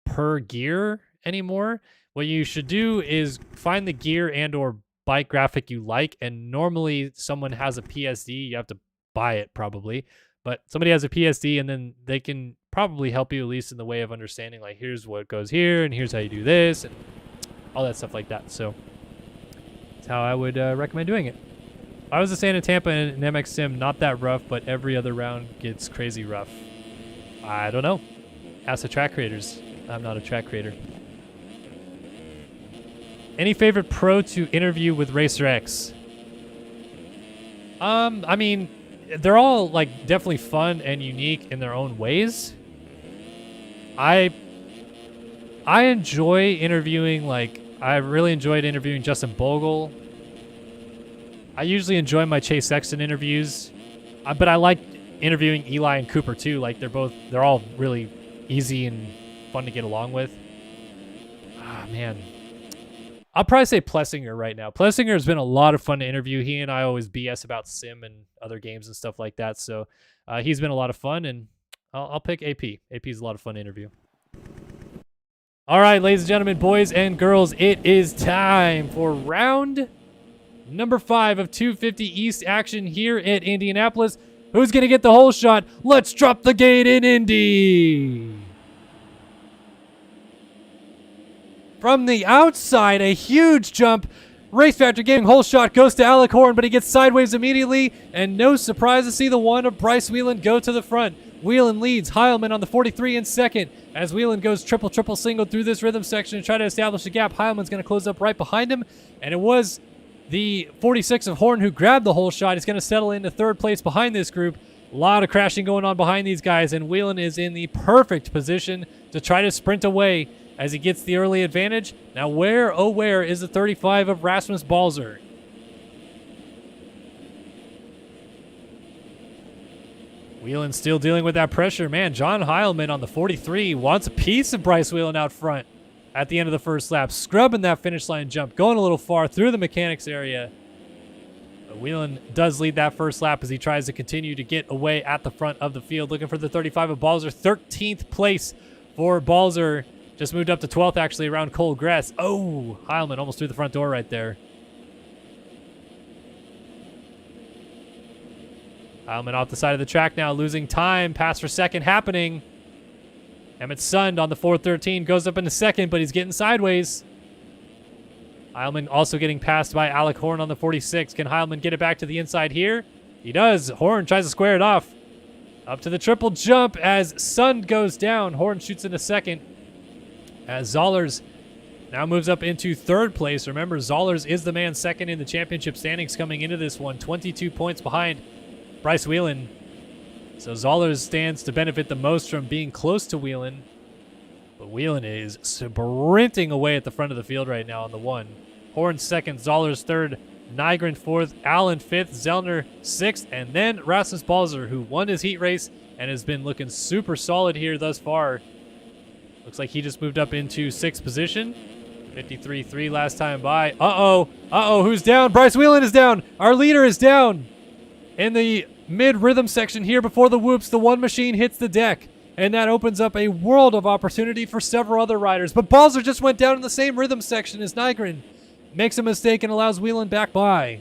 per gear anymore. What you should do is find the gear and or bike graphic you like, and normally someone has a PSD. You have to buy it probably, But somebody has a PSD, and then they can probably help you at least in the way of understanding, like, here's what goes here, and here's how you do this, and all that stuff like that. So that's how I would recommend doing it. I was saying in Tampa and MX Sim, not that rough, but every other round gets crazy rough. I don't know. Ask the track creators. I'm not a track creator. Any favorite pro to interview with Racer X? I mean, they're all like definitely fun and unique in their own ways. I enjoy interviewing, like, I really enjoyed interviewing Justin Bogle. I usually enjoy my Chase Sexton interviews, but I like interviewing Eli and Cooper too. Like, they're all really easy and fun to get along with. Ah, man. I'll probably say Plessinger right now. Plessinger has been a lot of fun to interview. He and I always BS about Sim and other games and stuff like that. So he's been a lot of fun, and I'll pick AP. AP is a lot of fun to interview. All right, ladies and gentlemen, boys and girls, it is time for round number 5 of 250 East action here at Indianapolis. Who's going to get the whole shot? Let's drop the gate in Indy. From the outside, a huge jump. Race Factor getting whole shot goes to Alec Horn, but he gets sideways immediately, and no surprise to see the one of Bryce Whelan go to the front. Whelan leads Heilman on the 43 in second as Whelan goes triple single through this rhythm section to try to establish a gap. Heilman's going to close up right behind him, and it was the 46 of Horn who grabbed the whole shot. He's going to settle into third place behind this group. A lot of crashing going on behind these guys, and Whelan is in the perfect position to try to sprint away as he gets the early advantage. Now where, oh where, is the 35 of Rasmus Balzer? Whelan still dealing with that pressure. Man, John Heilman on the 43 wants a piece of Bryce Whelan out front at the end of the first lap, scrubbing that finish line jump, going a little far through the mechanics area. But Whelan does lead that first lap as he tries to continue to get away at the front of the field, looking for the 35 of Balzer. 13th place for Balzer. Just moved up to 12th, actually, around Cole Gress. Oh, Heilman almost through the front door right there. Heilman off the side of the track now, losing time. Pass for second happening. Emmett Sund on the 413 goes up into second, but he's getting sideways. Heilman also getting passed by Alec Horn on the 46. Can Heilman get it back to the inside here? He does. Horn tries to square it off. Up to the triple jump as Sund goes down. Horn shoots into second. As Zollers now moves up into third place. Remember, Zollers is the man second in the championship standings coming into this one. 22 points behind Bryce Whelan. So Zollers stands to benefit the most from being close to Whelan. But Whelan is sprinting away at the front of the field right now on the one. Horn second, Zollers third, Nygren fourth, Allen fifth, Zellner sixth, and then Rasmus Balzer, who won his heat race and has been looking super solid here thus far. Looks like he just moved up into sixth position. 53.3 last time by. Uh-oh, who's down? Bryce Whelan is down. Our leader is down. In the mid-rhythm section here before the whoops, the one machine hits the deck, and that opens up a world of opportunity for several other riders. But Balzer just went down in the same rhythm section as Nygren. Makes a mistake and allows Whelan back by.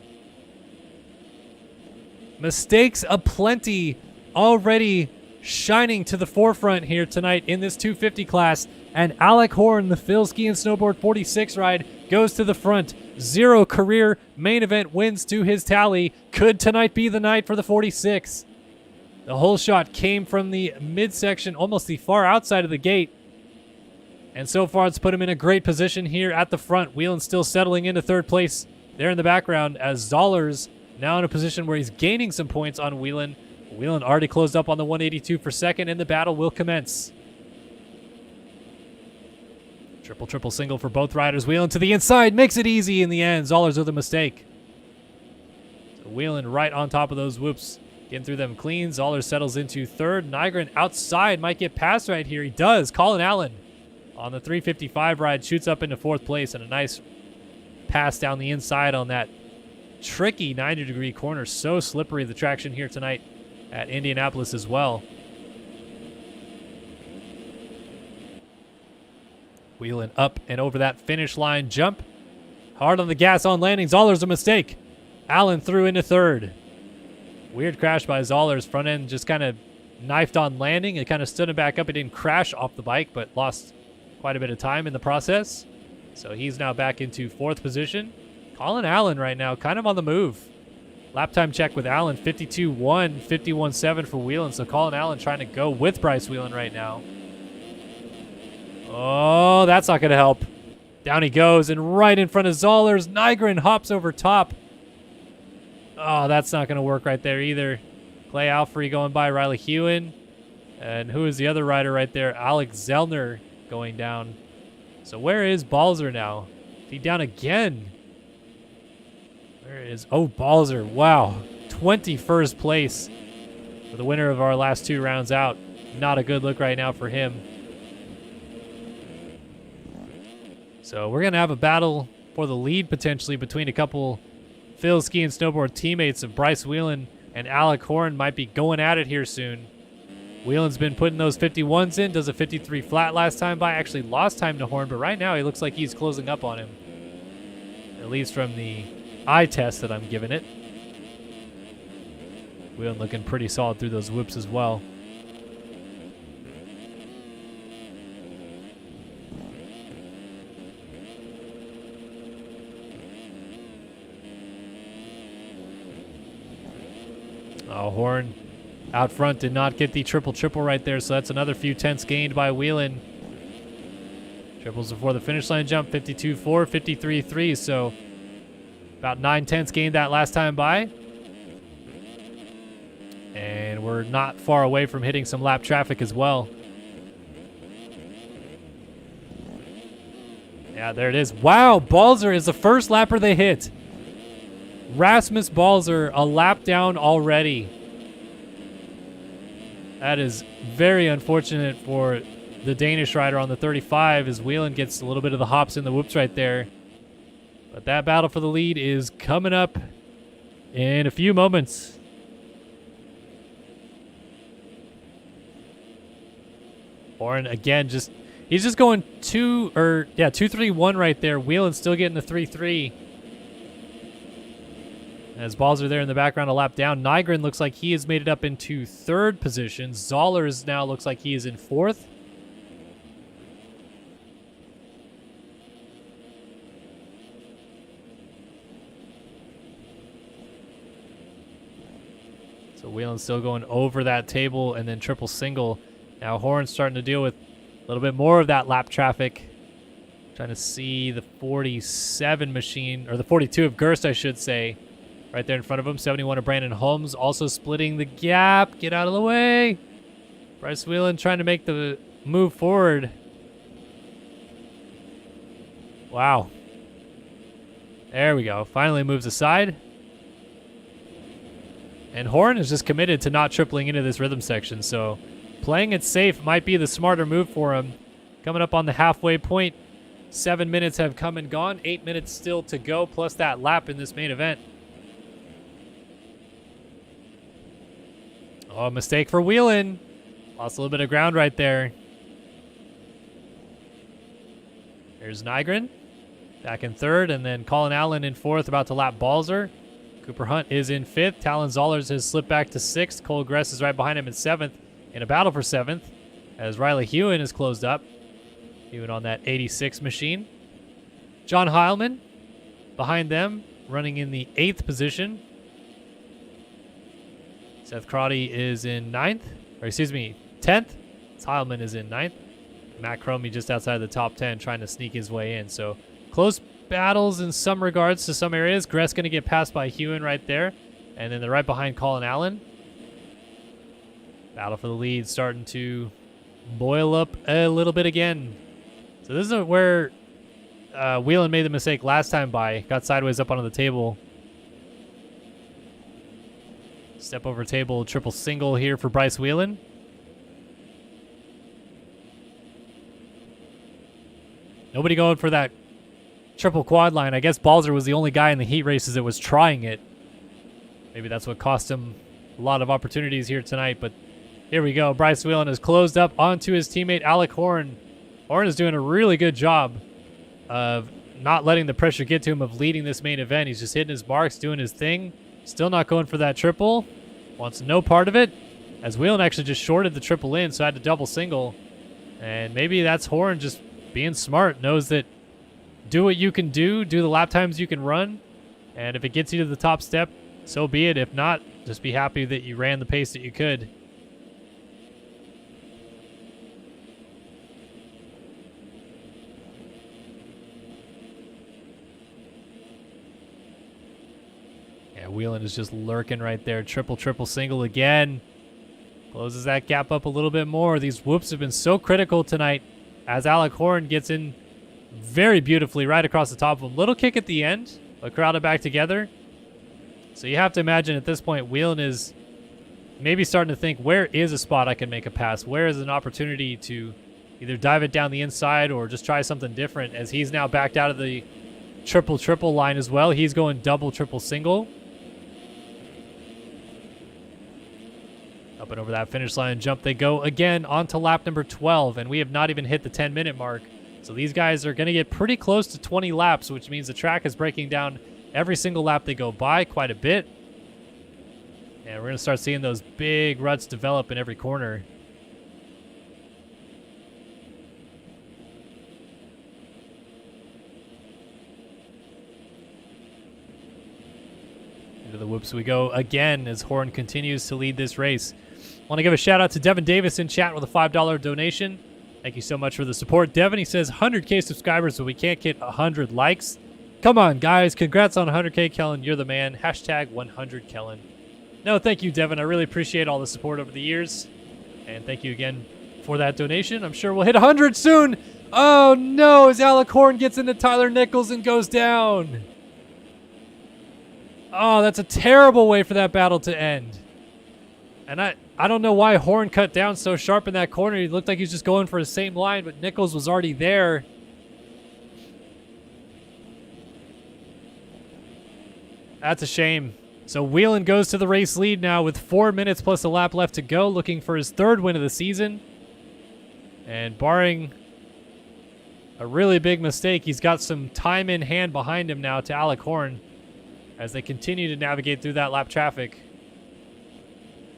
Mistakes aplenty already shining to the forefront here tonight in this 250 class. And Alec Horn, the Phil Ski and Snowboard 46 ride, goes to the front. 0 career main event wins to his tally. Could tonight be the night for the 46? The whole shot came from the midsection, almost the far outside of the gate. And so far, it's put him in a great position here at the front. Whelan still settling into third place there in the background as Zollers now in a position where he's gaining some points on Whelan. Whelan already closed up on the 182 for second, and the battle will commence. Triple single for both riders. Whelan to the inside, makes it easy in the end. Zollers with a mistake. So Whelan right on top of those whoops, getting through them clean. Zollers settles into third. Nygren outside, might get past right here. He does. Colin Allen on the 355 ride shoots up into fourth place, and a nice pass down the inside on that tricky 90-degree corner. So slippery, the traction here tonight at Indianapolis as well. Whelan up and over that finish line jump. Hard on the gas on landing. Zollers a mistake. Allen through into third. Weird crash by Zollers. Front end just kind of knifed on landing. It kind of stood him back up. It didn't crash off the bike, but lost quite a bit of time in the process. So he's now back into 4th position. Colin Allen right now kind of on the move. Lap time check with Allen, 52.1, 51.7 for Whelan. So Colin Allen trying to go with Bryce Whelan right now. Oh, that's not going to help. Down he goes, and right in front of Zollers, Nygren hops over top. Oh, that's not going to work right there either. Clay Alfrey going by Riley Hewen. And who is the other rider right there? Alex Zellner going down. So where is Balzer now? He down again. Where is... Oh, Balzer. Wow. 21st place for the winner of our last 2 rounds out. Not a good look right now for him. So we're going to have a battle for the lead potentially between a couple Phil Ski and Snowboard teammates of Bryce Whelan and Alec Horn. Might be going at it here soon. Whelan's been putting those 51s in, does a 53 flat last time by. Actually lost time to Horn, but right now he looks like he's closing up on him. At least from the eye test that I'm giving it. Whelan looking pretty solid through those whoops as well. Oh, Horn out front did not get the triple right there, so that's another few tenths gained by Whelan. Triples before the finish line jump, 52.4, 53.3, so about 9 tenths gained that last time by. And we're not far away from hitting some lap traffic as well. Yeah, there it is. Wow, Balzer is the first lapper they hit. Rasmus Balzer, a lap down already. That is very unfortunate for the Danish rider on the 35 as Whelan gets a little bit of the hops in the whoops right there. But that battle for the lead is coming up in a few moments. Horn again, he's just going 2-3-1 right there. Whelan's still getting the 3-3. As Balzer there in the background, a lap down. Nygren looks like he has made it up into 3rd position. Zollers now looks like he is in 4th. So Whelan's still going over that table and then triple single. Now Horn's starting to deal with a little bit more of that lap traffic. Trying to see the 47 machine, or the 42 of Gerst, I should say. Right there in front of him, 71 of Brandon Holmes, also splitting the gap. Get out of the way. Bryce Whelan trying to make the move forward. Wow. There we go. Finally moves aside. And Horn is just committed to not tripling into this rhythm section, so playing it safe might be the smarter move for him. Coming up on the halfway point. 7 minutes have come and gone. 8 minutes still to go, plus that lap in this main event. Oh, mistake for Whelan. Lost a little bit of ground right there. Here's Nygren. Back in 3rd, and then Colin Allen in 4th, about to lap Balzer. Cooper Hunt is in 5th. Talon Zollers has slipped back to 6th. Cole Gress is right behind him in 7th. In a battle for 7th, as Riley Hewen is closed up. Hewen on that 86 machine. John Heilman behind them, running in the 8th position. Seth Crotty is in 9th, or excuse me, 10th. Heilman is in 9th. Matt Cromie just outside the top 10 trying to sneak his way in. So close battles in some regards to some areas. Gress going to get passed by Hewen right there. And then they're right behind Colin Allen. Battle for the lead starting to boil up a little bit again. So this is where Whelan made the mistake last time by. Got sideways up onto the table. Step over table, triple single here for Bryce Whelan. Nobody going for that triple quad line. I guess Balzer was the only guy in the heat races that was trying it. Maybe that's what cost him a lot of opportunities here tonight, but here we go. Bryce Whelan is closed up onto his teammate Alec Horn. Horn is doing a really good job of not letting the pressure get to him, of leading this main event. He's just hitting his marks, doing his thing. Still not going for that triple. wants no part of it, as Whelan actually just shorted the triple in, so I had to double single. And maybe that's Horn just being smart, knows that do what you can do the lap times you can run, and if it gets you to the top step, so be it. If not, just be happy that you ran the pace that you could. Yeah, Whelan is just lurking right there. Triple single again. Closes that gap up a little bit more. These whoops have been so critical tonight as Alec Horn gets in very beautifully right across the top of him. Little kick at the end, but crowded back together. So you have to imagine at this point, Whelan is maybe starting to think, where is a spot I can make a pass? Where is an opportunity to either dive it down the inside or just try something different, as he's now backed out of the triple line as well. He's going double, triple, single. Up and over that finish line jump they go again onto lap number 12, and we have not even hit the 10-minute mark. So these guys are going to get pretty close to 20 laps, which means the track is breaking down every single lap they go by quite a bit. And we're going to start seeing those big ruts develop in every corner. Into the whoops we go again as Horn continues to lead this race. Want to give a shout out to Devin Davis in chat with a $5 donation. Thank you so much for the support. Devin, he says 100K subscribers, but we can't get 100 likes. Come on, guys. Congrats on 100K, Kellen. You're the man. Hashtag 100 Kellen. No, thank you, Devin. I really appreciate all the support over the years. And thank you again for that donation. I'm sure we'll hit 100 soon. Oh, no, as Alec Horn gets into Tyler Nichols and goes down. Oh, that's a terrible way for that battle to end. And I don't know why Horn cut down so sharp in that corner. He looked like he was just going for the same line, but Nichols was already there. That's a shame. So Whelan goes to the race lead now with 4 minutes plus a lap left to go, looking for his third win of the season. And barring a really big mistake, he's got some time in hand behind him now to Alec Horn as they continue to navigate through that lap traffic.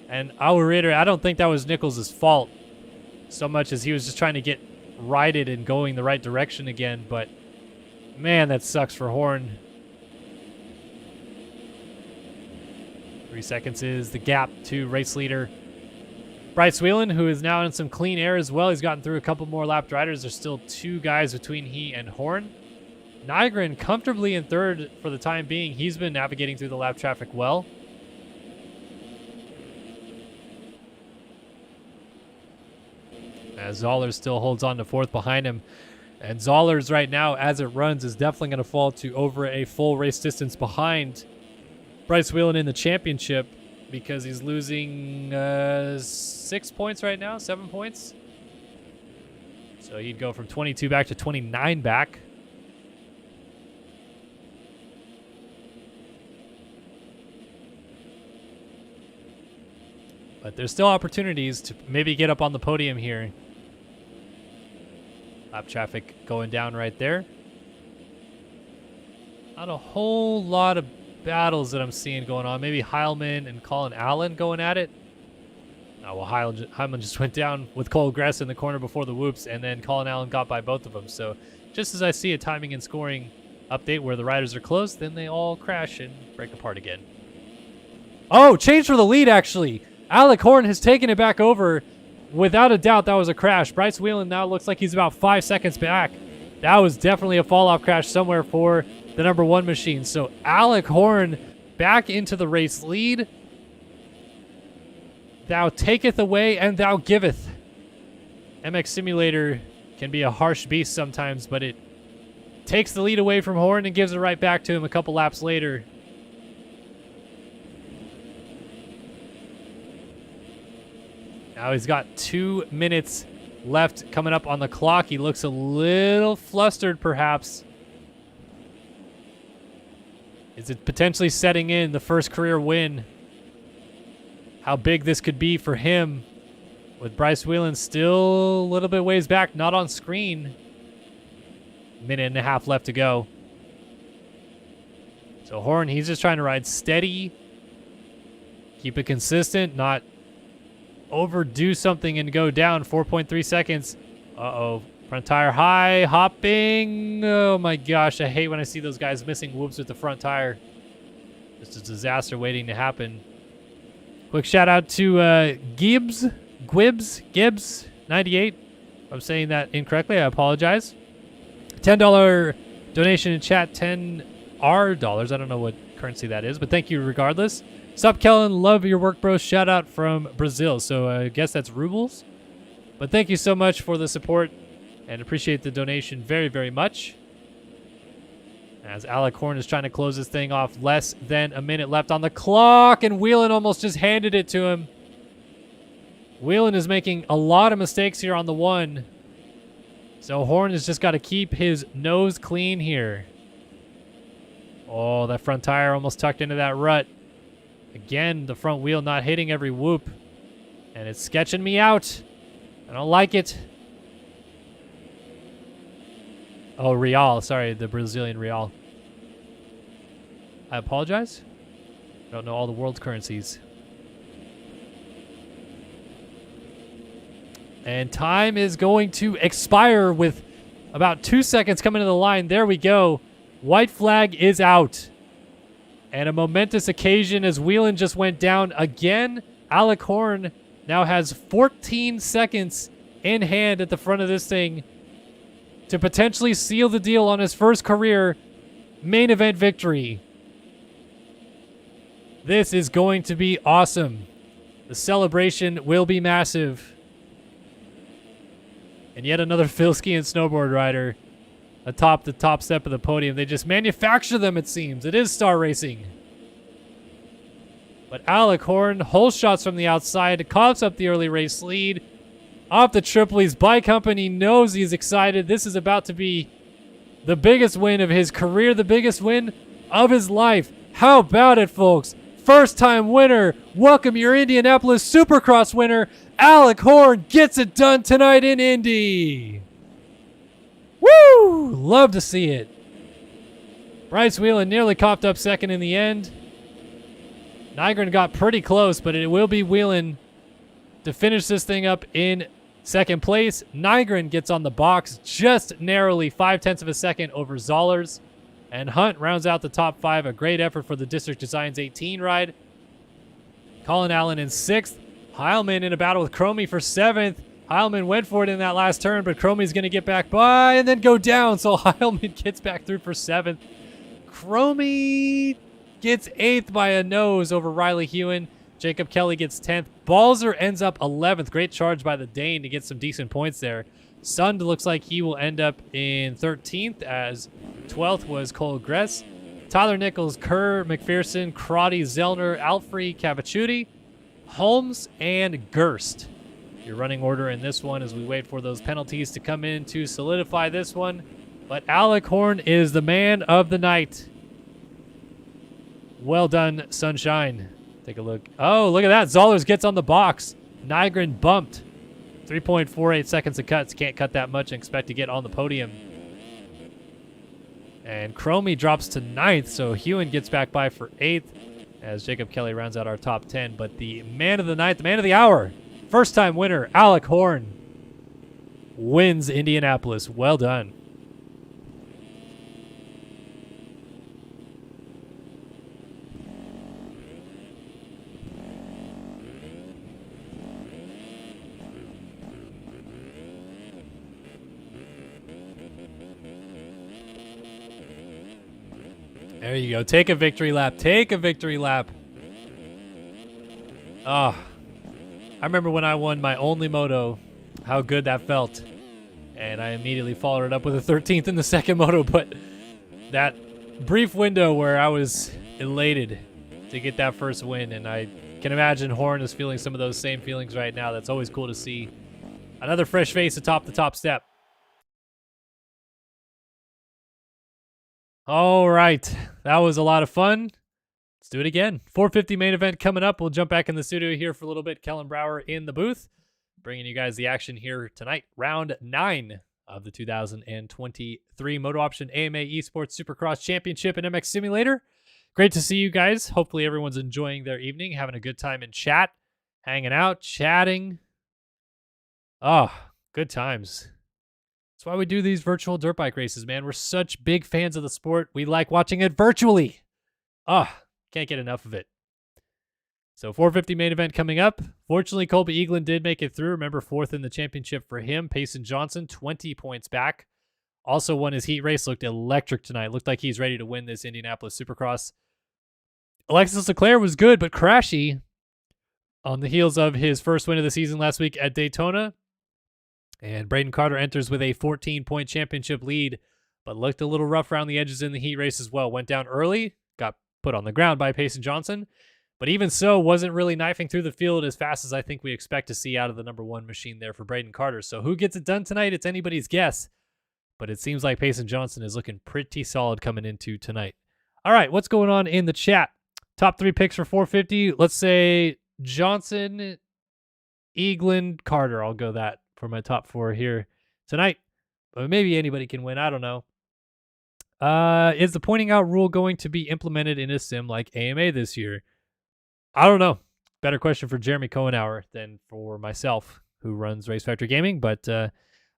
And I'll reiterate, I don't think that was Nichols' fault so much as he was just trying to get righted and going the right direction again. But, man, that sucks for Horn. 3 seconds is the gap to race leader Bryce Whelan, who is now in some clean air as well. He's gotten through a couple more lapped riders. There's still 2 guys between he and Horn. Nygren comfortably in third for the time being. He's been navigating through the lap traffic well. As Zollers still holds on to fourth behind him. And Zollers right now, as it runs, is definitely going to fall to over a full race distance behind Bryce Whelan in the championship, because he's losing 6 points right now, 7 points. So he'd go from 22 back to 29 back. But there's still opportunities to maybe get up on the podium here. Lap traffic going down right there. Not a whole lot of battles that I'm seeing going on. Maybe Heilman and Colin Allen going at it. Oh, well, Heilman just went down with Cole Gress in the corner before the whoops, and then Colin Allen got by both of them. So just as I see a timing and scoring update where the riders are close, then they all crash and break apart again. Oh, change for the lead, actually. Alec Horn has taken it back over. Without a doubt, that was a crash. Bryce Whelan now looks like he's about 5 seconds back. That was definitely a fall-off crash somewhere for the number 1 machine. So Alec Horn back into the race lead. Thou taketh away and thou giveth. MX Simulator can be a harsh beast sometimes, but it takes the lead away from Horn and gives it right back to him a couple laps later. Now he's got 2 minutes left coming up on the clock. He looks a little flustered, perhaps. Is it potentially setting in the first career win? How big this could be for him, with Bryce Whelan still a little bit ways back, not on screen. Minute and a half left to go. So Horn, he's just trying to ride steady. Keep it consistent, not overdo something and go down. 4.3 seconds. Uh-oh. Front tire high, hopping. Oh my gosh, I hate when I see those guys missing whoops with the front tire. Just a disaster waiting to happen. Quick shout out to Gibbs, 98. If I'm saying that incorrectly, I apologize. $10 donation in chat, 10 R dollars. I don't know what currency that is, but thank you regardless. Sup, Kellen? Love your work, bro. Shout out from Brazil. So I guess that's rubles. But thank you so much for the support and appreciate the donation very, very much. As Alec Horn is trying to close this thing off, less than a minute left on the clock, and Whelan almost just handed it to him. Whelan is making a lot of mistakes here on the one. So Horn has just got to keep his nose clean here. Oh, that front tire almost tucked into that rut. Again, the front wheel not hitting every whoop. And it's sketching me out. I don't like it. Oh, Real. Sorry, the Brazilian Real. I apologize. I don't know all the world's currencies. And time is going to expire with about 2 seconds coming to the line. There we go. White flag is out. And a momentous occasion as Whelan just went down again. Alec Horn now has 14 seconds in hand at the front of this thing to potentially seal the deal on his first career main event victory. This is going to be awesome. The celebration will be massive. And yet another Phil ski and snowboard rider atop the top step of the podium. They just manufacture them, it seems. It is Star Racing. But Alec Horn, hole shots from the outside, coughs up the early race lead. Off the Tripoli's bike company knows he's excited. This is about to be the biggest win of his career, the biggest win of his life. How about it, folks? First-time winner. Welcome your Indianapolis Supercross winner. Alec Horn gets it done tonight in Indy. Woo! Love to see it. Bryce Whelan nearly coughed up second in the end. Nygren got pretty close, but it will be Whelan to finish this thing up in second place. Nygren gets on the box just narrowly 0.5 of a second over Zollers. And Hunt rounds out the top 5. A great effort for the District Designs 18 ride. Colin Allen in 6th. Heilman in a battle with Cromie for 7th. Heilman went for it in that last turn, but Cromie's going to get back by and then go down. So Heilman gets back through for 7th. Cromie gets 8th by a nose over Riley Hewen. Jacob Kelly gets 10th. Balzer ends up 11th. Great charge by the Dane to get some decent points there. Sund looks like he will end up in 13th, as 12th was Cole Gress. Tyler Nichols, Kerr, McPherson, Crotty, Zellner, Alfrey, Cavacciuti, Holmes, and Gerst. Your running order in this one as we wait for those penalties to come in to solidify this one. But Alec Horn is the man of the night. Well done, Sunshine. Take a look. Oh, look at that. Zollers gets on the box. Nygren bumped. 3.48 seconds of cuts. Can't cut that much and expect to get on the podium. And Cromie drops to 9th, so Hewen gets back by for 8th as Jacob Kelly rounds out our top 10. But the man of the night, the man of the hour, first-time winner, Alec Horn, wins Indianapolis. Well done. There you go. Take a victory lap. Take a victory lap. Oh, I remember when I won my only moto, how good that felt. And I immediately followed it up with a 13th in the second moto. But that brief window where I was elated to get that first win, and I can imagine Horn is feeling some of those same feelings right now. That's always cool to see. Another fresh face atop the top step. All right, that was a lot of fun. Let's do it again. 450 main event coming up. We'll jump back in the studio here for a little bit. Kellen Brower in the booth, bringing you guys the action here tonight. Round 9 of the 2023 MotoOption AMA Esports Supercross Championship and MX Simulator. Great to see you guys. Hopefully everyone's enjoying their evening, having a good time in chat, hanging out, chatting. Oh, good times. That's why we do these virtual dirt bike races, man. We're such big fans of the sport. We like watching it virtually. Can't get enough of it. So 450 main event coming up. Fortunately, Colby Eaglin did make it through. Remember, 4th in the championship for him. Payson Johnson, 20 points back. Also won his heat race. Looked electric tonight. Looked like he's ready to win this Indianapolis Supercross. Alexis Leclerc was good, but crashy on the heels of his first win of the season last week at Daytona. And Braden Carter enters with a 14-point championship lead, but looked a little rough around the edges in the heat race as well. Went down early, got put on the ground by Payson Johnson, but even so, wasn't really knifing through the field as fast as I think we expect to see out of the number 1 machine there for Braden Carter. So who gets it done tonight? It's anybody's guess, but it seems like Payson Johnson is looking pretty solid coming into tonight. All right, what's going on in the chat? Top 3 picks for 450. Let's say Johnson, Eaglin, Carter. I'll go that for my top 4 here tonight. But maybe anybody can win. I don't know. Is the pointing out rule going to be implemented in a sim like AMA this year? I don't know. Better question for Jeremy Cohenauer than for myself, who runs Race Factory Gaming. But I'd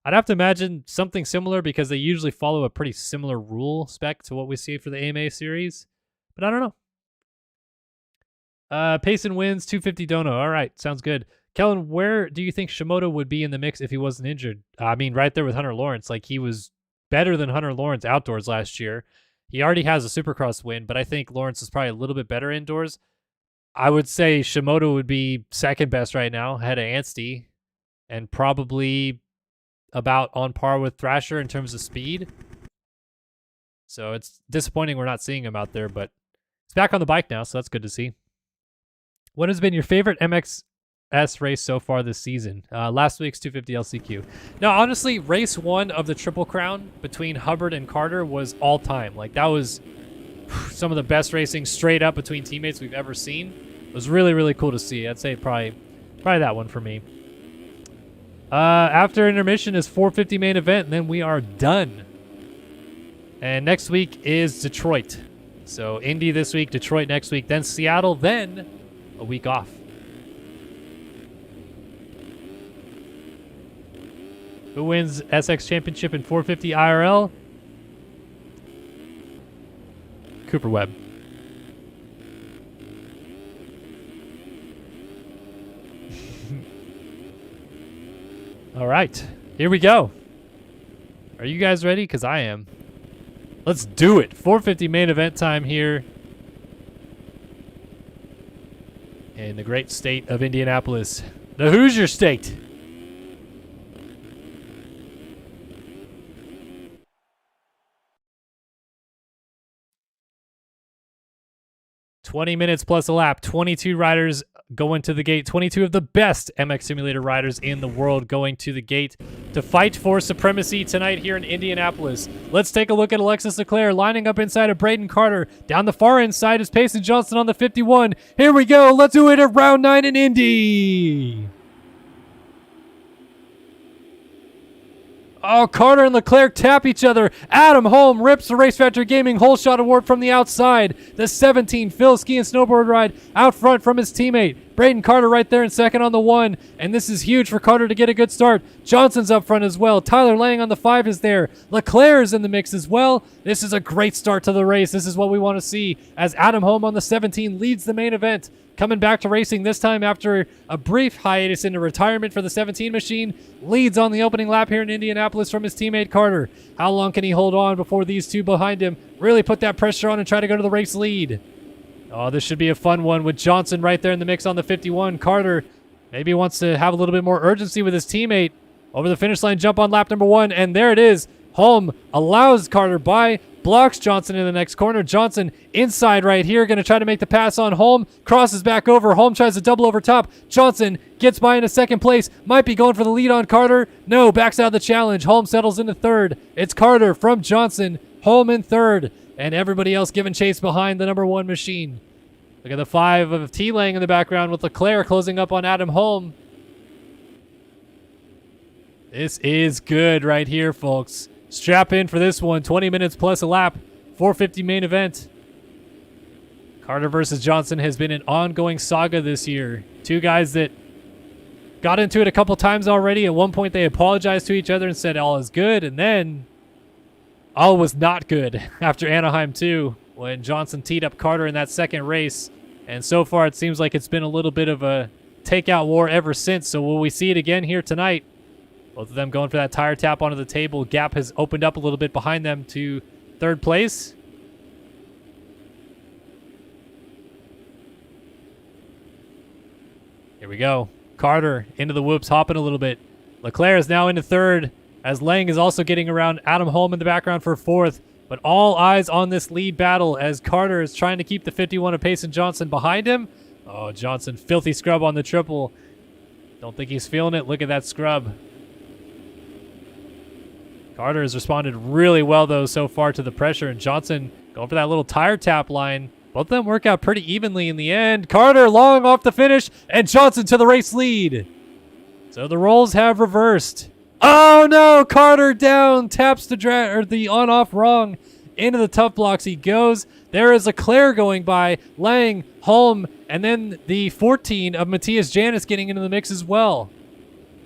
have to imagine something similar because they usually follow a pretty similar rule spec to what we see for the AMA series. But I don't know. Payson wins, 250 dono. All right, sounds good. Kellen, where do you think Shimoda would be in the mix if he wasn't injured? I mean, right there with Hunter Lawrence. Like, he was better than Hunter Lawrence outdoors last year. He already has a Supercross win, but I think Lawrence is probably a little bit better indoors. I would say Shimoda would be second best right now, ahead of Anstey, and probably about on par with Thrasher in terms of speed. So it's disappointing we're not seeing him out there, but he's back on the bike now, so that's good to see. What has been your favorite MXS race so far this season? Last week's 250 LCQ. No, honestly, race 1 of the Triple Crown between Hubbard and Carter was all time. Like, that was some of the best racing straight up between teammates we've ever seen. It was really, really cool to see. I'd say probably that one for me. After intermission is 450 main event, and then we are done. And next week is Detroit. So Indy this week, Detroit next week, then Seattle, then a week off. Who wins SX Championship in 450 IRL? Cooper Webb. All right, here we go. Are you guys ready? Because I am. Let's do it. 450 main event time here in the great state of Indianapolis, the Hoosier State. $20 plus a lap. 22 riders going to the gate. 22 of the best MX Simulator riders in the world going to the gate to fight for supremacy tonight here in Indianapolis. Let's take a look at Alexis Leclerc lining up inside of Braden Carter. Down the far inside is Payson Johnson on the 51. Here we go. Let's do it at round 9 in Indy. Oh, Carter and Leclerc tap each other. Adam Holm rips the Race Factory Gaming Hole Shot Award from the outside. The 17 Phil ski and snowboard ride out front from his teammate. Braden Carter right there in second on the 1. And this is huge for Carter to get a good start. Johnson's up front as well. Tyler Lang on the 5 is there. Leclerc is in the mix as well. This is a great start to the race. This is what we want to see as Adam Holm on the 17 leads the main event. Coming back to racing this time after a brief hiatus into retirement for the 17 machine, leads on the opening lap here in Indianapolis from his teammate Carter. How long can he hold on before these two behind him really put that pressure on and try to go to the race lead? Oh, this should be a fun one with Johnson right there in the mix on the 51. Carter maybe wants to have a little bit more urgency with his teammate. Over the finish line jump on lap number 1, and there it is. Holm allows Carter by, blocks Johnson in the next corner. Johnson inside right here, going to try to make the pass on Holm. Crosses back over. Holm tries to double over top. Johnson gets by into second place. Might be going for the lead on Carter. No, backs out of the challenge. Holm settles into third. It's Carter from Johnson. Holm in third. And everybody else giving chase behind the number 1 machine. Look at the 5 of T-Lang in the background with Leclerc closing up on Adam Holm. This is good right here, folks. Strap in for this one. 20 minutes plus a lap. 450 main event. Carter versus Johnson has been an ongoing saga this year. Two guys that got into it a couple times already. At one point, they apologized to each other and said all is good, and then all was not good after Anaheim 2 when Johnson teed up Carter in that second race. And so far, it seems like it's been a little bit of a takeout war ever since. So will we see it again here tonight? Both of them going for that tire tap onto the table. Gap has opened up a little bit behind them to third place. Here we go. Carter into the whoops, hopping a little bit. Leclerc is now into third, as Lang is also getting around Adam Holm in the background for fourth. But all eyes on this lead battle as Carter is trying to keep the 51 of Payson Johnson behind him. Oh, Johnson, filthy scrub on the triple. Don't think he's feeling it. Look at that scrub. Carter has responded really well, though, so far to the pressure. And Johnson going for that little tire tap line. Both of them work out pretty evenly in the end. Carter long off the finish, and Johnson to the race lead. So the roles have reversed. Oh no, Carter down, taps the on-off wrong. Into the tough blocks he goes. There is Leclerc going by, Lang, Holm, and then the 14 of Matthias Janis getting into the mix as well.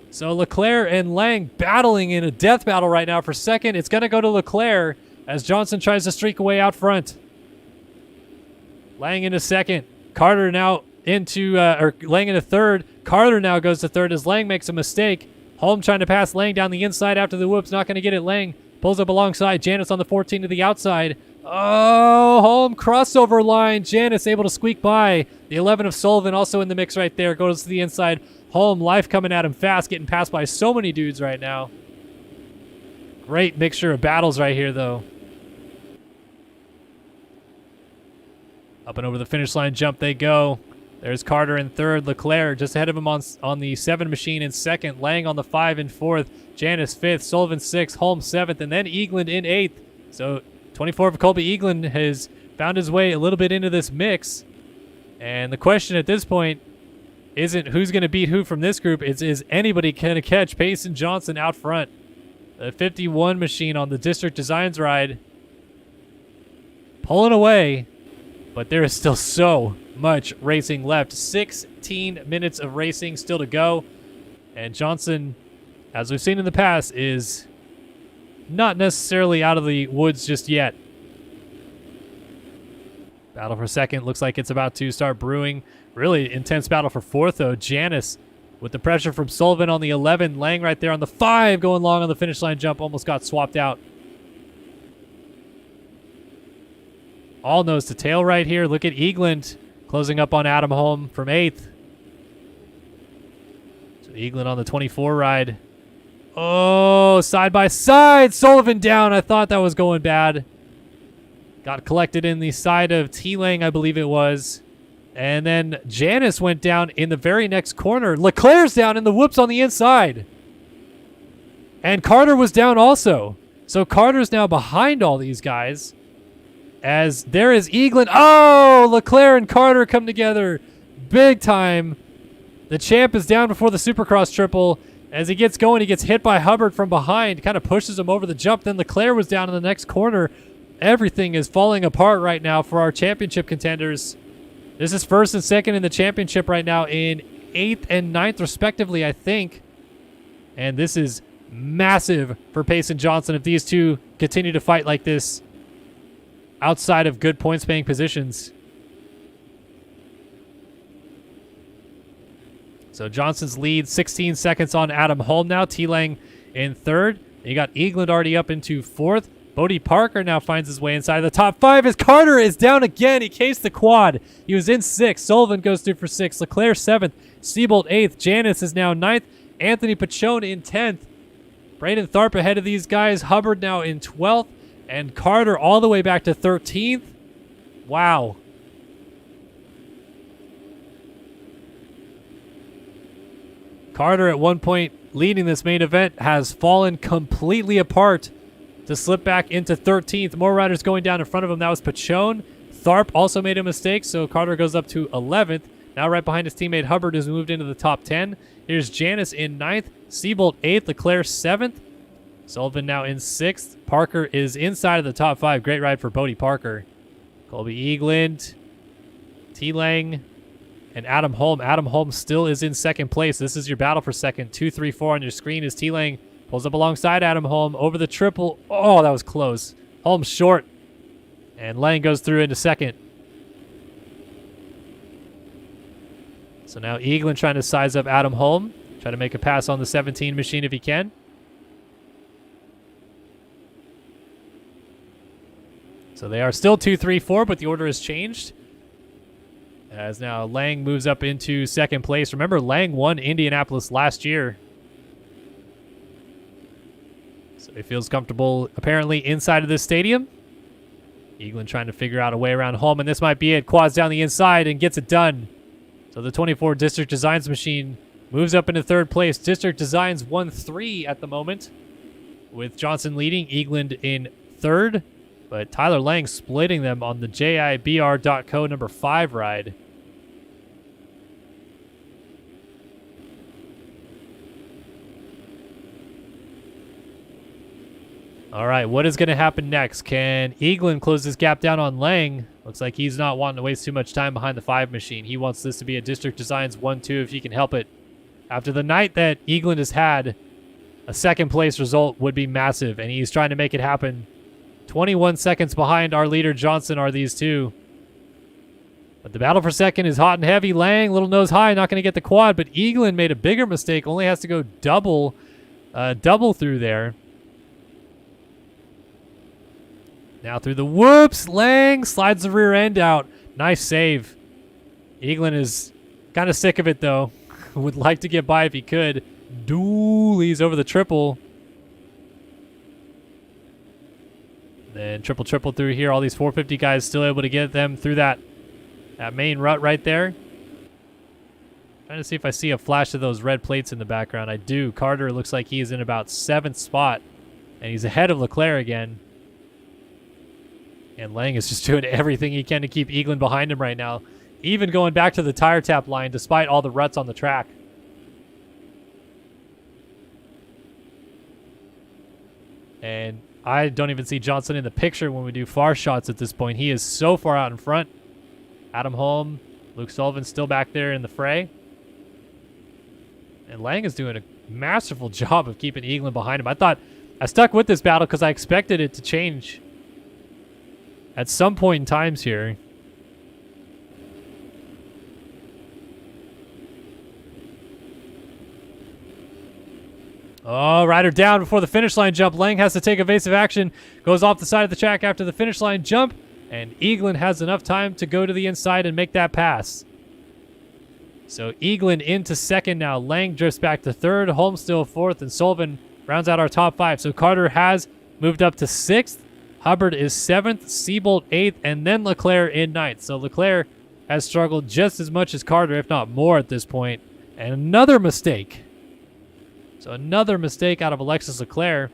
So Leclerc and Lang battling in a death battle right now for second. It's going to go to Leclerc as Johnson tries to streak away out front. Lang into second. Carter now into, Lang into third. Carter now goes to third as Lang makes a mistake. Holm trying to pass Lang down the inside after the whoops. Not going to get it. Lang pulls up alongside. Janis on the 14 to the outside. Oh, Holm crossover line. Janis able to squeak by. The 11 of Sullivan also in the mix right there. Goes to the inside. Holm, life coming at him fast. Getting passed by so many dudes right now. Great mixture of battles right here, though. Up and over the finish line jump they go. There's Carter in third. Leclerc just ahead of him on the 7 machine in second. Lang on the 5 in fourth. Janis fifth. Sullivan sixth. Holm seventh. And then Eagland in eighth. So 24 for Colby Eagland has found his way a little bit into this mix. And the question at this point isn't who's going to beat who from this group. It's is anybody going to catch Payson Johnson out front. The 51 machine on the District Designs ride pulling away. But there is still so much racing left. 16 minutes of racing still to go. And Johnson, as we've seen in the past, is not necessarily out of the woods just yet. Battle for second looks like it's about to start brewing. Really intense battle for fourth, though. Janis with the pressure from Sullivan on the 11. Lang right there on the 5 going long on the finish line jump. Almost got swapped out. All nose to tail right here. Look at Eagland closing up on Adam Holm from 8th. So Eagland on the 24 ride. Oh, side by side. Sullivan down. I thought that was going bad. Got collected in the side of T-Lang, I believe it was. And then Janis went down in the very next corner. Leclerc's down in the whoops on the inside. And Carter was down also. So Carter's now behind all these guys. As there is Eagland. Oh, Leclerc and Carter come together big time. The champ is down before the Supercross triple. As he gets going, he gets hit by Hubbard from behind. Kind of pushes him over the jump. Then Leclerc was down in the next corner. Everything is falling apart right now for our championship contenders. This is first and second in the championship right now in 8th and 9th respectively, I think. And this is massive for Payson Johnson if these two continue to fight like this outside of good points-paying positions. So Johnson's lead, 16 seconds on Adam Holm now. T-Lang in third. You got Eagland already up into fourth. Bodie Parker now finds his way inside the top 5 as Carter is down again. He cased the quad. He was in 6th. Sullivan goes through for 6th. Leclerc 7th. Seabolt 8th. Janis is now 9th. Anthony Pachone in 10th. Braden Tharp ahead of these guys. Hubbard now in 12th. And Carter all the way back to 13th. Wow. Carter at one point leading this main event has fallen completely apart to slip back into 13th. More riders going down in front of him. That was Pachone. Tharp also made a mistake, so Carter goes up to 11th. Now right behind his teammate Hubbard has moved into the top 10. Here's Janis in 9th. Seabolt 8th. Leclerc 7th. Sullivan now in 6th. Parker is inside of the top 5. Great ride for Bodie Parker. Colby Eagland T-Lang and Adam Holm. Adam Holm still is in second place. This is your battle for second. 2, 3, 4 on your screen as T-Lang pulls up alongside Adam Holm over the triple. Oh, that was close. Holm short. And Lang goes through into second. So now Eaglin trying to size up Adam Holm. Try to make a pass on the 17 machine if he can. So they are still 2, 3, 4, but the order has changed. As now Lang moves up into second place. Remember, Lang won Indianapolis last year. So he feels comfortable apparently inside of this stadium. Eaglin trying to figure out a way around Holm, and this might be it. Quads down the inside and gets it done. So the 24 District Designs machine moves up into third place. District Designs 1-3 at the moment, with Johnson leading, Eaglin in third, but Tyler Lang splitting them on the JIBR.co number 5 ride. All right, what is going to happen next? Can Eaglin close this gap down on Lang? Looks like he's not wanting to waste too much time behind the 5 machine. He wants this to be a District Designs 1-2 if he can help it. After the night that Eaglin has had, a second place result would be massive, and he's trying to make it happen. 21 seconds behind our leader Johnson are these two. But the battle for second is hot and heavy. Lang, little nose high, not going to get the quad, but Eaglin made a bigger mistake, only has to go double through there. Now through the whoops, Lang slides the rear end out. Nice save. Eaglin is kind of sick of it though. Would like to get by if he could. Doolies over the triple. Then triple through here. All these 450 guys still able to get them through that main rut right there. Trying to see if I see a flash of those red plates in the background. I do. Carter looks like he is in about 7th spot. And he's ahead of Leclerc again. And Lang is just doing everything he can to keep Eaglin behind him right now. Even going back to the tire tap line despite all the ruts on the track. And I don't even see Johnson in the picture when we do far shots at this point. He is so far out in front. Adam Holm, Luke Sullivan still back there in the fray. And Lang is doing a masterful job of keeping Eaglin behind him. I stuck with this battle because I expected it to change at some point in times here. Oh, rider down before the finish line jump. Lang has to take evasive action. Goes off the side of the track after the finish line jump. And Eaglin has enough time to go to the inside and make that pass. So Eaglin into second now. Lang drifts back to third. Holm still fourth. And Sullivan rounds out our top 5. So Carter has moved up to 6th. Hubbard is 7th, Seabolt 8th, and then Leclerc in 9th. So Leclerc has struggled just as much as Carter, if not more at this point. And another mistake. So another mistake out of Alexis Leclerc.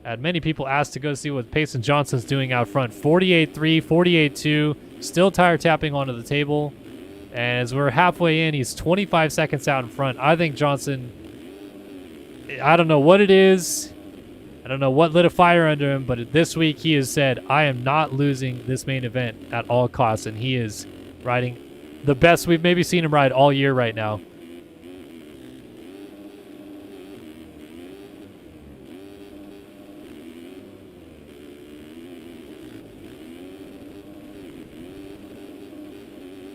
Had many people asked to go see what Payson Johnson's doing out front. 48-3, 48-2, still tire tapping onto the table. And as we're halfway in, he's 25 seconds out in front. I think Johnson, I don't know what it is. I don't know what lit a fire under him, but this week he has said, I am not losing this main event at all costs, and he is riding the best we've maybe seen him ride all year right now.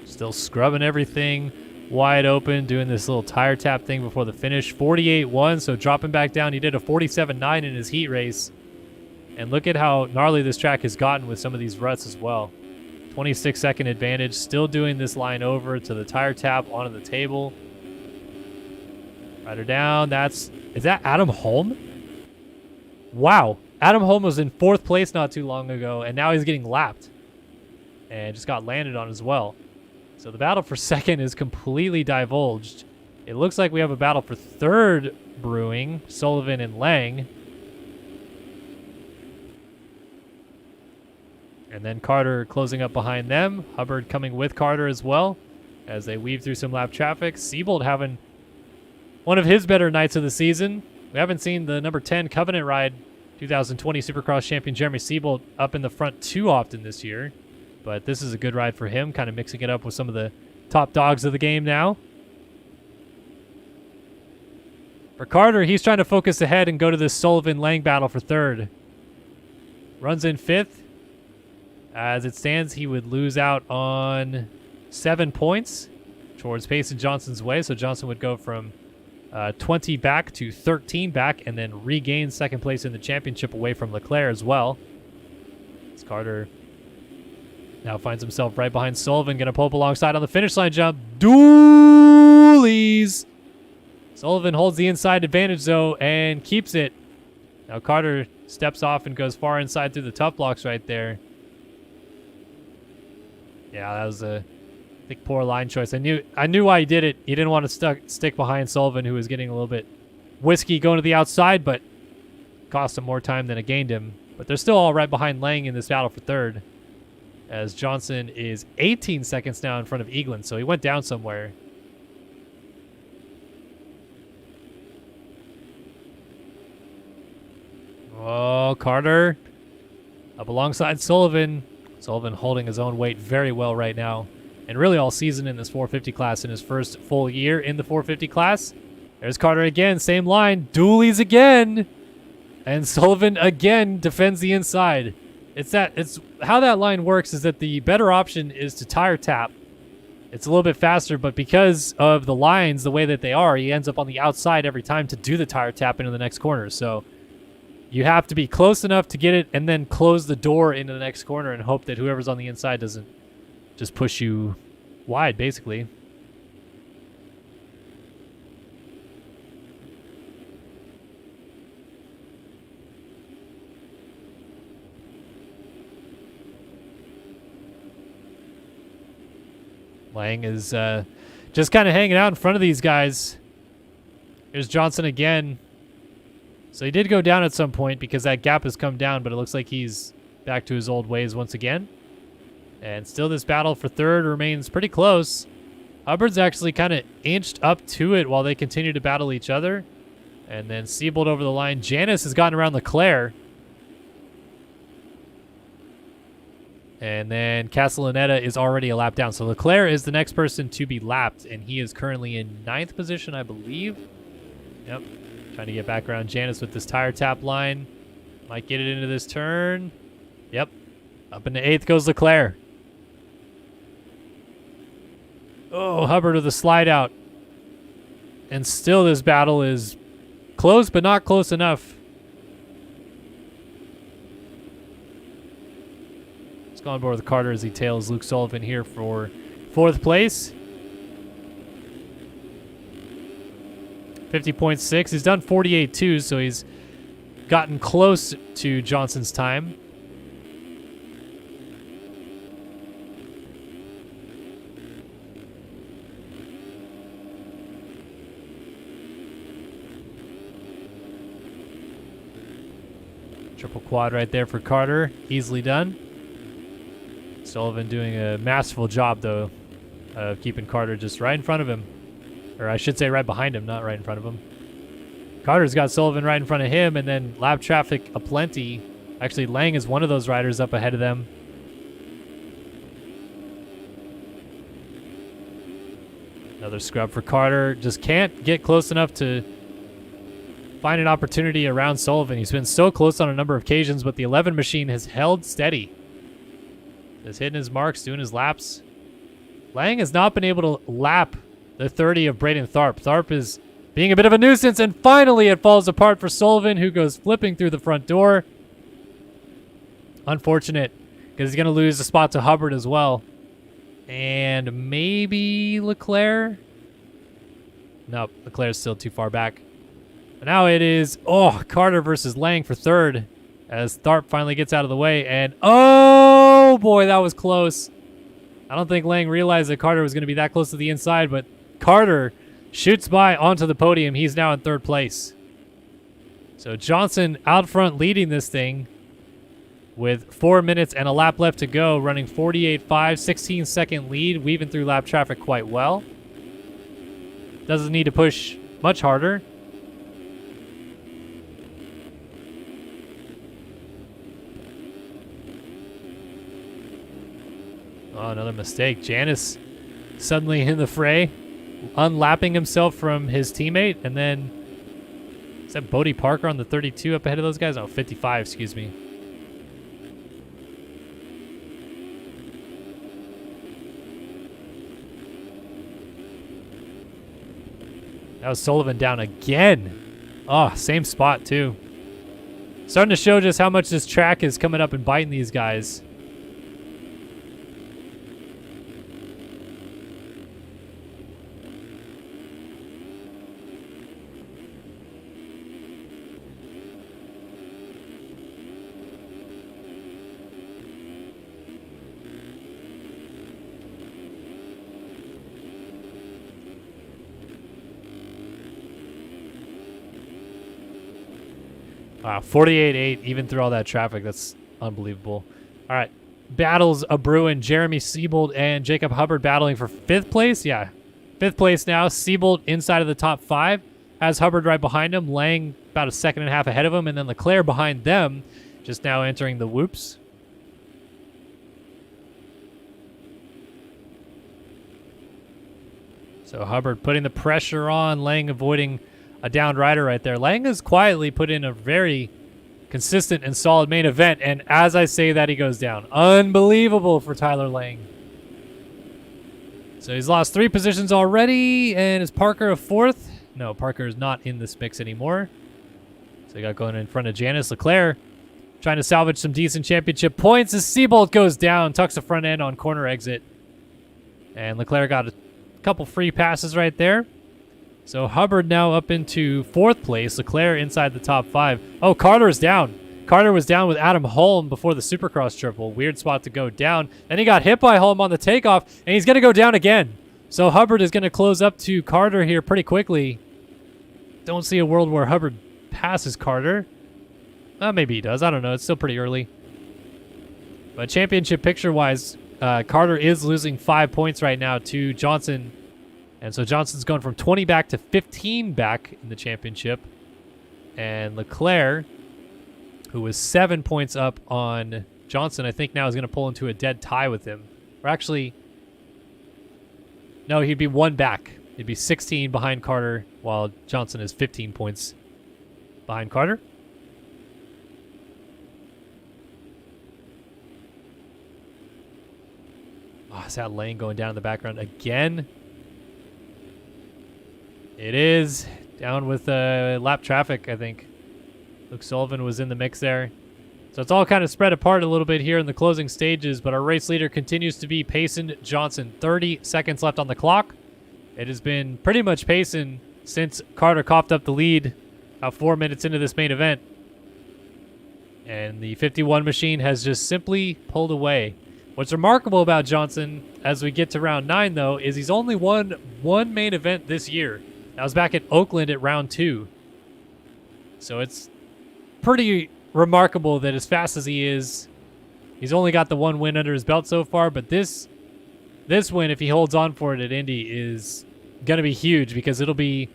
Still scrubbing everything wide open, doing this little tire tap thing before the finish. 48-1, so dropping back down. He did a 47-9 in his heat race. And look at how gnarly this track has gotten with some of these ruts as well. 26-second advantage, still doing this line over to the tire tap onto the table. Rider down, is that Adam Holm? Wow, Adam Holm was in 4th place not too long ago, and now he's getting lapped. And just got landed on as well. So the battle for second is completely divulged. It looks like we have a battle for third brewing, Sullivan and Lang. And then Carter closing up behind them. Hubbard coming with Carter as well as they weave through some lap traffic. Seabolt having one of his better nights of the season. We haven't seen the number 10 Covenant Ride 2020 Supercross champion Jeremy Seabolt up in the front too often this year. But this is a good ride for him, kind of mixing it up with some of the top dogs of the game now. For Carter, he's trying to focus ahead and go to this Sullivan-Lang battle for third. Runs in fifth. As it stands, he would lose out on 7 points towards Payson Johnson's way. So Johnson would go from 20 back to 13 back and then regain second place in the championship away from Leclerc as well. As Carter now finds himself right behind Sullivan, going to pull up alongside on the finish line jump. Dualies! Sullivan holds the inside advantage, though, and keeps it. Now Carter steps off and goes far inside through the tough blocks right there. Yeah, that was a poor line choice. I knew why he did it. He didn't want to stick behind Sullivan, who was getting a little bit whiskey going to the outside, but cost him more time than it gained him. But they're still all right behind Lang in this battle for third, as Johnson is 18 seconds now in front of Eaglin, so he went down somewhere. Oh, Carter up alongside Sullivan. Sullivan holding his own weight very well right now, and really all season in this 450 class in his first full year in the 450 class. There's Carter again, same line, dualies again, and Sullivan again defends the inside. It's how that line works is that the better option is to tire tap. It's a little bit faster, but because of the lines the way that they are, he ends up on the outside every time to do the tire tap into the next corner. So you have to be close enough to get it and then close the door into the next corner and hope that whoever's on the inside doesn't just push you wide, basically. Lang is just kind of hanging out in front of these guys. Here's Johnson again. So he did go down at some point because that gap has come down, but it looks like he's back to his old ways once again. And still this battle for third remains pretty close. Hubbard's actually kind of inched up to it while they continue to battle each other. And then Siebold over the line. Janice has gotten around Leclerc. And then Castellaneta is already a lap down. So Leclerc is the next person to be lapped, and he is currently in 9th position, I believe. Yep. Trying to get back around Janice with this tire tap line. Might get it into this turn. Yep. Up into 8th goes Leclerc. Oh, Hubbard with a slide out. And still this battle is close, but not close enough. Let's go on board with Carter as he tails Luke Sullivan here for 4th place. 50.6. He's done 48.2, so he's gotten close to Johnson's time. Triple quad right there for Carter. Easily done. Sullivan doing a masterful job, though, of keeping Carter just right in front of him. Or I should say right behind him, not right in front of him. Carter's got Sullivan right in front of him, and then lap traffic aplenty. Actually, Lang is one of those riders up ahead of them. Another scrub for Carter. Just can't get close enough to find an opportunity around Sullivan. He's been so close on a number of occasions, but the 11 machine has held steady. Just hitting his marks, doing his laps. Lang has not been able to lap the 30 of Braden Tharp. Tharp is being a bit of a nuisance, and finally it falls apart for Sullivan, who goes flipping through the front door. Unfortunate, because he's going to lose the spot to Hubbard as well. And maybe Leclerc? Nope, Leclerc's still too far back. But now it is, Carter versus Lang for third, as Tharp finally gets out of the way. And, oh boy, that was close. I don't think Lang realized that Carter was going to be that close to the inside, but Carter shoots by onto the podium. He's now in 3rd place. So Johnson out front leading this thing with 4 minutes and a lap left to go, running 48.5, 16-second lead, weaving through lap traffic quite well. Doesn't need to push much harder. Oh, another mistake. Janice suddenly in the fray, unlapping himself from his teammate, and then is that Bodie Parker on the 32 up ahead of those guys? Oh, 55, excuse me. That was Sullivan down again. Oh, same spot too. Starting to show just how much this track is coming up and biting these guys. Wow, 48-8 even through all that traffic. That's unbelievable. All right, battles a brewing. Jeremy Siebold and Jacob Hubbard battling for 5th place. Yeah, 5th place now. Siebold inside of the top 5. Has Hubbard right behind him. Lang about a second and a half ahead of him. And then Leclerc behind them. Just now entering the whoops. So Hubbard putting the pressure on. Lang avoiding a downed rider right there. Lang has quietly put in a very consistent and solid main event, and as I say that, he goes down. Unbelievable for Tyler Lang. So he's lost 3 positions already, and is Parker a 4th? No, Parker is not in this mix anymore. So he got going in front of Janice. Leclerc trying to salvage some decent championship points as Siebold goes down, tucks the front end on corner exit. And Leclerc got a couple free passes right there. So Hubbard now up into 4th place. Leclerc inside the top 5. Oh, Carter's down. Carter was down with Adam Holm before the Supercross triple. Weird spot to go down. Then he got hit by Holm on the takeoff, and he's going to go down again. So Hubbard is going to close up to Carter here pretty quickly. Don't see a world where Hubbard passes Carter. Maybe he does. I don't know. It's still pretty early. But championship picture-wise, Carter is losing 5 points right now to Johnson. And so Johnson's going from 20 back to 15 back in the championship. And Leclerc, who was 7 points up on Johnson, I think now is going to pull into a dead tie with him. Or actually, no, he'd be 1 back. He'd be 16 behind Carter, while Johnson is 15 points behind Carter. Oh, is that Lane going down in the background again? It is down with lap traffic, I think. Luke Sullivan was in the mix there. So it's all kind of spread apart a little bit here in the closing stages, but our race leader continues to be Payson Johnson. 30 seconds left on the clock. It has been pretty much Payson since Carter coughed up the lead about 4 minutes into this main event. And the 51 machine has just simply pulled away. What's remarkable about Johnson as we get to round 9, though, is he's only won 1 main event this year. That was back at Oakland at round 2. So it's pretty remarkable that as fast as he is, he's only got the 1 win under his belt so far. But this win, if he holds on for it at Indy, is going to be huge because it'll be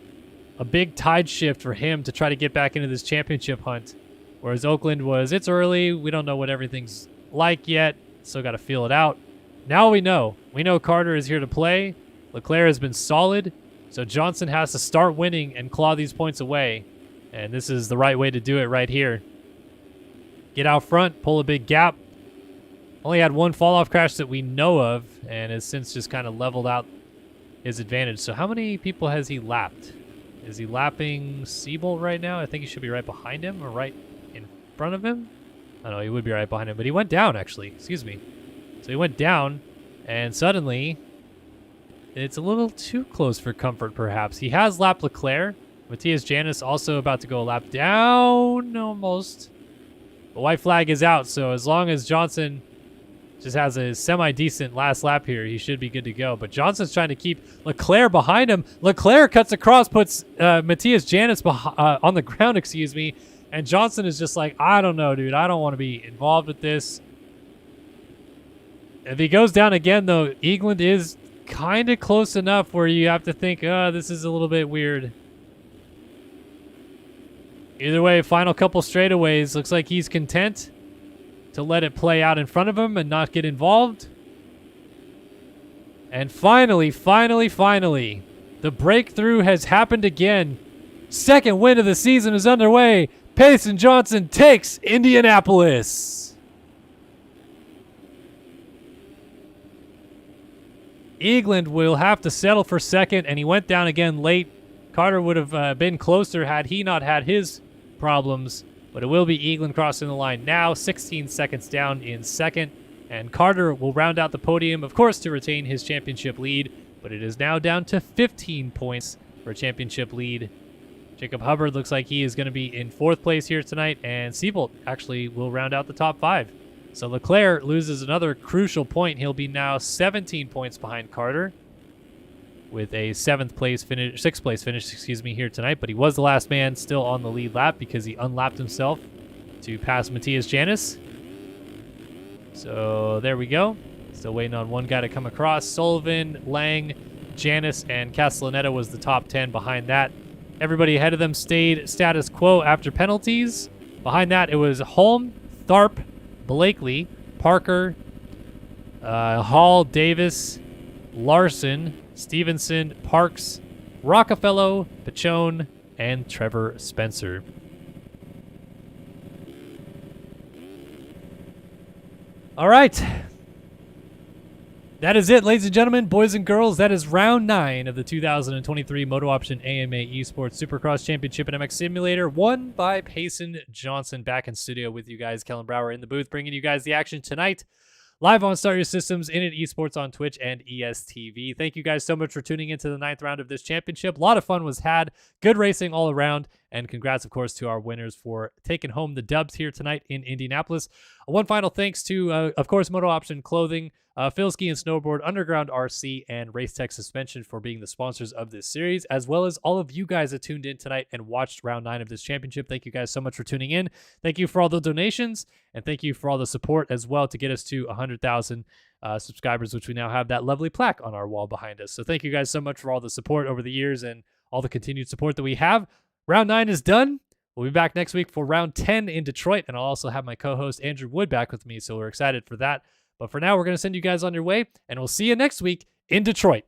a big tide shift for him to try to get back into this championship hunt. Whereas Oakland was, it's early. We don't know what everything's like yet. Still got to feel it out. Now we know. We know Carter is here to play. Leclerc has been solid. So Johnson has to start winning and claw these points away. And this is the right way to do it right here. Get out front, pull a big gap. Only had 1 fall-off crash that we know of, and has since just kind of leveled out his advantage. So how many people has he lapped? Is he lapping Siebold right now? I think he should be right behind him or right in front of him. I don't know, he would be right behind him, but he went down, actually. Excuse me. So he went down, and suddenly it's a little too close for comfort, perhaps. He has lapped Leclerc. Matthias Janis also about to go a lap down, almost. The white flag is out, so as long as Johnson just has a semi-decent last lap here, he should be good to go. But Johnson's trying to keep Leclerc behind him. Leclerc cuts across, puts Matthias Janis on the ground, excuse me. And Johnson is just like, I don't know, dude. I don't want to be involved with this. If he goes down again, though, England is kind of close enough where you have to think, oh, this is a little bit weird. Either way, final couple straightaways. Looks like he's content to let it play out in front of him and not get involved. And finally, the breakthrough has happened again. Second win of the season is underway. Payson Johnson takes Indianapolis. Eagland will have to settle for second, and he went down again late. Carter would have been closer had he not had his problems, but it will be Eagland crossing the line now, 16 seconds down in second, and Carter will round out the podium, of course, to retain his championship lead, but it is now down to 15 points for a championship lead. Jacob Hubbard looks like he is going to be in fourth place here tonight, and Siebold actually will round out the top 5. So Leclerc loses another crucial point. He'll be now 17 points behind Carter with a sixth place finish, here tonight. But he was the last man still on the lead lap because he unlapped himself to pass Matthias Janis. So there we go. Still waiting on one guy to come across. Sullivan, Lang, Janis, and Castellaneta was the top 10 behind that. Everybody ahead of them stayed status quo after penalties. Behind that, it was Holm, Tharp, Blakely, Parker, Hall, Davis, Larson, Stevenson, Parks, Rockefeller, Pachone, and Trevor Spencer. All right. That is it, ladies and gentlemen, boys and girls. That is round 9 of the 2023 MotoOption AMA Esports Supercross Championship in MX Simulator, won by Payson Johnson. Back in studio with you guys, Kellen Brower in the booth, bringing you guys the action tonight. Live on Start Your Systems, Init Esports on Twitch and ESTV. Thank you guys so much for tuning into the 9th round of this championship. A lot of fun was had. Good racing all around. And congrats, of course, to our winners for taking home the dubs here tonight in Indianapolis. One final thanks to, of course, MotoOption Clothing, Phil Ski and Snowboard, Underground RC, and Race Tech Suspension for being the sponsors of this series, as well as all of you guys that tuned in tonight and watched round 9 of this championship. Thank you guys so much for tuning in. Thank you for all the donations, and thank you for all the support as well to get us to 100,000 subscribers, which we now have that lovely plaque on our wall behind us. So thank you guys so much for all the support over the years and all the continued support that we have. Round 9 is done. We'll be back next week for round 10 in Detroit, and I'll also have my co-host Andrew Wood back with me, so we're excited for that. But for now, we're going to send you guys on your way, and we'll see you next week in Detroit.